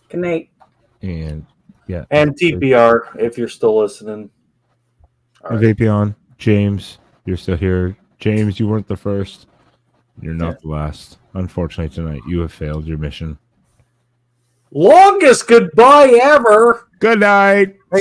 Good night. And yeah, And TPR, if you're still listening. All right. Vapeon, James, you're still here. James, you weren't the first. You're not the last. Unfortunately, tonight you have failed your mission. Longest goodbye ever. Good night.